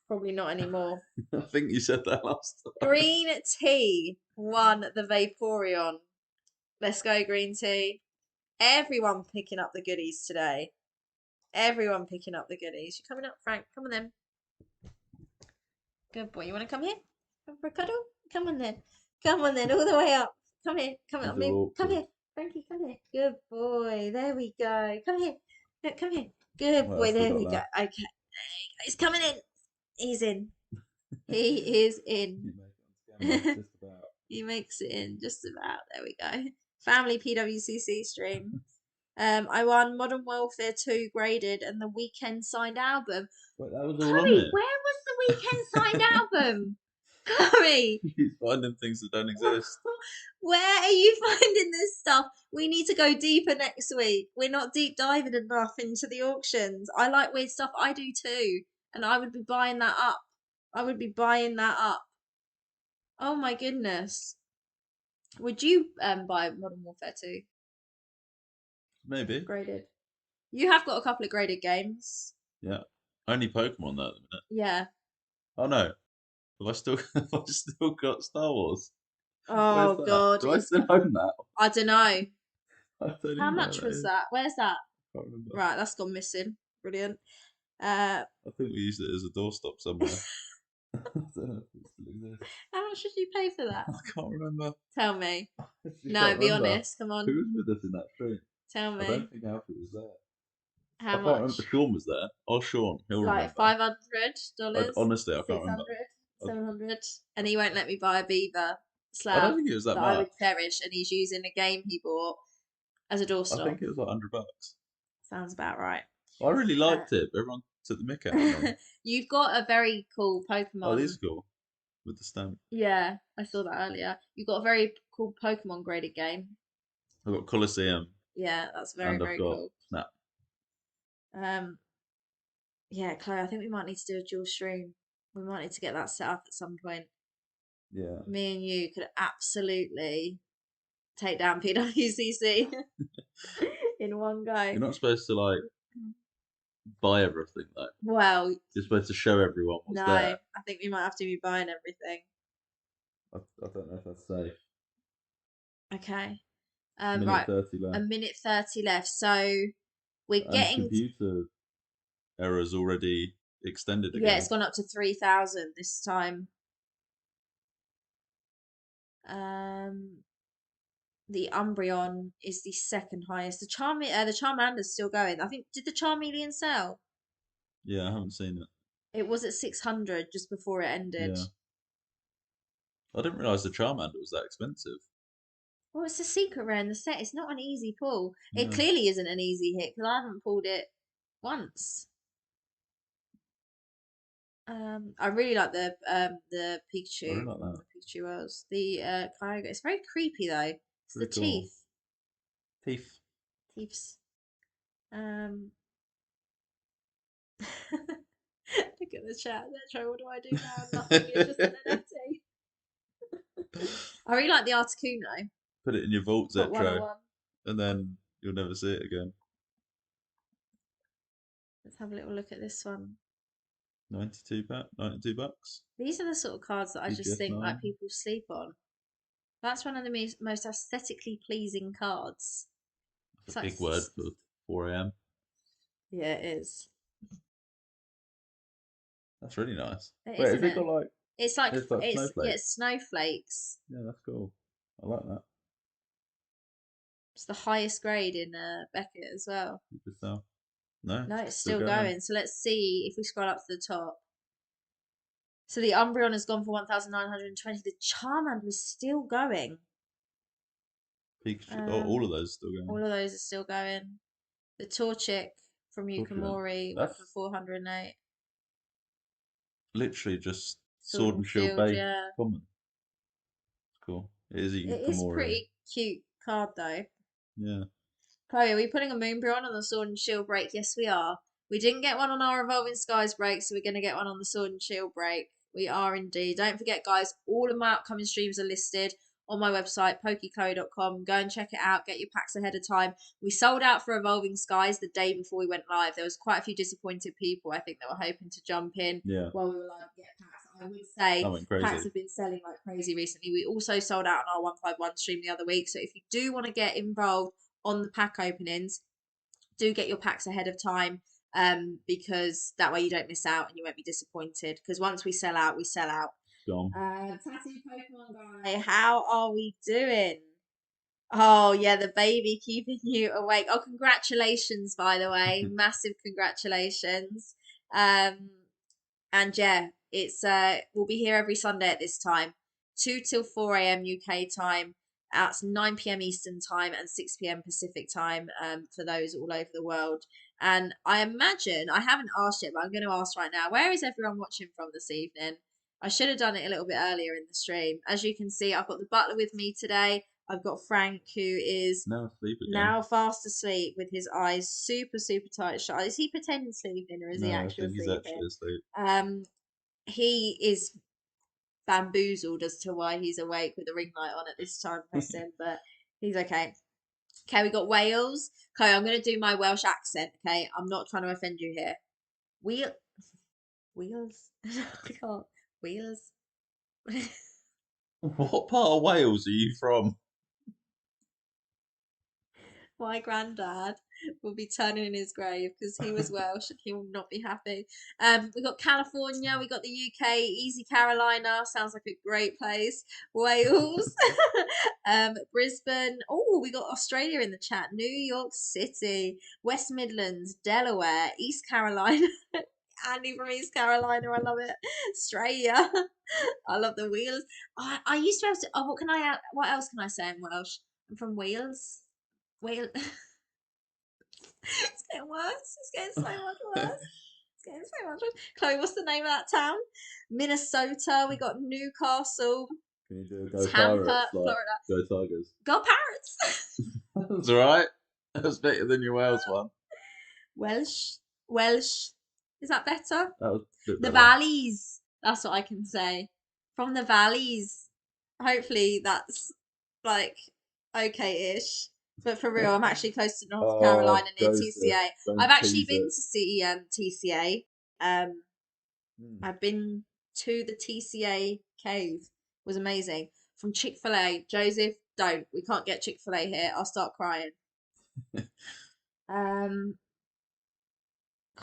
Probably not anymore. I think you said that last time. Green Tea won the Vaporeon. Let's go, Green Tea. Everyone picking up the goodies today. Everyone picking up the goodies. You coming up, Frank? Come on then. Good boy. You want to come here? Come for a cuddle? Come on then. Come on then, all the way up. Come here. Come on, move. Come here. Frankie, come here. Good boy. There we go. Come here. No, come here. Good boy. There we go. Okay. He's coming in. He's in. He is in. He makes it in just about. There we go. Family PWCC stream. I won Modern Welfare 2 graded and the Weekend signed album. Wait, that was all Chloe, on it. where was the Weekend signed album? Chloe, He's finding things that don't exist. where are you finding this stuff? We need to go deeper next week. We're not deep diving enough into the auctions. I like weird stuff. I do too. And I would be buying that up. I would be buying that up. Oh my goodness. Would you buy Modern Warfare 2? Maybe. Graded. You have got a couple of graded games. Yeah. Only Pokemon though at the minute. Yeah. Oh no. Have I still got Star Wars? Oh god. Do I still own that? I don't know. I don't How even know much what was is. that? Where's that? I can't remember. Right, that's gone missing. Brilliant. I think we used it as a doorstop somewhere. I don't know if it still exists. How much did you pay for that? I can't remember. Tell me. I No, can't be remember. honest. Come on. Who was with us in that stream? Tell I me. don't think Alfie was there. How I can't remember. much? Sean was there. Oh, Sean, he'll Like remember. $500, Honestly, I can't remember. 600, I, 700, and he won't let me buy a beaver I slab don't think it was that that I much. would cherish, and he's using a game he bought as a I doorstop. think it was like $100. Sounds about right. I really Uh, liked it, but everyone took the mick out of me. you've got a very cool Oh, these Pokemon. are cool with the stamp. Yeah, I saw that earlier. You've got a very cool Pokemon graded game. I've got Colosseum Yeah, that's very, and I've very got cool. Snap. Um, yeah, Chloe, I think we might need to do a dual stream. We might need to get that set up at some point. Yeah. Me and you could absolutely take down PWCC in one go. You're not supposed to like buy everything though. Well, You're supposed to show everyone what's no, there. I think we might have to be buying everything. I don't know if that's safe. Okay. Minute Right, 30 a left. minute 30 left. So we're And getting, computer errors already extended yeah, it's again. gone up to 3,000 this time. The Umbreon is the second highest. The Charmander's still going. I think, did the Charmeleon sell? Yeah, I haven't seen it. It was at 600 just before it ended. Yeah. I didn't realise the Charmander was that expensive. Well, it's a secret rare in the set. It's not an easy pull. It Yeah. clearly isn't an easy hit because I haven't pulled it once. I really like the I Pikachu, really like that. the Pikachu Wells. The Kyogre. It's very creepy though. It's the Pretty cool. teeth. Teeth. Teeths. Um Look at the chat. They're trying, what do I do now? Nothing. It's just an NFT. I really like the Articuno. Put it in your vault, Got Zetro, 101. and then you'll never see it again. Let's have a little look at this one. 92 bucks. These are the sort of cards that I just BGS think like 9. people sleep on. That's one of the most aesthetically pleasing cards. That's It's a like, big word for 4 a.m. yeah, it is. That's really nice. It Wait, isn't has it it? got like It's like it's like it's yeah, snowflakes? it's snowflakes. Yeah, that's cool. I like that. It's the highest grade in Beckett as well. You just tell. No, No, it's still still going. going. So let's see if we scroll up to the top. So the Umbreon has gone for 1,920. The Charmander is still going. Pikachu. Oh, all of Um, those still going. all of those are still going. The Torchic from Torture. Yukamori went That's for 408. literally just Sword sword and and shield Shield, base yeah. common. Cool. It is a It is Yukamori. pretty cute card though. Yeah. Chloe, are we putting a Moonbreon on the Sword and Shield break? Yes, we are. We didn't get one on our Evolving Skies break, so we're going to get one on the Sword and Shield break. We are indeed. Don't forget, guys, all of my upcoming streams are listed on my website, pokechloe.com. Go and check it out. Get your packs ahead of time. We sold out for Evolving Skies the day before we went live. There was quite a few disappointed people, I think, that were hoping to jump in Yeah. while we were live to get packs. I would That say went packs crazy. have been selling like crazy recently. We also sold out on our 151 stream the other week. So if you do want to get involved on the pack openings, do get your packs ahead of time, because that way you don't miss out and you won't be disappointed, because once we sell out, we sell out. Gone. Tattoo Pokemon guy, how are we doing? Oh yeah, the baby keeping you awake. Oh, congratulations, by the way, massive congratulations. um and yeah, it's we'll be here every Sunday at this time, 2 till 4 a.m. UK time. That's 9 p.m. Eastern time and 6 p.m. Pacific time, for those all over the world. And I imagine, I haven't asked yet, but I'm going to ask right now, where is everyone watching from this evening? I should have done it a little bit earlier in the stream. As you can see, I've got the butler with me today. I've got Frank, who is Now asleep again. now fast asleep with his eyes super, super tight shut. Is he pretending sleeping or is he No, I actually think he's sleeping? actually asleep. He is bamboozled as to why he's awake with a ring light on at this time, bless him, but he's okay. Okay, we got Wales. Okay, I'm gonna do my Welsh accent. Okay, I'm not trying to offend you here. Wheel, wheels. I can't. Wheels. What part of Wales are you from? My granddad will be turning in his grave because he was Welsh and he will not be happy. We got California, we got the UK, Easy Carolina, sounds like a great place. Wales, Brisbane. Oh, we got Australia in the chat. New York City, West Midlands, Delaware, East Carolina. Andy from East Carolina, I love it. Australia, I love the Wheels. I used to have to. Oh, what can I? What else can I say in Welsh? I'm from Wales. Wales. It's getting worse. It's getting so much worse. It's getting so much worse. Chloe, what's the name of that town? Minnesota. We got Newcastle, Can you do a Go Tampa, Pirates, like Florida. Go Tigers? Go Pirates! That's alright. That's better than your Wales one. Welsh. Welsh. Is that better? That was a bit The better. valleys. That's what I can say. From the valleys. Hopefully that's like okay-ish. But for real, I'm actually close to North Oh, Carolina near Joseph, TCA. I've don't actually tease been it. to see TCA. Hmm. I've been to the TCA cave. It was amazing. From Chick-fil-A. Joseph, don't. We can't get Chick-fil-A here. I'll start crying. Um,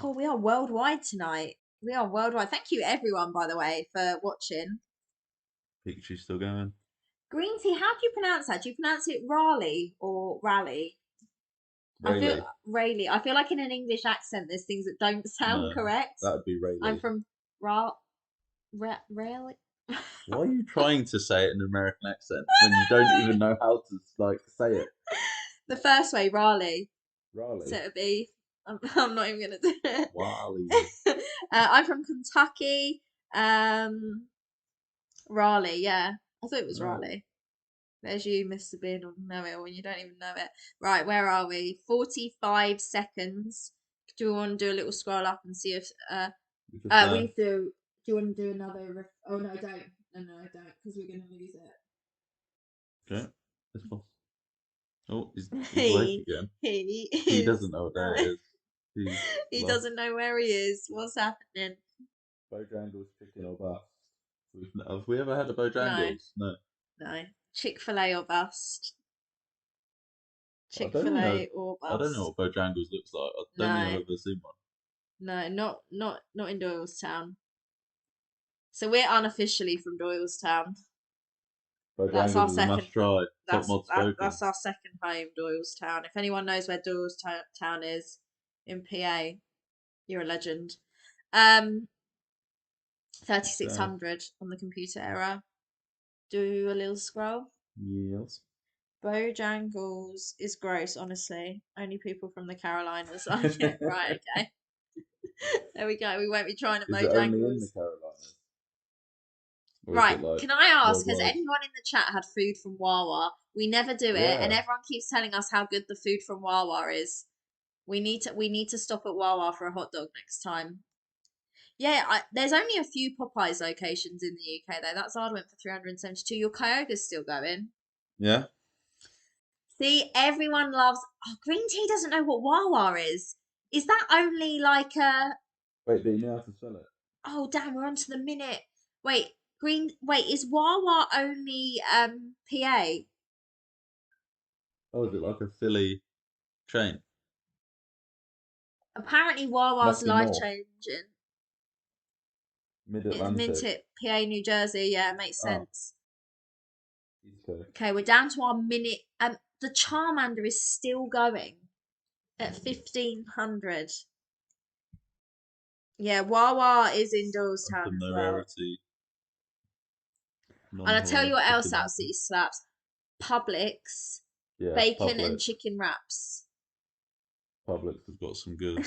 oh, we are worldwide tonight. We are worldwide. Thank you everyone, by the way, for watching. Pikachu's still going. Green tea, how do you pronounce that? Do you pronounce it Raleigh or Raleigh? I feel Rayleigh. Rayleigh. I feel like in an English accent, there's things that don't sound No, correct. that would be I'm Rayleigh. from Raleigh. Why are you trying to say it in an American accent when you don't even know how to like say it? The first way, Raleigh. So Raleigh. it'd be. I'm not even gonna do it. Wally. I'm from Kentucky. Um, Raleigh. Yeah, I thought it was Oh, Raleigh. There's you, Mr. Bean, or know it when you don't even know it. Right, where are we? 45 seconds. Do you want to do a little scroll up and see if we just we need to do you want to do another oh no, I don't. No, I don't, because we're gonna lose okay. It's fine. Oh, he's awake it. again. He He is doesn't know what day no, it is. He's he lost. doesn't know where he is. What's happening? Bojangles chicken or bust. Have we ever had a No, Bojangles? No. no. Chick-fil-A or bust. I don't even know. Chick-fil-A or I don't know bust. what Bojangles looks like. I don't think I've No, ever seen one. no, not in Doylestown. So we're unofficially from Doylestown. That's our Bojangles is a second. must try. Top mod spoken. That's our second home, Doylestown. If anyone knows where Doylestown is in PA, you're a legend. Um, Okay. 3600 on the computer error. Do a little scroll. Yes. Bojangles is gross, honestly. Only people from the Carolinas like it. Right, okay. There we go. We won't be trying at Is it only in the Bojangles. Carolinas? Or is Right, it like can I ask, has worldwide? anyone in the chat had food from Wawa? We never do it, and Yeah. everyone keeps telling us how good the food from Wawa is. We need to stop at Wawa for a hot dog next time. Yeah, there's only a few Popeyes locations in the UK though. That's hard went for 372. Your Kyoga's still going. Yeah. See, everyone loves. Oh, green tea doesn't know what Wawa is. Is that only like a? Wait, do you know how to spell it? Oh damn, we're on to the minute. Wait, green. Wait, is Wawa only PA? Oh, is it like a Philly chain? Apparently, Wawa's Must be life North. changing. Mid It's Atlantic. Minted, PA, New Jersey. Yeah, it makes Oh, sense. East Coast. Okay, we're down to our minute. The Charmander is still going at 1500. Yeah, Wawa is in That's Doylestown a as no well. rarity. And I tell Non-Hawaii you what else chicken. absolutely slaps: Publix, Yeah, bacon and Publix. chicken wraps. Publix has got some good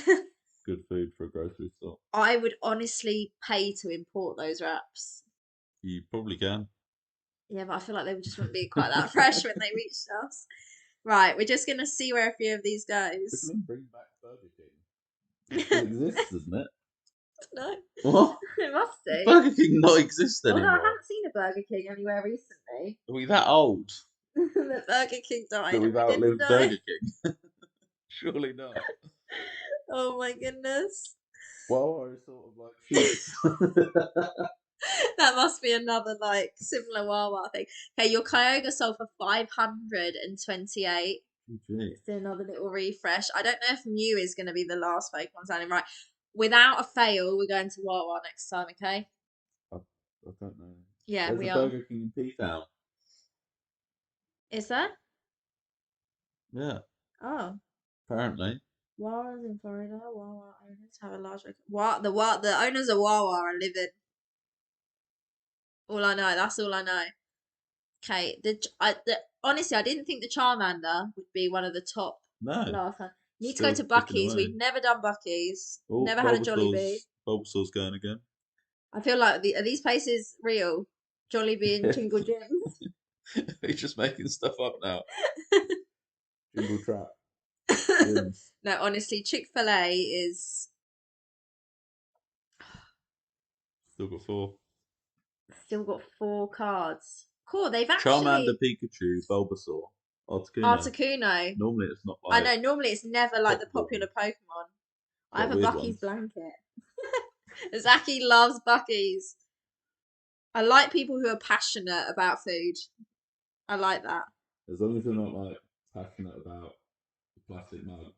food for a grocery store. I would honestly pay to import those wraps. You probably can. Yeah, but I feel like they just wouldn't be quite that fresh when they reached us. Right, we're just gonna see where a few of these What do you goes. mean bring back Burger King? It still exists, doesn't it? No, What? it must Does do. Burger King not exist Oh no, I anymore? haven't seen a Burger King anywhere recently. Are we that old The Burger King that died and we've we didn't outlived know. Burger King? Surely not. Oh my goodness. Well, are sort of like sheep. That must be another like similar Wawa thing. Okay, your Kyoga sold for 528. Gee. Let's do another little refresh. I don't know if Mew is going to be the last Pokemon standing. Right. Without a fail, we're going to Wawa next time, okay? I don't know. Yeah, There's a we are. Burger King in P-Town. Is there? Yeah, Oh. apparently. Wawa's in Florida. Wawa owners have a large. The owners of Wawa are living. All I know. That's all I know. Okay. Honestly, I didn't think the Charmander would be one of the top No, last time. Need to go still to ticking Bucky's. away. We've never done Bucky's. Oh, Never had a Jollibee. Bulbasaur's going again. I feel like are these places real? Jollibee and Jingle Gyms. He's just making stuff up now. Jingle Trap. No, honestly, Chick-fil-A is Still got 4. still got 4 cards. Cool, they've Charmander, actually Pikachu, Bulbasaur, Articuno. Articuno. Normally it's not I like know, normally it's never like the topical. popular Pokemon. I Got have a weird Bucky's ones. blanket. Zaki loves Bucky's. I like people who are passionate about food. I like that. As long as you're not like passionate about the plastic mug,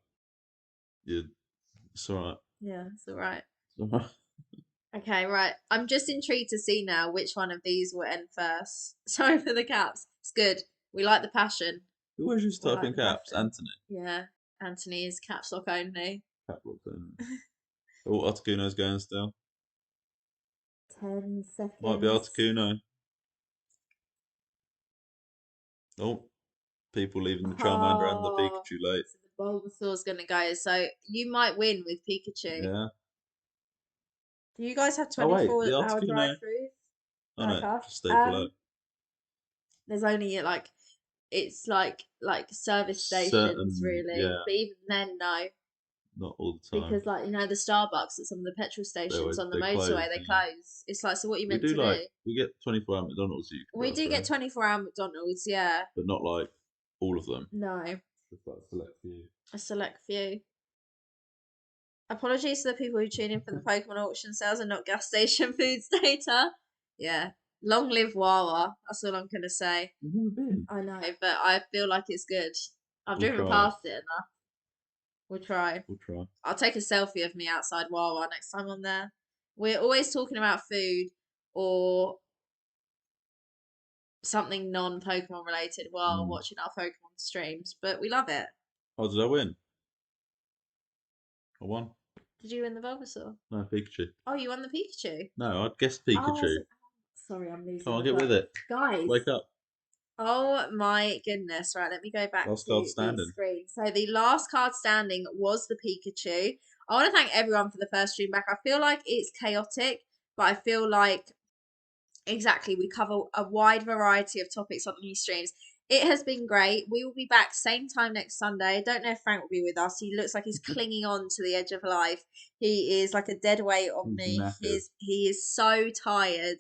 it's alright. Yeah, it's all right. It's alright. Okay, right. I'm just intrigued to see now which one of these will end first. Sorry for the caps. It's good. We like the passion. Who always used to We type like in the caps? passion. Anthony. Yeah, Anthony is caps lock only. Cap lock then. Oh, Articuno's going still. 10 Might be seconds. Articuno. Oh, people leaving the Charmander and the Oh, Pikachu late. so the Bulbasaur's gonna go. So you might win with Pikachu. Yeah. Do you guys have Oh wait, 24-hour Articuno. drive-throughs Oh like no, us? just stay below. There's only like it's like service stations Certain, really, yeah, but even then, no, not all the time. because like the Starbucks at some of the petrol stations on the They close. motorway they Yeah. close. It's like, so what are you We meant do to do? we get 24-hour McDonald's that you can We drive do get through, 24-hour McDonald's, yeah. but not like all of them. No, Just like a select few. a select few. Apologies to the people who tune in for the Pokemon auction sales and not gas station foods data. Yeah. Long live Wawa. That's all I'm going to say. You've never been. I know, but I feel like it's good. I've We'll driven try. past it enough. We'll try. We'll try. I'll take a selfie of me outside Wawa next time I'm there. We're always talking about food or something non-Pokemon related while watching our Pokemon streams, but we love it. Oh, did I win? I won. Did you win the Bulbasaur? No, Pikachu. Oh, you won the Pikachu? No, I'd guessed Pikachu. Oh, sorry, I'm losing. Come on, get with it. Guys. Wake up. Oh my goodness. Right, let me go back Last to card the standing. screen. So the last card standing was the Pikachu. I want to thank everyone for the first stream back. I feel like it's chaotic, but I feel like exactly we cover a wide variety of topics on these streams. It has been great. We will be back same time next Sunday. I don't know if Frank will be with us. He looks like he's clinging on to the edge of life. He is like a dead weight on me. He is so tired.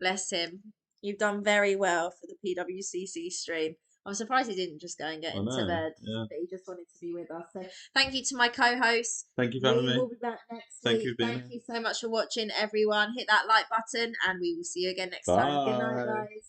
Bless him. You've done very well for the PWCC stream. I'm surprised he didn't just go and get into bed, but he just wanted to be with us. So thank you to my co-hosts. Thank you for having me. We will be back next Thank week. you for being Thank you so much for watching, everyone. Hit that like button, and we will see you again next time. Good night, guys.